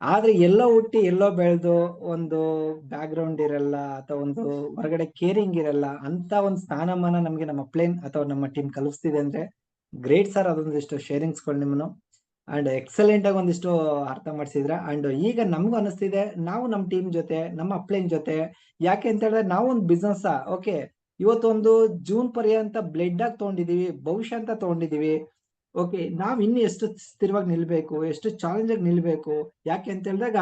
ಆದ್ರೆ ಎಲ್ಲೋ ಹುಟ್ಟಿ ಎಲ್ಲೋ ಬೆಳೆದು ಒಂದು ಬ್ಯಾಕ್ ಗ್ರೌಂಡ್ ಇರಲ್ಲ ಅಥವಾ ಒಂದು ಹೊರಗಡೆ ಕೇರಿಂಗ್ ಇರಲ್ಲ ಅಂತ ಒಂದು ಸ್ಥಾನಮಾನ ನಮ್ಗೆ ನಮ್ಮ ಪ್ಲೇನ್ ಅಥವಾ ನಮ್ಮ ಟೀಮ್ ಕಲಿಸ್ತಿದೆ ಅಂದ್ರೆ ಗ್ರೇಟ್ ಸರ್. ಅದೊಂದಿಷ್ಟು ಶೇರಿಂಗ್ಸ್ಗಳು ನಿಮ್ಮನ್ನು ಅಂಡ್ ಎಕ್ಸಲೆಂಟ್ ಆಗಿ ಒಂದಿಷ್ಟು ಅರ್ಥ ಮಾಡಿಸಿದ್ರ. ಅಂಡ್ ಈಗ ನಮಗೂ ಅನಿಸ್ತಿದೆ ನಾವು ನಮ್ಮ ಟೀಮ್ ಜೊತೆ, ನಮ್ಮ ಅಪ್ಲೈನ್ ಜೊತೆ, ಯಾಕೆ ಅಂತ ಹೇಳಿದ್ರೆ ನಾವು ಒಂದು ಬಿಸ್ನೆಸ್ ಓಕೆ ಇವತ್ತೊಂದು ಜೂನ್ ಪರ್ಯಂತ ಬ್ಲೆಡ್ ಆಗಿ ತಗೊಂಡಿದೀವಿ, ಭವಿಷ್ಯ ಅಂತ ತಗೊಂಡಿದೀವಿ. ಓಕೆ, ನಾವ್ ಇನ್ನು ಎಷ್ಟು ಸ್ಥಿರವಾಗಿ ನಿಲ್ಬೇಕು, ಎಷ್ಟು ಚಾಲೆಂಜ್ ಆಗಿ ನಿಲ್ಬೇಕು. ಯಾಕೆ ಅಂತ ಹೇಳಿದಾಗ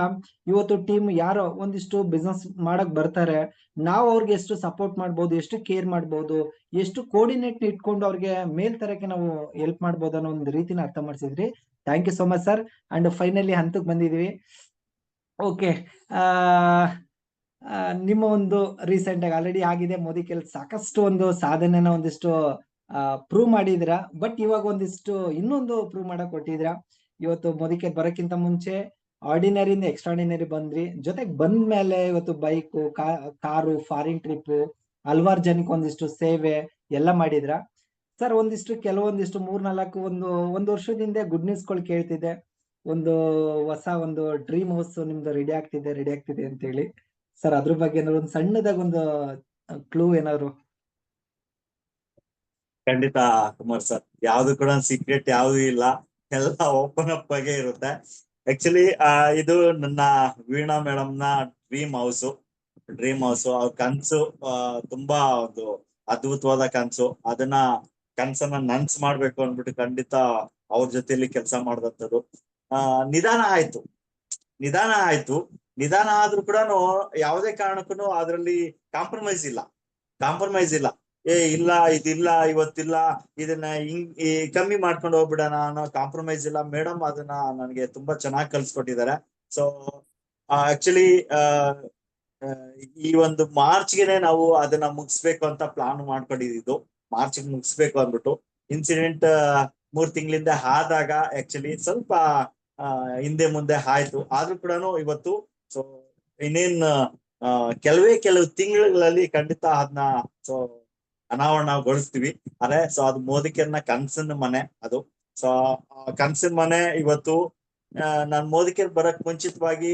ಇವತ್ತು ಟೀಮ್ ಯಾರೋ ಒಂದಿಷ್ಟು ಬಿಸ್ನೆಸ್ ಮಾಡಕ್ ಬರ್ತಾರೆ, ನಾವು ಅವ್ರಿಗೆ ಎಷ್ಟು ಸಪೋರ್ಟ್ ಮಾಡ್ಬೋದು, ಎಷ್ಟು ಕೇರ್ ಮಾಡ್ಬೋದು, ಎಷ್ಟು ಕೋಆರ್ಡಿನೇಟ್ ಇಟ್ಕೊಂಡು ಅವ್ರಿಗೆ ಮೇಲ್ ತರಕ್ಕೆ ನಾವು ಹೆಲ್ಪ್ ಮಾಡ್ಬೋದು ಅನ್ನೋ ಒಂದು ರೀತಿನ ಅರ್ಥ ಮಾಡಿಸಿದ್ರಿ. Thank you so much sir. And finally ಹಂತಕ್ಕೆ ಬಂದಿದೀವಿ. ಓಕೆ, ನಿಮ್ಮ ಒಂದು ರೀಸೆಂಟ್ ಆಗಿ ಆಲ್ರೆಡಿ ಆಗಿದೆ ಮೋದಿ ಸಾಕಷ್ಟು ಒಂದು ಸಾಧನೆನ ಒಂದಿಷ್ಟು ಪ್ರೂವ್ ಮಾಡಿದಿರಾ. ಬಟ್ ಇವಾಗ ಒಂದಿಷ್ಟು ಇನ್ನೊಂದು ಪ್ರೂವ್ ಮಾಡಕ್ ಕೊಟ್ಟಿದ್ದೀರಾ. ಇವತ್ತು ಮೋದಿಕೆ ಬರೋಕ್ಕಿಂತ ಮುಂಚೆ ಆರ್ಡಿನರಿಯಿಂದ ಎಕ್ಸ್ಟ್ರಾರ್ಡಿನರಿ ಬಂದ್ರಿ, ಜೊತೆಗೆ ಬಂದ್ಮೇಲೆ ಇವತ್ತು ಬೈಕು, ಕಾರು, ಫಾರಿನ್ ಟ್ರಿಪ್, ಹಲವಾರು ಜನಕ್ಕೆ ಒಂದಿಷ್ಟು ಸೇವೆ ಎಲ್ಲ ಮಾಡಿದ್ರ. ಸರ್ ಕೆಲವೊಂದಿಷ್ಟು 3-4 ಒಂದು ವರ್ಷದಿಂದ ಗುಡ್ ನ್ಯೂಸ್ ಗಳು ಕೇಳ್ತಿದ್ದೆ. ಒಂದು ಹೊಸ ಒಂದು ಡ್ರೀಮ್ ಹೌಸ್ ನಿಮ್ದು ರೆಡಿ ಆಗ್ತಿದೆ ಅಂತ ಹೇಳಿ. ಸರ್ ಅದ್ರ ಬಗ್ಗೆ ಏನಾದ್ರು ಒಂದು ಸಣ್ಣದಾಗ ಒಂದು ಕ್ಲೂ ಏನಾದ್ರು? ಖಂಡಿತ ಕುಮಾರ್ ಸರ್, ಯಾವ್ದು ಕೂಡ ಸೀಕ್ರೆಟ್ ಯಾವ್ದು ಇಲ್ಲ, ಎಲ್ಲ ಓಪನ್ ಅಪ್ ಆಗೇ ಇರುತ್ತೆ. ಆಕ್ಚುಲಿ ಇದು ನನ್ನ ವೀಣಾ ಮೇಡಮ್ ನ ಡ್ರೀಮ್ ಹೌಸ್. ಅವ್ರ ಕನ್ಸು ತುಂಬಾ ಒಂದು ಅದ್ಭುತವಾದ ಕನ್ಸು. ಅದನ್ನ ಕನ್ಸನ್ನ ನನ್ಸ್ ಮಾಡ್ಬೇಕು ಅಂದ್ಬಿಟ್ಟು ಖಂಡಿತ ಅವ್ರ ಜೊತೆಲಿ ಕೆಲಸ ಮಾಡ್ದಂಥದ್ದು. ನಿಧಾನ ಆಯ್ತು. ನಿಧಾನ ಆದ್ರೂ ಕೂಡ ಯಾವುದೇ ಕಾರಣಕ್ಕೂ ಅದ್ರಲ್ಲಿ ಕಾಂಪ್ರಮೈಸ್ ಇಲ್ಲ. ಇದಿಲ್ಲ, ಇವತ್ತಿಲ್ಲ, ಇದನ್ನ ಕಮ್ಮಿ ಮಾಡ್ಕೊಂಡು ಹೋಗ್ಬಿಡೋಣ ಅನ್ನೋ ಕಾಂಪ್ರಮೈಸ್ ಇಲ್ಲ. ಮೇಡಮ್ ಅದನ್ನ ನನಗೆ ತುಂಬಾ ಚೆನ್ನಾಗಿ ಕಲ್ಸ್ಕೊಟ್ಟಿದ್ದಾರೆ. ಸೊ ಆಕ್ಚುಲಿ ಈ ಒಂದು ಮಾರ್ಚ್ಗೆನೆ ನಾವು ಅದನ್ನ ಮುಗಿಸ್ಬೇಕು ಅಂತ ಪ್ಲಾನ್ ಮಾಡ್ಕೊಂಡಿದ್ದು. ಮಾರ್ಚ್ ಮುಗಿಸ್ಬೇಕು ಅಂದ್ಬಿಟ್ಟು ಇನ್ಸಿಡೆಂಟ್ 3 ತಿಂಗಳಿಂದ ಆದಾಗ ಆಕ್ಚುಲಿ ಸ್ವಲ್ಪ ಹಿಂದೆ ಮುಂದೆ ಆಯ್ತು. ಆದ್ರೂ ಕೂಡ ಇವತ್ತು ಸೊ ಕೆಲವು ತಿಂಗಳಲ್ಲಿ ಖಂಡಿತ ಅದನ್ನ ಸೊ ಅನಾವರಣಗೊಳಿಸ್ತೀವಿ. ಸೊ ಅದು ಮೋದಿಕೆಯನ್ನ ಕನ್ಸಿನ ಮನೆ ಅದು. ಸೊ ಕನ್ಸಿನ ಮನೆ ಇವತ್ತು ನಾನ್ ಮೋದಿಕೆರ್ ಬರಕ್ ಮುಂಚಿತವಾಗಿ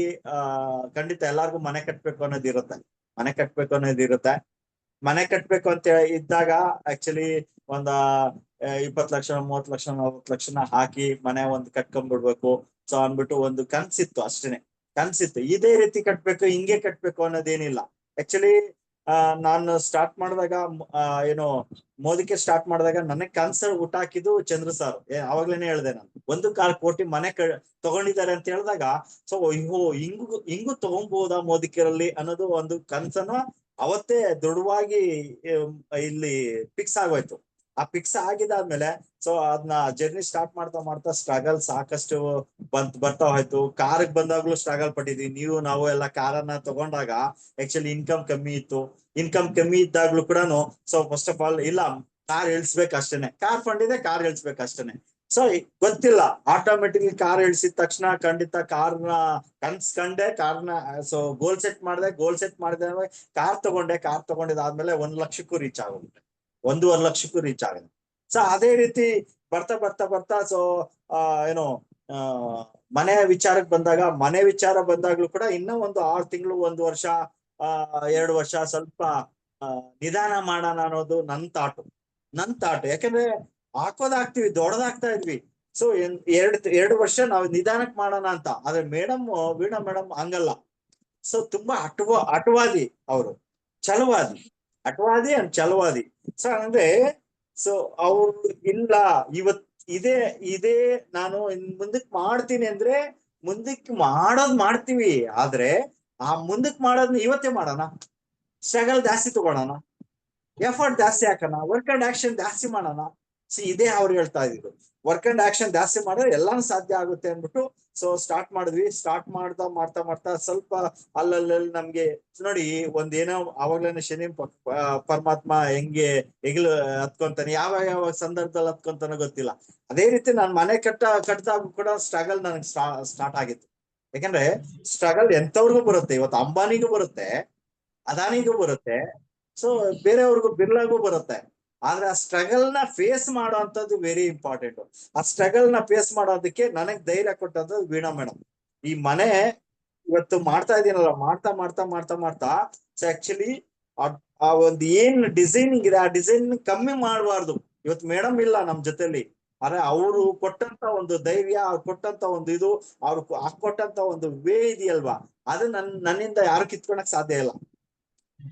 ಖಂಡಿತ ಎಲ್ಲಾರ್ಗು ಮನೆ ಕಟ್ಬೇಕು ಅನ್ನೋದಿರುತ್ತೆ. ಮನೆ ಕಟ್ಬೇಕು ಅಂತ ಇದ್ದಾಗ ಆಕ್ಚುಲಿ ಒಂದ 20 ಲಕ್ಷ, 30 ಲಕ್ಷ, 40 ಲಕ್ಷನ ಹಾಕಿ ಮನೆ ಒಂದು ಕಟ್ಕೊಂಡ್ಬಿಡ್ಬೇಕು ಸೊ ಅಂದ್ಬಿಟ್ಟು ಒಂದು ಕನ್ಸಿತ್ತು. ಅಷ್ಟೇನೆ ಕನ್ಸಿತ್ತು. ಇದೇ ರೀತಿ ಕಟ್ಬೇಕು, ಹಿಂಗೆ ಕಟ್ಬೇಕು ಅನ್ನೋದೇನಿಲ್ಲ. ಆಕ್ಚುಲಿ ನಾನು ಸ್ಟಾರ್ಟ್ ಮಾಡಿದಾಗ ಮೋದಿಕೆ ಸ್ಟಾರ್ಟ್ ಮಾಡಿದಾಗ ನನಗ್ ಕನ್ಸರ್ ಊಟ ಹಾಕಿದ್ದು ಚಂದ್ರ ಸರ್. ಅವಾಗ್ಲೇನೆ ಹೇಳ್ದೆ ನಾನು, 1 ಕೋಟಿ ಮನೆ ತಗೊಂಡಿದ್ದಾರೆ ಅಂತ ಹೇಳಿದಾಗ ಸೊ ಹಿಂಗೂ ತಗೊಂಬೋದಾ ಮೋದಿಕೆರಲ್ಲಿ ಅನ್ನೋದು ಒಂದು ಕನ್ಸನ್ನ ಅವತ್ತೇ ದೃಢವಾಗಿ ಇಲ್ಲಿ ಫಿಕ್ಸ್ ಆಗೋಯ್ತು. ಆ ಫಿಕ್ಸ್ ಆಗಿದಾದ್ಮೇಲೆ ಸೊ ಅದನ್ನ ಜರ್ನಿ ಸ್ಟಾರ್ಟ್ ಮಾಡ್ತಾ ಸ್ಟ್ರಗಲ್ ಸಾಕಷ್ಟು ಬರ್ತಾ ಹೋಯ್ತು. ಕಾರ್ಗ್ ಬಂದಾಗ್ಲೂ ಸ್ಟ್ರಗಲ್ ಪಟ್ಟಿದ್ವಿ. ನಾವು ಎಲ್ಲ ಕಾರನ್ನ ತಗೊಂಡಾಗ ಆಕ್ಚುಲಿ ಇನ್ಕಮ್ ಕಮ್ಮಿ ಇದ್ದಾಗ್ಲೂ ಕೂಡ ಸೊ ಫಸ್ಟ್ ಆಫ್ ಆಲ್ ಇಲ್ಲ, ಕಾರ್ ಇಳಿಸ್ಬೇಕು ಅಷ್ಟೇನೆ. ಕಾರ್ ಫಂಡ್ ಇದೆ, ಕಾರ್ ಇಳಿಸ್ಬೇಕು ಅಷ್ಟೇನೆ. ಸೊ ಗೊತ್ತಿಲ್ಲ, ಆಟೋಮೆಟಿಕ್ಲಿ ಕಾರ್ ಇಳಿಸಿದ ತಕ್ಷಣ ಖಂಡಿತ ಕಾರ್ನ ಕನ್ಸ್ಕೊಂಡೆ. ಕಾರ್ನ ಸೊ ಗೋಲ್ ಸೆಟ್ ಮಾಡಿದೆ, ಕಾರ್ ತಗೊಂಡಿದ್ದಾದ್ಮೇಲೆ 1 ಲಕ್ಷಕ್ಕೂ ರೀಚ್ ಆಗೋಗ್ಬಿಟ್ಟೆ, 1.5 ಲಕ್ಷಕ್ಕೂ ರೀಚ್ ಆಗಿದೆ. ಸೊ ಅದೇ ರೀತಿ ಬರ್ತಾ ಸೊ ಮನೆ ವಿಚಾರಕ್ಕೆ ಬಂದಾಗ, ಬಂದಾಗ್ಲೂ ಕೂಡ ಇನ್ನೂ ಒಂದು 6 ತಿಂಗಳು, 1 ವರ್ಷ, 2 ವರ್ಷ ಸ್ವಲ್ಪ ನಿಧಾನ ಮಾಡೋಣ ಅನ್ನೋದು ನನ್ ತಾಟು. ಯಾಕಂದ್ರೆ ಹಾಕೋದಾಗ್ತಿವಿ, ದೊಡ್ಡದಾಗ್ತಾ ಇದ್ವಿ. ಸೊ ಎರಡು ವರ್ಷ ನಾವು ನಿಧಾನಕ್ಕೆ ಮಾಡೋಣ ಅಂತ. ಆದ್ರೆ ವೀಣಾ ಮೇಡಮ್ ಹಂಗಲ್ಲ. ಸೊ ತುಂಬಾ ಅಟವಾದಿ ಅವರು, ಅಟವಾದಿ ಅಂಡ್ ಛಲವಾದಿ. ಸೊ ಅಂದ್ರೆ ಸೊ ಅವ್ರು ಇಲ್ಲ ಇದೇ ನಾನು ಮುಂದಕ್ಕೆ ಮಾಡ್ತೀನಿ ಅಂದ್ರೆ ಮುಂದಕ್ಕೆ ಮಾಡ್ತೀವಿ. ಆದ್ರೆ ಆ ಮುಂದಕ್ಕೆ ಮಾಡೋದನ್ನ ಇವತ್ತೇ ಮಾಡೋಣ, ಸ್ಟ್ರಗಲ್ ಜಾಸ್ತಿ ತಗೊಳ್ಳೋಣ, ಎಫರ್ಟ್ ಜಾಸ್ತಿ ಹಾಕೋಣ, ವರ್ಕ್ ಅಂಡ್ ಆಕ್ಷನ್ ಜಾಸ್ತಿ ಮಾಡೋಣ. ಇದೇ ಅವ್ರು ಹೇಳ್ತಾ ಇದ್ರು, ವರ್ಕ್ ಅಂಡ್ ಆಕ್ಷನ್ ಜಾಸ್ತಿ ಮಾಡಿದ್ರೆ ಎಲ್ಲಾನು ಸಾಧ್ಯ ಆಗುತ್ತೆ ಅಂದ್ಬಿಟ್ಟು ಸೊ ಸ್ಟಾರ್ಟ್ ಮಾಡಿದ್ವಿ. ಸ್ಟಾರ್ಟ್ ಮಾಡ್ತಾ ಸ್ವಲ್ಪ ಅಲ್ಲಲ್ಲಿ ನಮ್ಗೆ ನೋಡಿ ಒಂದೇನೋ ಅವಾಗ್ಲೇನೆ ಶನಿ ಪರಮಾತ್ಮ ಹೆಂಗೆ ಹೆಗ್ಲು ಹತ್ಕೊಂತಾನೆ, ಯಾವ ಸಂದರ್ಭದಲ್ಲಿ ಹತ್ಕೊಂತಾನೋ ಗೊತ್ತಿಲ್ಲ. ಅದೇ ರೀತಿ ನಾನು ಮನೆ ಕಟ್ಟಾಗ ಕೂಡ ಸ್ಟ್ರಗಲ್ ನನಗೆ ಸ್ಟಾರ್ಟ್ ಆಗಿತ್ತು. ಯಾಕಂದ್ರೆ ಸ್ಟ್ರಗಲ್ ಎಂತವ್ರಿಗೂ ಬರುತ್ತೆ, ಇವತ್ತು ಅಂಬಾನಿಗೂ ಬರುತ್ತೆ, ಅದಾನಿಗೂ ಬರುತ್ತೆ, ಸೊ ಬೇರೆಯವ್ರಿಗೂ ಬಿರ್ಲಾಗೂ ಬರುತ್ತೆ. ಆದ್ರೆ ಆ ಸ್ಟ್ರಗಲ್ ನ ಫೇಸ್ ಮಾಡೋಂಥದ್ದು ವೆರಿ ಇಂಪಾರ್ಟೆಂಟ್. ಆ ಸ್ಟ್ರಗಲ್ ನ ಫೇಸ್ ಮಾಡೋದಕ್ಕೆ ನನಗ್ ಧೈರ್ಯ ಕೊಟ್ಟದ್ದು ವೀಣಾ ಮೇಡಮ್. ಈ ಮನೆ ಇವತ್ತು ಮಾಡ್ತಾ ಇದೀನಲ್ಲ, ಮಾಡ್ತಾ ಸೊ ಆಕ್ಚುಲಿ ಆ ಒಂದು ಏನ್ ಡಿಸೈನಿಂಗ್ ಇದೆ, ಆ ಡಿಸೈನ್ ಕಮ್ಮಿ ಮಾಡಬಾರ್ದು. ಇವತ್ತು ಮೇಡಮ್ ಇಲ್ಲ ನಮ್ ಜೊತೆಲಿ, ಆದ್ರೆ ಅವರು ಕೊಟ್ಟಂತ ಒಂದು ಧೈರ್ಯ, ಅವ್ರು ಕೊಟ್ಟಂತ ಒಂದು ಇದು, ಅವ್ರು ಹಾಕೊಟ್ಟಂತ ಒಂದು ವೇ ಇದೆಯಲ್ವಾ, ಅದು ನನ್ನಿಂದ ಯಾರು ಕಿತ್ಕೊಳಕ್ ಸಾಧ್ಯ ಇಲ್ಲ.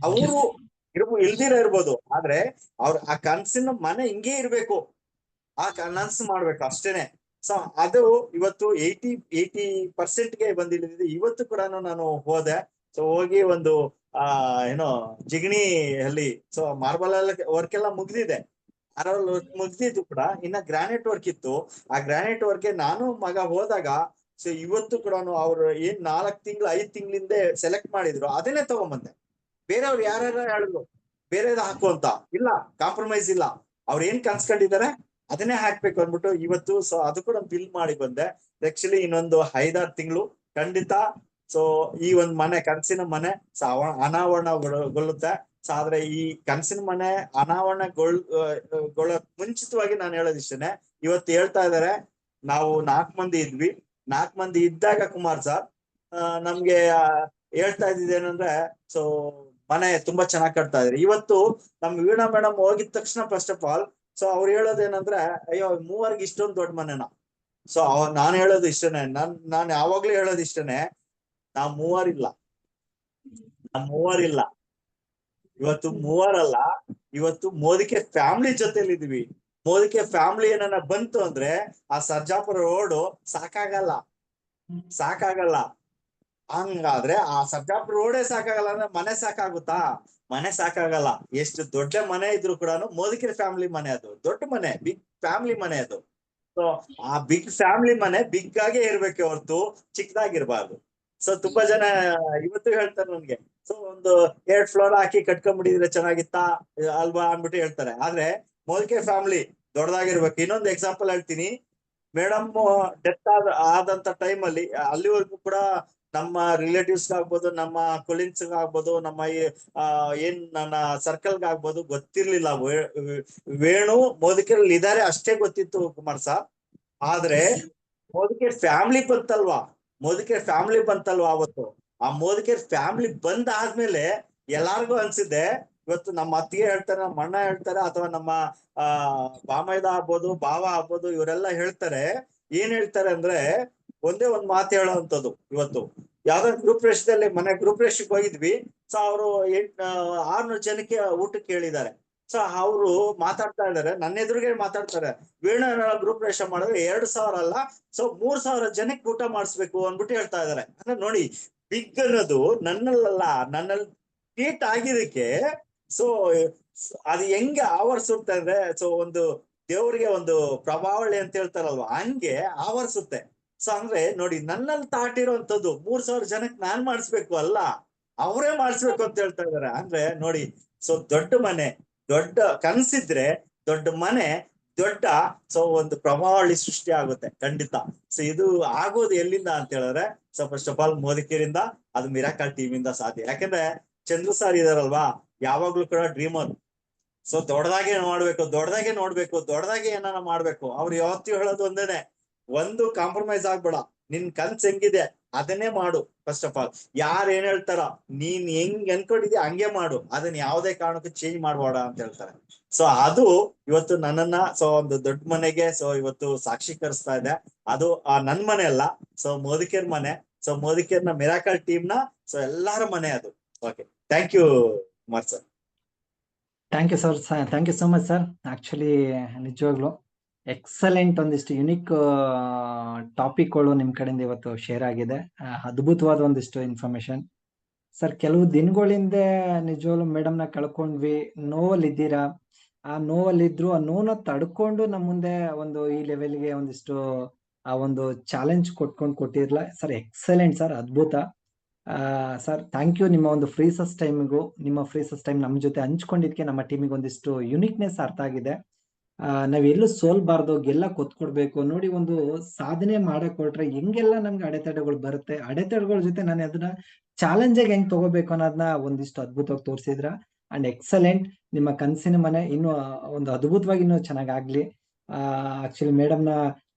ಅವರು ಇರ್ಬೋದು, ಆದ್ರೆ ಆ ಕನ್ಸಿನ ಮನೆ ಹಿಂಗೆ ಇರ್ಬೇಕು, ಆ ಕನಸು ಮಾಡ್ಬೇಕು ಅಷ್ಟೇನೆ. ಸೊ ಅದು ಇವತ್ತು 80% ಬಂದಿಳಿದಿದೆ. ಇವತ್ತು ಕೂಡ ನಾನು ಹೋದೆ. ಸೊ ಹೋಗಿ ಒಂದು ಏನೋ ಜಿಗಣಿ ಅಲ್ಲಿ ಸೊ ಮಾರ್ಬಲ್ ವರ್ಕ್ ಎಲ್ಲ ಮುಗ್ದಿದೆ, ಮುಗ್ದಿದ್ದು ಕೂಡ ಇನ್ನ ಗ್ರಾನೈಟ್ ವರ್ಕ್ ಇತ್ತು. ಆ ಗ್ರಾನೈಟ್ ವರ್ಕ್ ನಾನು ಮಗ ಹೋದಾಗ ಸೊ ಇವತ್ತು ಕೂಡ ಅವ್ರು ಏನ್ 4 ತಿಂಗಳು 5 ತಿಂಗಳಿಂದ ಸೆಲೆಕ್ಟ್ ಮಾಡಿದ್ರು ಅದನ್ನೇ ತಗೊಂಬಂದೆ. ಬೇರೆಯವ್ರು ಯಾರ್ಯಾರ ಹೇಳಿದ್ರು ಬೇರೆದ್ ಹಾಕು ಅಂತ, ಇಲ್ಲ ಕಾಂಪ್ರಮೈಸ್ ಇಲ್ಲ, ಅವ್ರು ಏನ್ ಕನ್ಸ್ಕೊಂಡಿದ್ದಾರೆ ಅದನ್ನೇ ಹಾಕ್ಬೇಕು ಅಂದ್ಬಿಟ್ಟು ಇವತ್ತು ಸೊ ಅದು ಕೂಡ ಬಿಲ್ ಮಾಡಿ ಬಂದೆ. ಆಕ್ಚುಲಿ ಇನ್ನೊಂದು 5-6 ತಿಂಗಳು ಖಂಡಿತ ಸೊ ಈ ಒಂದ್ ಮನೆ, ಕನಸಿನ ಮನೆ ಅನಾವರಣಗೊಳ್ಳುತ್ತೆ. ಸೊ ಆದ್ರೆ ಈ ಕನಸಿನ ಮನೆ ಅನಾವರಣಗೊಳ್ಳೋ ಮುಂಚಿತವಾಗಿ ನಾನು ಹೇಳೋದಿಷ್ಟೇನೆ, ಇವತ್ತು ಹೇಳ್ತಾ ಇದಾರೆ ನಾವು 4 ಮಂದಿ ಇದ್ವಿ. 4 ಮಂದಿ ಇದ್ದಾಗ ಕುಮಾರ್ ಸರ್ ನಮ್ಗೆ ಹೇಳ್ತಾ ಇದ್ದಿದ್ದೇನಂದ್ರೆ ಸೊ ಮನೆ ತುಂಬಾ ಚೆನ್ನಾಗಿ ಕಟ್ತಾ ಇದ್ರಿ. ಇವತ್ತು ನಮ್ ವೀಣಾ ಮೇಡಮ್ ಹೋಗಿದ ತಕ್ಷಣ ಫಸ್ಟ್ ಆಫ್ ಆಲ್ ಸೊ ಅವ್ರು ಹೇಳೋದೇನಂದ್ರೆ, ಅಯ್ಯೋ 3 ಇಷ್ಟೊಂದು ದೊಡ್ಡ ಮನೆನ. ಸೊ ನಾನು ಹೇಳೋದು ಇಷ್ಟನೇ, ನಾನ್ ಯಾವಾಗ್ಲೂ ಹೇಳೋದು ಇಷ್ಟನೇ, ನಾವ್ 3 ಇಲ್ಲ, ಇವತ್ತು 3 ಅಲ್ಲ, ಇವತ್ತು ಮೋದಿಕೆ ಫ್ಯಾಮಿಲಿ ಜೊತೆಲಿ ಇದೀವಿ. ಮೋದಿಕೆ ಫ್ಯಾಮಿಲಿ ಏನನ್ನ ಬಂತು ಅಂದ್ರೆ ಆ ಸರ್ಜಾಪುರ ರೋಡು ಸಾಕಾಗಲ್ಲ. ಹಂಗಾದ್ರೆ ಆ ಸರ್ಜಾಪುರ ರೋಡೇ ಸಾಕಾಗಲ್ಲ ಅಂದ್ರೆ ಮನೆ ಸಾಕಾಗುತ್ತಾ? ಮನೆ ಸಾಕಾಗಲ್ಲ. ಎಷ್ಟು ದೊಡ್ಡ ಮನೆ ಇದ್ರು ಕೂಡ ಮೋದಿಕೆರೆ ಫ್ಯಾಮಿಲಿ ಮನೆ, ಅದು ದೊಡ್ಡ ಮನೆ, ಬಿಗ್ ಫ್ಯಾಮಿಲಿ ಮನೆ ಅದು. ಸೊ ಆ ಬಿಗ್ ಫ್ಯಾಮಿಲಿ ಮನೆ ಬಿಗ್ ಆಗೇ ಇರ್ಬೇಕೆ ಹೊರತು ಚಿಕ್ಕದಾಗಿರ್ಬಾರ್ದು. ಸೊ ತುಂಬಾ ಜನ ಇವತ್ತು ಹೇಳ್ತಾರೆ ನನ್ಗೆ, ಸೊ ಒಂದು 2 ಫ್ಲೋರ್ ಹಾಕಿ ಕಟ್ಕೊಂಡ್ಬಿಟ್ಟಿದ್ರೆ ಚೆನ್ನಾಗಿತ್ತಾ ಅಲ್ವಾ ಅಂದ್ಬಿಟ್ಟು ಹೇಳ್ತಾರೆ. ಆದ್ರೆ ಮೋದಿಕೆ ಫ್ಯಾಮಿಲಿ ದೊಡ್ಡದಾಗಿರ್ಬೇಕು. ಇನ್ನೊಂದು ಎಕ್ಸಾಂಪಲ್ ಹೇಳ್ತೀನಿ, ಮೇಡಮ್ ಡೆತ್ ಆದಂತ ಟೈಮ್ ಅಲ್ಲಿವರೆಗೂ ಕೂಡ ನಮ್ಮ ರಿಲೇಟಿವ್ಸ್ ಆಗ್ಬೋದು, ನಮ್ಮ ಕೊಲೀಗ್ಸ್ ಆಗ್ಬೋದು, ನಮ್ಮ ಏನ್ ನನ್ನ ಸರ್ಕಲ್ ಆಗ್ಬೋದು ಗೊತ್ತಿರ್ಲಿಲ್ಲ ವೇಣು ಮೋದಿಕೆರಲ್ಲಿ ಇದಾರೆ ಅಷ್ಟೇ ಗೊತ್ತಿತ್ತು ಕುಮಾರ್ ಸಾರ್. ಆದ್ರೆ ಮೋದಿಕೆ ಫ್ಯಾಮಿಲಿ ಬಂತಲ್ವಾ ಅವತ್ತು, ಆ ಮೋದಿಕೆ ಫ್ಯಾಮಿಲಿ ಬಂದಾದ್ಮೇಲೆ ಎಲ್ಲಾರ್ಗು ಅನ್ಸಿದ್ದೆ, ಇವತ್ತು ನಮ್ಮ ಅತ್ತಿಗೆ ಹೇಳ್ತಾರೆ, ನಮ್ಮ ಅಣ್ಣ ಹೇಳ್ತಾರೆ, ಅಥವಾ ನಮ್ಮ ಬಾಮೈದ ಆಗ್ಬೋದು, ಭಾವ ಆಗ್ಬೋದು, ಇವರೆಲ್ಲ ಹೇಳ್ತಾರೆ. ಏನ್ ಹೇಳ್ತಾರೆ ಅಂದ್ರೆ ಒಂದೇ ಒಂದ್ ಮಾತು ಹೇಳೋವಂಥದ್ದು. ಇವತ್ತು ಯಾವ್ದೋ ಗ್ರೂಪ್ ರೇಷದಲ್ಲಿ ಗ್ರೂಪ್ ರೇಷಕ್ಕೆ ಹೋಗಿದ್ವಿ. ಸೊ ಅವರು 600 ಜನಕ್ಕೆ ಊಟಕ್ಕೆ ಹೇಳಿದ್ದಾರೆ. ಸೊ ಅವರು ಮಾತಾಡ್ತಾ ಇದಾರೆ, ನನ್ನ ಎದುರಿಗೆ ಮಾತಾಡ್ತಾರೆ, ವೀಣಾ ಗ್ರೂಪ್ ರೇಷ ಮಾಡಿದ್ರೆ 2,000 ಅಲ್ಲ, ಸೊ 3,000 ಜನಕ್ಕೆ ಊಟ ಮಾಡಿಸ್ಬೇಕು ಅಂದ್ಬಿಟ್ಟು ಹೇಳ್ತಾ ಇದಾರೆ. ಅಂದ್ರೆ ನೋಡಿ, ಬಿಗ್ ಅನ್ನೋದು ನನ್ನಲ್ಲಿ ಟ್ರೀಟ್ ಆಗಿದಕ್ಕೆ ಸೊ ಅದು ಹೆಂಗೆ ಆವರಿಸುತ್ತೆ ಅಂದ್ರೆ, ಸೊ ಒಂದು ದೇವ್ರಿಗೆ ಒಂದು ಪ್ರಭಾವಳಿ ಅಂತ ಹೇಳ್ತಾರಲ್ವಾ, ಹಂಗೆ ಆವರಿಸುತ್ತೆ. ಸೊ ಅಂದ್ರೆ ನೋಡಿ, ನನ್ನಲ್ಲಿ ತಾಟಿರೋಂಥದ್ದು 3,000 ಜನಕ್ಕೆ ನಾನ್ ಮಾಡಿಸ್ಬೇಕು ಅಲ್ಲ, ಅವರೇ ಮಾಡಿಸ್ಬೇಕು ಅಂತ ಹೇಳ್ತಾ ಇದಾರೆ. ಅಂದ್ರೆ ನೋಡಿ, ಸೊ ದೊಡ್ಡ ಮನೆ, ದೊಡ್ಡ ಕನ್ಸಿದ್ರೆ ದೊಡ್ಡ ಮನೆ, ದೊಡ್ಡ ಸೊ ಒಂದು ಪ್ರಭಾವಳಿ ಸೃಷ್ಟಿ ಆಗುತ್ತೆ ಖಂಡಿತ. ಸೊ ಇದು ಆಗೋದು ಎಲ್ಲಿಂದ ಅಂತ ಹೇಳಿದ್ರೆ, ಸೊ ಫಸ್ಟ್ ಆಫ್ ಆಲ್ ಮೋದಿಕೆರಿಂದ, ಅದು ಮಿರಾಕಲ್ ಟೀಮ್ ಇಂದ ಸಾಧ್ಯ. ಯಾಕಂದ್ರೆ ಚಂದ್ರು ಸರ್ ಇದಾರಲ್ವಾ, ಯಾವಾಗ್ಲೂ ಕೂಡ ಡ್ರೀಮರ್. ಸೊ ದೊಡ್ಡದಾಗೆ ನೋಡ್ಬೇಕು, ದೊಡ್ಡದಾಗೆ ಏನಾನ ಮಾಡ್ಬೇಕು. ಅವ್ರು ಯಾವತ್ತೂ ಹೇಳೋದು ಒಂದೇನೆ, ಒಂದು ಕಾಂಪ್ರಮೈಸ್ ಆಗ್ಬೇಡ, ನಿನ್ ಕನ್ಸ್ ಹೆಂಗಿದೆ ಅದನ್ನೇ ಮಾಡು. ಫಸ್ಟ್ ಆಫ್ ಆಲ್ ಯಾರು ಏನ್ ಹೇಳ್ತಾರ ನೀನ್ ಹೆಂಗ್ ಅನ್ಕೊಂಡಿದ್ಯಾ ಹಂಗೆ ಮಾಡು, ಅದನ್ನ ಯಾವ್ದೇ ಕಾರಣಕ್ಕೂ ಚೇಂಜ್ ಮಾಡ್ಬೇಡ ಅಂತ ಹೇಳ್ತಾರೆ. ಸೊ ಅದು ಇವತ್ತು ನನ್ನನ್ನ ಒಂದು ದೊಡ್ಡ ಮನೆಗೆ ಇವತ್ತು ಸಾಕ್ಷೀಕರಿಸ್ತಾ ಇದೆ. ಅದು ನನ್ ಮನೆ ಅಲ್ಲ, ಮೋದಿಕೇರ್ ಮನೆ. ಮೋದಿಕೇರ್ನ ಮಿರಾಕಲ್ ಟೀಮ್ ನ ಎಲ್ಲಾರ ಮನೆ ಅದು. Okay, thank you Kumar sir. Thank you sir, thank you so much sir. Actually ನಿಜವಾಗ್ಲು ಎಕ್ಸಲೆಂಟ್ ಒಂದಿಷ್ಟು ಯುನಿಕ್ ಟಾಪಿಕ್ಗಳು ನಿಮ್ ಕಡೆಯಿಂದ ಇವತ್ತು ಶೇರ್ ಆಗಿದೆ. ಅದ್ಭುತವಾದ ಒಂದಿಷ್ಟು ಇನ್ಫಾರ್ಮೇಶನ್ ಸರ್. ಕೆಲವು ದಿನಗಳಿಂದ ನಿಜವಾಗ್ಲು ಮೇಡಮ್ನ ಕಳ್ಕೊಂಡ್ವಿ, ನೋವಲ್ಲಿ ಇದ್ದೀರಾ. ಆ ನೋವಲ್ಲಿದ್ರು ಆ ನೋವನ್ನ ತಡ್ಕೊಂಡು ನಮ್ಮ ಮುಂದೆ ಒಂದು ಈ ಲೆವೆಲ್ಗೆ ಒಂದಿಷ್ಟು ಆ ಒಂದು ಚಾಲೆಂಜ್ ಕೊಟ್ಟಿರ್ಲ ಸರ್. ಎಕ್ಸಲೆಂಟ್ ಸರ್, ಅದ್ಭುತ ಸರ್. Thank you. ನಿಮ್ಮ ಒಂದು ಫ್ರೀಸಸ್ ಟೈಮಿಗೂ, ನಿಮ್ಮ ಫ್ರೀಸಸ್ ಟೈಮ್ ನಮ್ಮ ಜೊತೆ ಹಂಚ್ಕೊಂಡಿದ್ಕೆ ನಮ್ಮ ಟೀಮಿಗೆ ಒಂದಿಷ್ಟು ಯುನಿಕ್ನೆಸ್ ಅರ್ಥ ಆಗಿದೆ. ನಾವೆಲ್ಲೂ ಸೋಲ್ಬಾರ್ದು, ಗೆಲ್ಲ ಕೊತ್ಕೊಡ್ಬೇಕು. ನೋಡಿ, ಒಂದು ಸಾಧನೆ ಮಾಡಕ್ ಹೊರಟ್ರೆ ಹೆಂಗೆಲ್ಲ ನಮ್ಗೆ ಅಡೆತಡೆಗಳು ಬರುತ್ತೆ, ಅಡೆತಡೆಗಳ ಜೊತೆ ನಾನು ಅದನ್ನ ಚಾಲೆಂಜ್ ಆಗಿ ಹೆಂಗ್ ತಗೋಬೇಕು ಅನ್ನೋದನ್ನ ಒಂದಿಷ್ಟು ಅದ್ಭುತವಾಗಿ ತೋರಿಸಿದ್ರ. And excellent. ನಿಮ್ಮ ಕನಸಿನ ಮನೆ ಇನ್ನು ಒಂದು ಅದ್ಭುತವಾಗಿ ಇನ್ನೂ ಚೆನ್ನಾಗಾಗ್ಲಿ. ಆಕ್ಚುಲಿ ಮೇಡಮ್ನ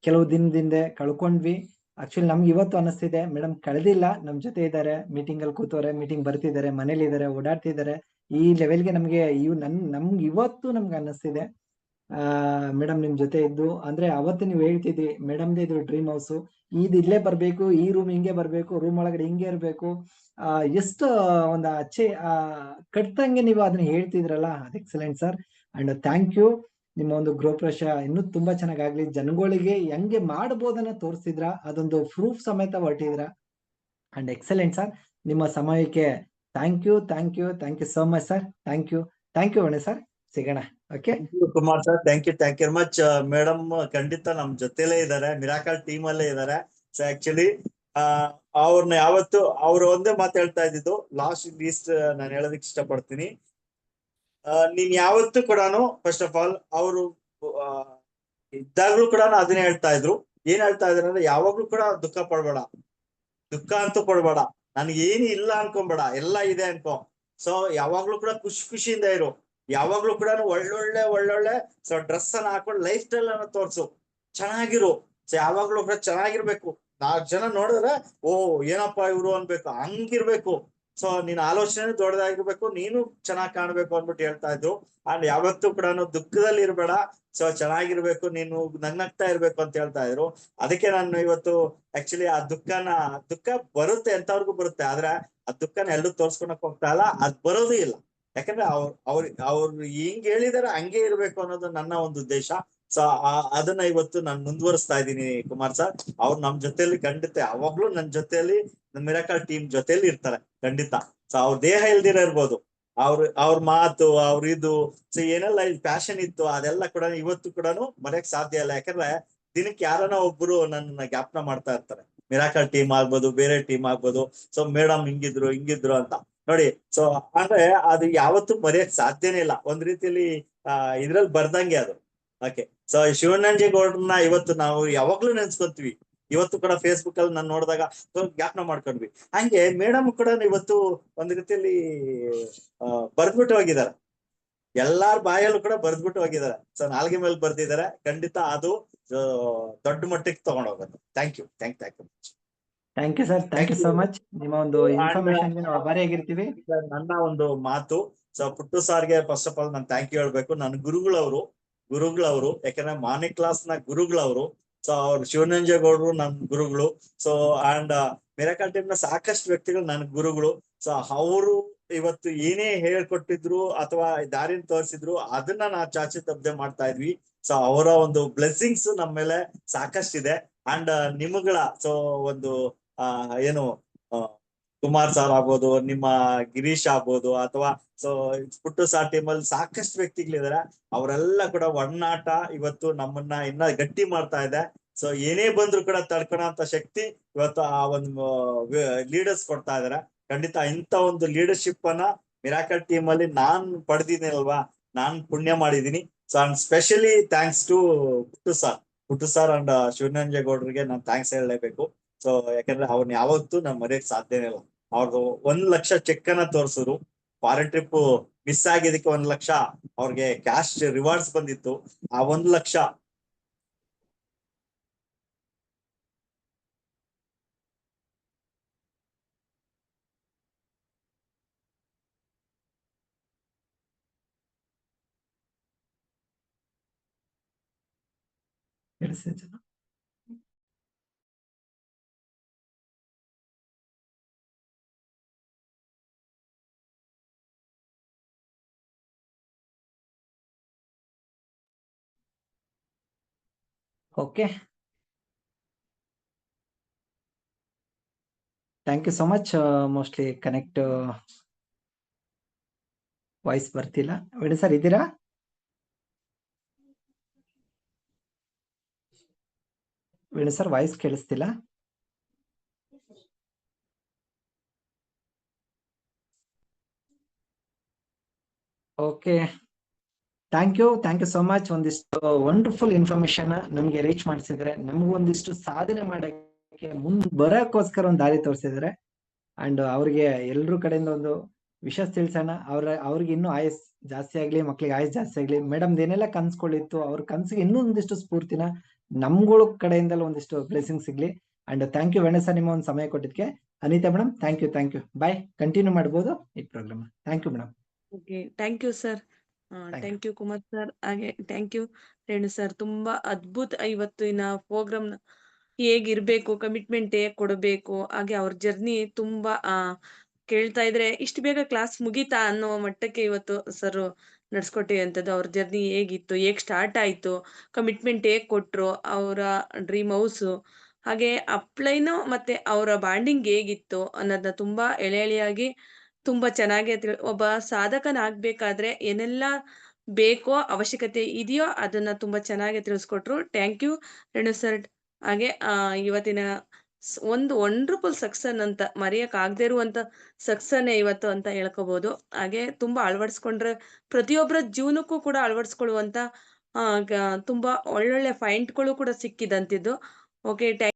ಕೆಲವು ದಿನದಿಂದ ಕಳ್ಕೊಂಡ್ವಿ. ಆಕ್ಚುಲಿ ನಮ್ಗೆ ಇವತ್ತು ಅನಿಸ್ತಿದೆ ಮೇಡಮ್ ಕಳೆದಿಲ್ಲ, ನಮ್ ಜೊತೆ ಇದ್ದಾರೆ, ಮೀಟಿಂಗ್ ಅಲ್ಲಿ ಕೂತವ್ರೆ, ಮೀಟಿಂಗ್ ಬರ್ತಿದ್ದಾರೆ, ಮನೇಲಿ ಇದಾರೆ, ಓಡಾಡ್ತಿದ್ದಾರೆ. ಈ ಲೆವೆಲ್ಗೆ ನಮ್ಗೆ ನಮ್ಗೆ ಇವತ್ತು ನಮ್ಗೆ ಅನ್ನಿಸ್ತಿದೆ ಮೇಡಮ್ ನಿಮ್ ಜೊತೆ ಇದ್ದು. ಅಂದ್ರೆ ಅವತ್ತು ನೀವು ಹೇಳ್ತಿದ್ರಿ ಮೇಡಮ್ದೇ ಇದು ಡ್ರೀಮ್ ಹೌಸ್, ಇಲ್ಲೇ ಬರ್ಬೇಕು, ಈ ರೂಮ್ ಹಿಂಗೆ ಬರ್ಬೇಕು, ರೂಮ್ ಒಳಗಡೆ ಹಿಂಗೆ ಇರ್ಬೇಕು. ಎಷ್ಟು ಒಂದು ಅಚ್ಚೆ ಕಟ್ತಂಗೆ ನೀವು ಅದನ್ನ ಹೇಳ್ತಿದ್ರಲ್ಲ, ಅದು excellent sir. And thank you. ನಿಮ್ಮ ಒಂದು ಗೃಹಪ್ರವೇಶ ಇನ್ನೂ ತುಂಬಾ ಚೆನ್ನಾಗಾಗ್ಲಿ, ಜನಗಳಿಗೆ ಹೆಂಗೆ ಮಾಡಬಹುದನ್ನ ತೋರಿಸಿದ್ರ, ಅದೊಂದು ಪ್ರೂಫ್ ಸಮೇತ ಹೊರಟಿದ್ರ. And excellent sir. ನಿಮ್ಮ ಸಮಯಕ್ಕೆ thank you, thank you, thank you so much sir. Thank you, thank you ಅಣ್ಣ ಸರ್. ಸಿಗೋಣ. Okay Kumar sir, thank you very much. Madam ಖಂಡಿತ ನಮ್ ಜೊತೆಲೇ ಇದಾರೆ, ಮಿರಾಕಲ್ ಟೀಮ್ ಅಲ್ಲೇ ಇದಾರೆ. ಸೊ ಆಕ್ಚುಲಿ ಅವ್ರನ್ನ ಯಾವತ್ತು ಅವ್ರು ಒಂದೇ ಮಾತು ಹೇಳ್ತಾ ಇದ್ದಿದ್ದು, ಲಾಸ್ಟ್ ಲೀಸ್ಟ್ ನಾನು ಹೇಳೋದಕ್ಕೆ ಇಷ್ಟಪಡ್ತೀನಿ. ನೀನ್ ಯಾವತ್ತೂ ಕೂಡ ಫಸ್ಟ್ ಆಫ್ ಆಲ್ ಅವರು ಇದ್ದಾಗ್ಲೂ ಕೂಡ ಅದನ್ನೇ ಹೇಳ್ತಾ ಇದ್ರು. ಏನ್ ಹೇಳ್ತಾ ಇದ್ರು ಅಂದ್ರೆ, ಯಾವಾಗ್ಲೂ ಕೂಡ ದುಃಖ ಪಡ್ಬೇಡ, ದುಃಖ ಅಂತೂ ಪಡ್ಬೇಡ, ನನ್ಗೆ ಏನು ಇಲ್ಲ ಅನ್ಕೊಂಬೇಡ, ಎಲ್ಲ ಇದೆ ಅನ್ಕೋ. ಸೊ ಯಾವಾಗ್ಲೂ ಕೂಡ ಖುಷಿಯಿಂದ ಇರು, ಯಾವಾಗ್ಲೂ ಕೂಡ ಒಳ್ಳೊಳ್ಳೆ ಡ್ರೆಸ್ ಅನ್ನ ಹಾಕೊಂಡು ಲೈಫ್ ಸ್ಟೈಲ್ ಅನ್ನ ತೋರ್ಸು, ಚೆನ್ನಾಗಿರು. ಸೊ ಯಾವಾಗ್ಲೂ ಕೂಡ ಚೆನ್ನಾಗಿರ್ಬೇಕು. 4 ಜನ ನೋಡಿದ್ರೆ ಓ ಏನಪ್ಪಾ ಇವ್ರು ಅನ್ಬೇಕು, ಹಂಗಿರ್ಬೇಕು. ಸೊ ನೀನ್ ಆಲೋಚನೆ ದೊಡ್ಡದಾಗಿರ್ಬೇಕು, ನೀನು ಚೆನ್ನಾಗಿ ಕಾಣ್ಬೇಕು ಅಂದ್ಬಿಟ್ಟು ಹೇಳ್ತಾ ಇದ್ರು. ಅಂಡ್ ಯಾವತ್ತೂ ಕೂಡ ದುಃಖದಲ್ಲಿ ಇರ್ಬೇಡ, ಸೊ ಚೆನ್ನಾಗಿರ್ಬೇಕು, ನೀನು ನಗ್ನಗ್ತಾ ಇರ್ಬೇಕು ಅಂತ ಹೇಳ್ತಾ ಇದ್ರು. ಅದಕ್ಕೆ ನಾನು ಇವತ್ತು ಆಕ್ಚುಲಿ ದುಃಖ ಬರುತ್ತೆ, ಎಂತವ್ರಿಗೂ ಬರುತ್ತೆ. ಆದ್ರೆ ಆ ದುಃಖನ ಎಲ್ಲೂ ತೋರ್ಸ್ಕೊಳಕ್ ಹೋಗ್ತಾ ಇಲ್ಲ, ಅದ್ ಬರೋದು ಇಲ್ಲ. ಯಾಕಂದ್ರೆ ಅವ್ರು ಹಿಂಗ್ ಹೇಳಿದಾರೆ ಹಂಗೆ ಇರ್ಬೇಕು ಅನ್ನೋದು ನನ್ನ ಒಂದು ಉದ್ದೇಶ. ಸೊ ಅದನ್ನ ಇವತ್ತು ನಾನು ಮುಂದುವರಿಸ್ತಾ ಇದ್ದೀನಿ ಕುಮಾರ್ ಸರ್. ಅವ್ರು ನಮ್ ಜೊತೆಲಿ ಖಂಡಿತ ಯಾವಾಗ್ಲೂ ನನ್ ಜೊತೆಲಿ ಮಿರಾಕಲ್ ಟೀಮ್ ಜೊತೆಲಿ ಇರ್ತಾರೆ ಖಂಡಿತ. ಸೊ ಅವ್ರ ದೇಹ ಇಲ್ದಿರ ಇರ್ಬೋದು, ಅವ್ರ ಮಾತು, ಇದು ಸೊ ಏನೆಲ್ಲ ಪ್ಯಾಷನ್ ಇತ್ತು ಅದೆಲ್ಲ ಕೂಡ ಇವತ್ತು ಕೂಡ ಮರೆಯಕ್ ಸಾಧ್ಯ ಇಲ್ಲ. ಯಾಕಂದ್ರೆ ದಿನಕ್ಕೆ ಯಾರನ್ನ ಒಬ್ರು ನನ್ನ ಜ್ಞಾಪನ ಮಾಡ್ತಾ ಇರ್ತಾರೆ. ಮಿರಾಕಲ್ ಟೀಮ್ ಆಗ್ಬೋದು, ಬೇರೆ ಟೀಮ್ ಆಗ್ಬೋದು. ಸೊ ಮೇಡಮ್ ಹಿಂಗಿದ್ರು ಅಂತ ನೋಡಿ. ಸೊ ಅಂದ್ರೆ ಅದು ಯಾವತ್ತೂ ಮರೆಯಕ್ ಸಾಧ್ಯನೇ ಇಲ್ಲ. ಒಂದ್ ರೀತಿಯಲ್ಲಿ ಇದ್ರಲ್ಲಿ ಬರ್ದಂಗೆ ಅದು. ಓಕೆ. ಸೊ ಶಿವನಂಜೇಗೌಡ್ರನ್ನ ಇವತ್ತು ನಾವು ಯಾವಾಗ್ಲೂ ನೆನ್ಸ್ಕೊಂತೀವಿ. ಇವತ್ತು ಕೂಡ ಫೇಸ್ಬುಕ್ ಅಲ್ಲಿ ನಾನು ನೋಡಿದಾಗ ಜ್ಞಾಪನ ಮಾಡ್ಕೊಂಡ್ವಿ. ಹಂಗೆ ಮೇಡಮ್ ಕೂಡ ಇವತ್ತು ಒಂದ್ ರೀತಿಯಲ್ಲಿ ಬರ್ದ್ಬಿಟ್ಟು ಹೋಗಿದ್ದಾರೆ, ಎಲ್ಲಾರ ಬಾಯಲ್ಲೂ ಕೂಡ ಬರ್ದ್ಬಿಟ್ಟು ಹೋಗಿದ್ದಾರೆ. ಸೊ ನಾಲ್ಗೆ ಮೇಲೆ ಬರ್ದಿದ್ದಾರೆ. ಖಂಡಿತ ಅದು ದೊಡ್ಡ ಮಟ್ಟಕ್ಕೆ ತಗೊಂಡೋಗೋದು. Thank you. Thank you sir, thank you so much. ನಿಮ್ಮ ಒಂದು ಇನ್ಫಾರ್ಮೇಶನ್ ನಾವು ಆಭಾರಿಯಾಗಿರ್ತೀವಿ. ನನ್ನ ಒಂದು ಮಾತು, ಸೊ ಪುಟ್ಟು ಸಾರ್ಗೆ ಫಸ್ಟ್ ಆಫ್ ಆಲ್ ನಾನು ಥ್ಯಾಂಕ್ ಯು ಹೇಳ್ಬೇಕು. ನನ್ನ ಗುರುಗಳವರು ಯಾಕಂದ್ರೆ ಮಾರ್ನಿಂಗ್ ಕ್ಲಾಸ್ ನ ಗುರುಗಳವರು. ಸೊ ಅವ್ರು ಶಿವನಂಜೇಗೌಡರು ನನ್ ಗುರುಗಳು. ಸೊ ಅಂಡ್ ಮಿರಾಕಲ್ ಟೀಮ್ ನ ಸಾಕಷ್ಟು ವ್ಯಕ್ತಿಗಳು ನನ್ ಗುರುಗಳು. ಸೊ ಅವರು ಇವತ್ತು ಏನೇ ಹೇಳ್ಕೊಟ್ಟಿದ್ರು ಅಥವಾ ದಾರಿನ ತೋರಿಸಿದ್ರು ಅದನ್ನ ನಾವು ಚಾಚಿ ತಪ್ಪದೆ ಮಾಡ್ತಾ ಇದ್ವಿ. ಸೊ ಅವರ ಒಂದು ಬ್ಲೆಸ್ಸಿಂಗ್ಸ್ ನಮ್ಮ ಮೇಲೆ ಸಾಕಷ್ಟಿದೆ. ಅಂಡ್ ನಿಮ್ಗಳ ಸೊ ಒಂದು ಏನು ಕುಮಾರ್ ಸರ್ ಆಗ್ಬೋದು, ನಿಮ್ಮ ಗಿರೀಶ್ ಆಗ್ಬೋದು, ಅಥವಾ ಸೊ ಪುಟ್ಟು ಸಾರ್ ಟೀಮ್ ಅಲ್ಲಿ ಸಾಕಷ್ಟು ವ್ಯಕ್ತಿಗಳಿದ್ದಾರೆ. ಅವರೆಲ್ಲ ಕೂಡ ಒಡನಾಟ ಇವತ್ತು ನಮ್ಮನ್ನ ಇನ್ನ ಗಟ್ಟಿ ಮಾಡ್ತಾ ಇದೆ. ಸೊ ಏನೇ ಬಂದ್ರು ಕೂಡ ತಡ್ಕೊಳಂತ ಶಕ್ತಿ ಇವತ್ತು ಆ ಒಂದು ಲೀಡರ್ಸ್ ಕೊಡ್ತಾ ಇದಾರೆ. ಖಂಡಿತ ಇಂಥ ಒಂದು ಲೀಡರ್ಶಿಪ್ ಅನ್ನ ಮಿರಾಕಲ್ ಟೀಮ್ ಅಲ್ಲಿ ನಾನ್ ಪಡೆದಿದ್ದೀನಿ ಅಲ್ವಾ, ನಾನ್ ಪುಣ್ಯ ಮಾಡಿದೀನಿ. So and specially thanks to Puttu sir and ಶಿವನಂಜೇಗೌಡರಿಗೆ ನಾನು ಥ್ಯಾಂಕ್ಸ್ ಹೇಳಲೇಬೇಕು. ಸೊ ಯಾಕಂದ್ರೆ ಅವ್ರನ್ನ ಯಾವತ್ತೂ ನಾನ್ ಮರೆಯಕ್ ಸಾಧ್ಯನೇ ಇಲ್ಲ. ಅವ್ರದ್ದು 1 ಲಕ್ಷ ಚೆಕ್ ಅನ್ನ ತೋರ್ಸಿದ್ರು. ಫಾರಿನ್ ಟ್ರಿಪ್ ಮಿಸ್ ಆಗಿದ್ದಕ್ಕೆ 1 ಲಕ್ಷ ಅವ್ರಿಗೆ ಕ್ಯಾಶ್ ರಿವಾರ್ಡ್ಸ್ ಬಂದಿತ್ತು. ಆ 1 ಲಕ್ಷ ಕೇಳಿಸ್ತಿದೆ ಜನ. Okay, thank you so much. Mostly connect voice ಬರ್ತಿಲ್ಲ. ವೇಣು ಸರ್ ಇದ್ದೀರಾ? ವೇಣು ಸರ್ ವಾಯ್ಸ್ ಕೇಳಿಸ್ತಿಲ್ಲ. Okay, thank you so much. ಒಂದಿಷ್ಟು ವಂಡರ್ಫುಲ್ ಇನ್ಫಾರ್ಮೇಶನ್ ನಮ್ಗೆ ರೀಚ್ ಮಾಡಿಸಿದ್ರೆ, ನಮ್ಗೆ ಒಂದಿಷ್ಟು ಸಾಧನೆ ಮಾಡಕ್ಕೆ ಮುಂದ್ ಬರೋಕ್ಕೋಸ್ಕರ ಒಂದು ದಾರಿ ತೋರಿಸಿದ್ರೆ. ಅಂಡ್ ಅವ್ರಿಗೆ ಎಲ್ರ ಕಡೆಯಿಂದ ಒಂದು ವಿಷಯ ತಿಳಿಸೋಣ. ಅವ್ರಿಗೆ ಇನ್ನೂ ಆಯಸ್ ಜಾಸ್ತಿ ಆಗ್ಲಿ, ಮಕ್ಳಿಗೆ ಆಯಸ್ ಜಾಸ್ತಿ ಆಗ್ಲಿ. ಮೇಡಮ್ ಏನೆಲ್ಲ ಕನ್ಸ್ಕೊಳ್ಳಿತ್ತು, ಅವ್ರ ಕನ್ಸಿಗೆ ಇನ್ನೂ ಒಂದಿಷ್ಟು ಸ್ಫೂರ್ತಿನ ನಮ್ಗಳ ಕಡೆಯಿಂದಲೂ ಒಂದಿಷ್ಟು ಬ್ಲೆಸಿಂಗ್ ಸಿಗ್ಲಿ. And thank you Venu sir, ನಿಮ್ಮ ಒಂದು ಸಮಯ ಕೊಟ್ಟಿದ್ದಕ್ಕೆ. Anita madam, thank you. Bye. Continue ಮಾಡ್ಬೋದು ಈ program. Thank you madam. Okay, thank you sir. Thank you Kumar sir. ಹಾಗೆ ಥ್ಯಾಂಕ್ ಯು ರೇಣು ಸರ್. ತುಂಬಾ ಅದ್ಭುತ ಇವತ್ತಿನ ಪ್ರೋಗ್ರಾಮ್. ಹೇಗಿರ್ಬೇಕು, ಕಮಿಟ್ಮೆಂಟ್ ಹೇಗ್ ಕೊಡಬೇಕು, ಹಾಗೆ ಅವ್ರ ಜರ್ನಿ ತುಂಬಾ ಕೇಳ್ತಾ ಇದ್ರೆ ಇಷ್ಟು ಬೇಗ ಕ್ಲಾಸ್ ಮುಗೀತಾ ಅನ್ನೋ ಮಟ್ಟಕ್ಕೆ ಇವತ್ತು ಸರ್ ನಡ್ಸ್ಕೊಟ್ಟಿರುವಂಥದ್ದು. ಅವ್ರ ಜರ್ನಿ ಹೇಗಿತ್ತು, ಹೇಗ್ ಸ್ಟಾರ್ಟ್ ಆಯ್ತು, ಕಮಿಟ್ಮೆಂಟ್ ಹೇಗ್ ಕೊಟ್ರು, ಅವರ ಡ್ರೀಮ್ ಹೌಸು, ಹಾಗೆ ಅಪ್ಲೈನು ಮತ್ತೆ ಅವರ ಬಾಂಡಿಂಗ್ ಹೇಗಿತ್ತು ಅನ್ನೋದನ್ನ ತುಂಬಾ ಎಳೆಯಾಗಿ ತುಂಬಾ ಚೆನ್ನಾಗಿ ಒಬ್ಬ ಸಾಧಕನಾಗ್ಬೇಕಾದ್ರೆ ಏನೆಲ್ಲ ಬೇಕೋ, ಅವಶ್ಯಕತೆ ಇದೆಯೋ ಅದನ್ನ ತುಂಬಾ ಚೆನ್ನಾಗಿ ತಿಳಿಸ್ಕೊಟ್ರು. Thank you Renu sir. ಹಾಗೆ ಇವತ್ತಿನ ಒಂದು ವಂಡರ್ಫುಲ್ ಸಕ್ಸನ್ ಅಂತ ಮರೆಯಕ್ ಆಗದೆ ಇರುವಂತ ಸಕ್ಸನ್ನೇ ಇವತ್ತು ಅಂತ ಹೇಳ್ಕೋಬಹುದು. ಹಾಗೆ ತುಂಬಾ ಅಳವಡಿಸ್ಕೊಂಡ್ರೆ ಪ್ರತಿಯೊಬ್ಬರ ಜೀವನಕ್ಕೂ ಕೂಡ ಅಳವಡಿಸ್ಕೊಳ್ಳುವಂತ ತುಂಬಾ ಒಳ್ಳೊಳ್ಳೆ ಪಾಯಿಂಟ್ಗಳು ಕೂಡ ಸಿಕ್ಕಿದಂತಿದ್ದು. ಓಕೆ,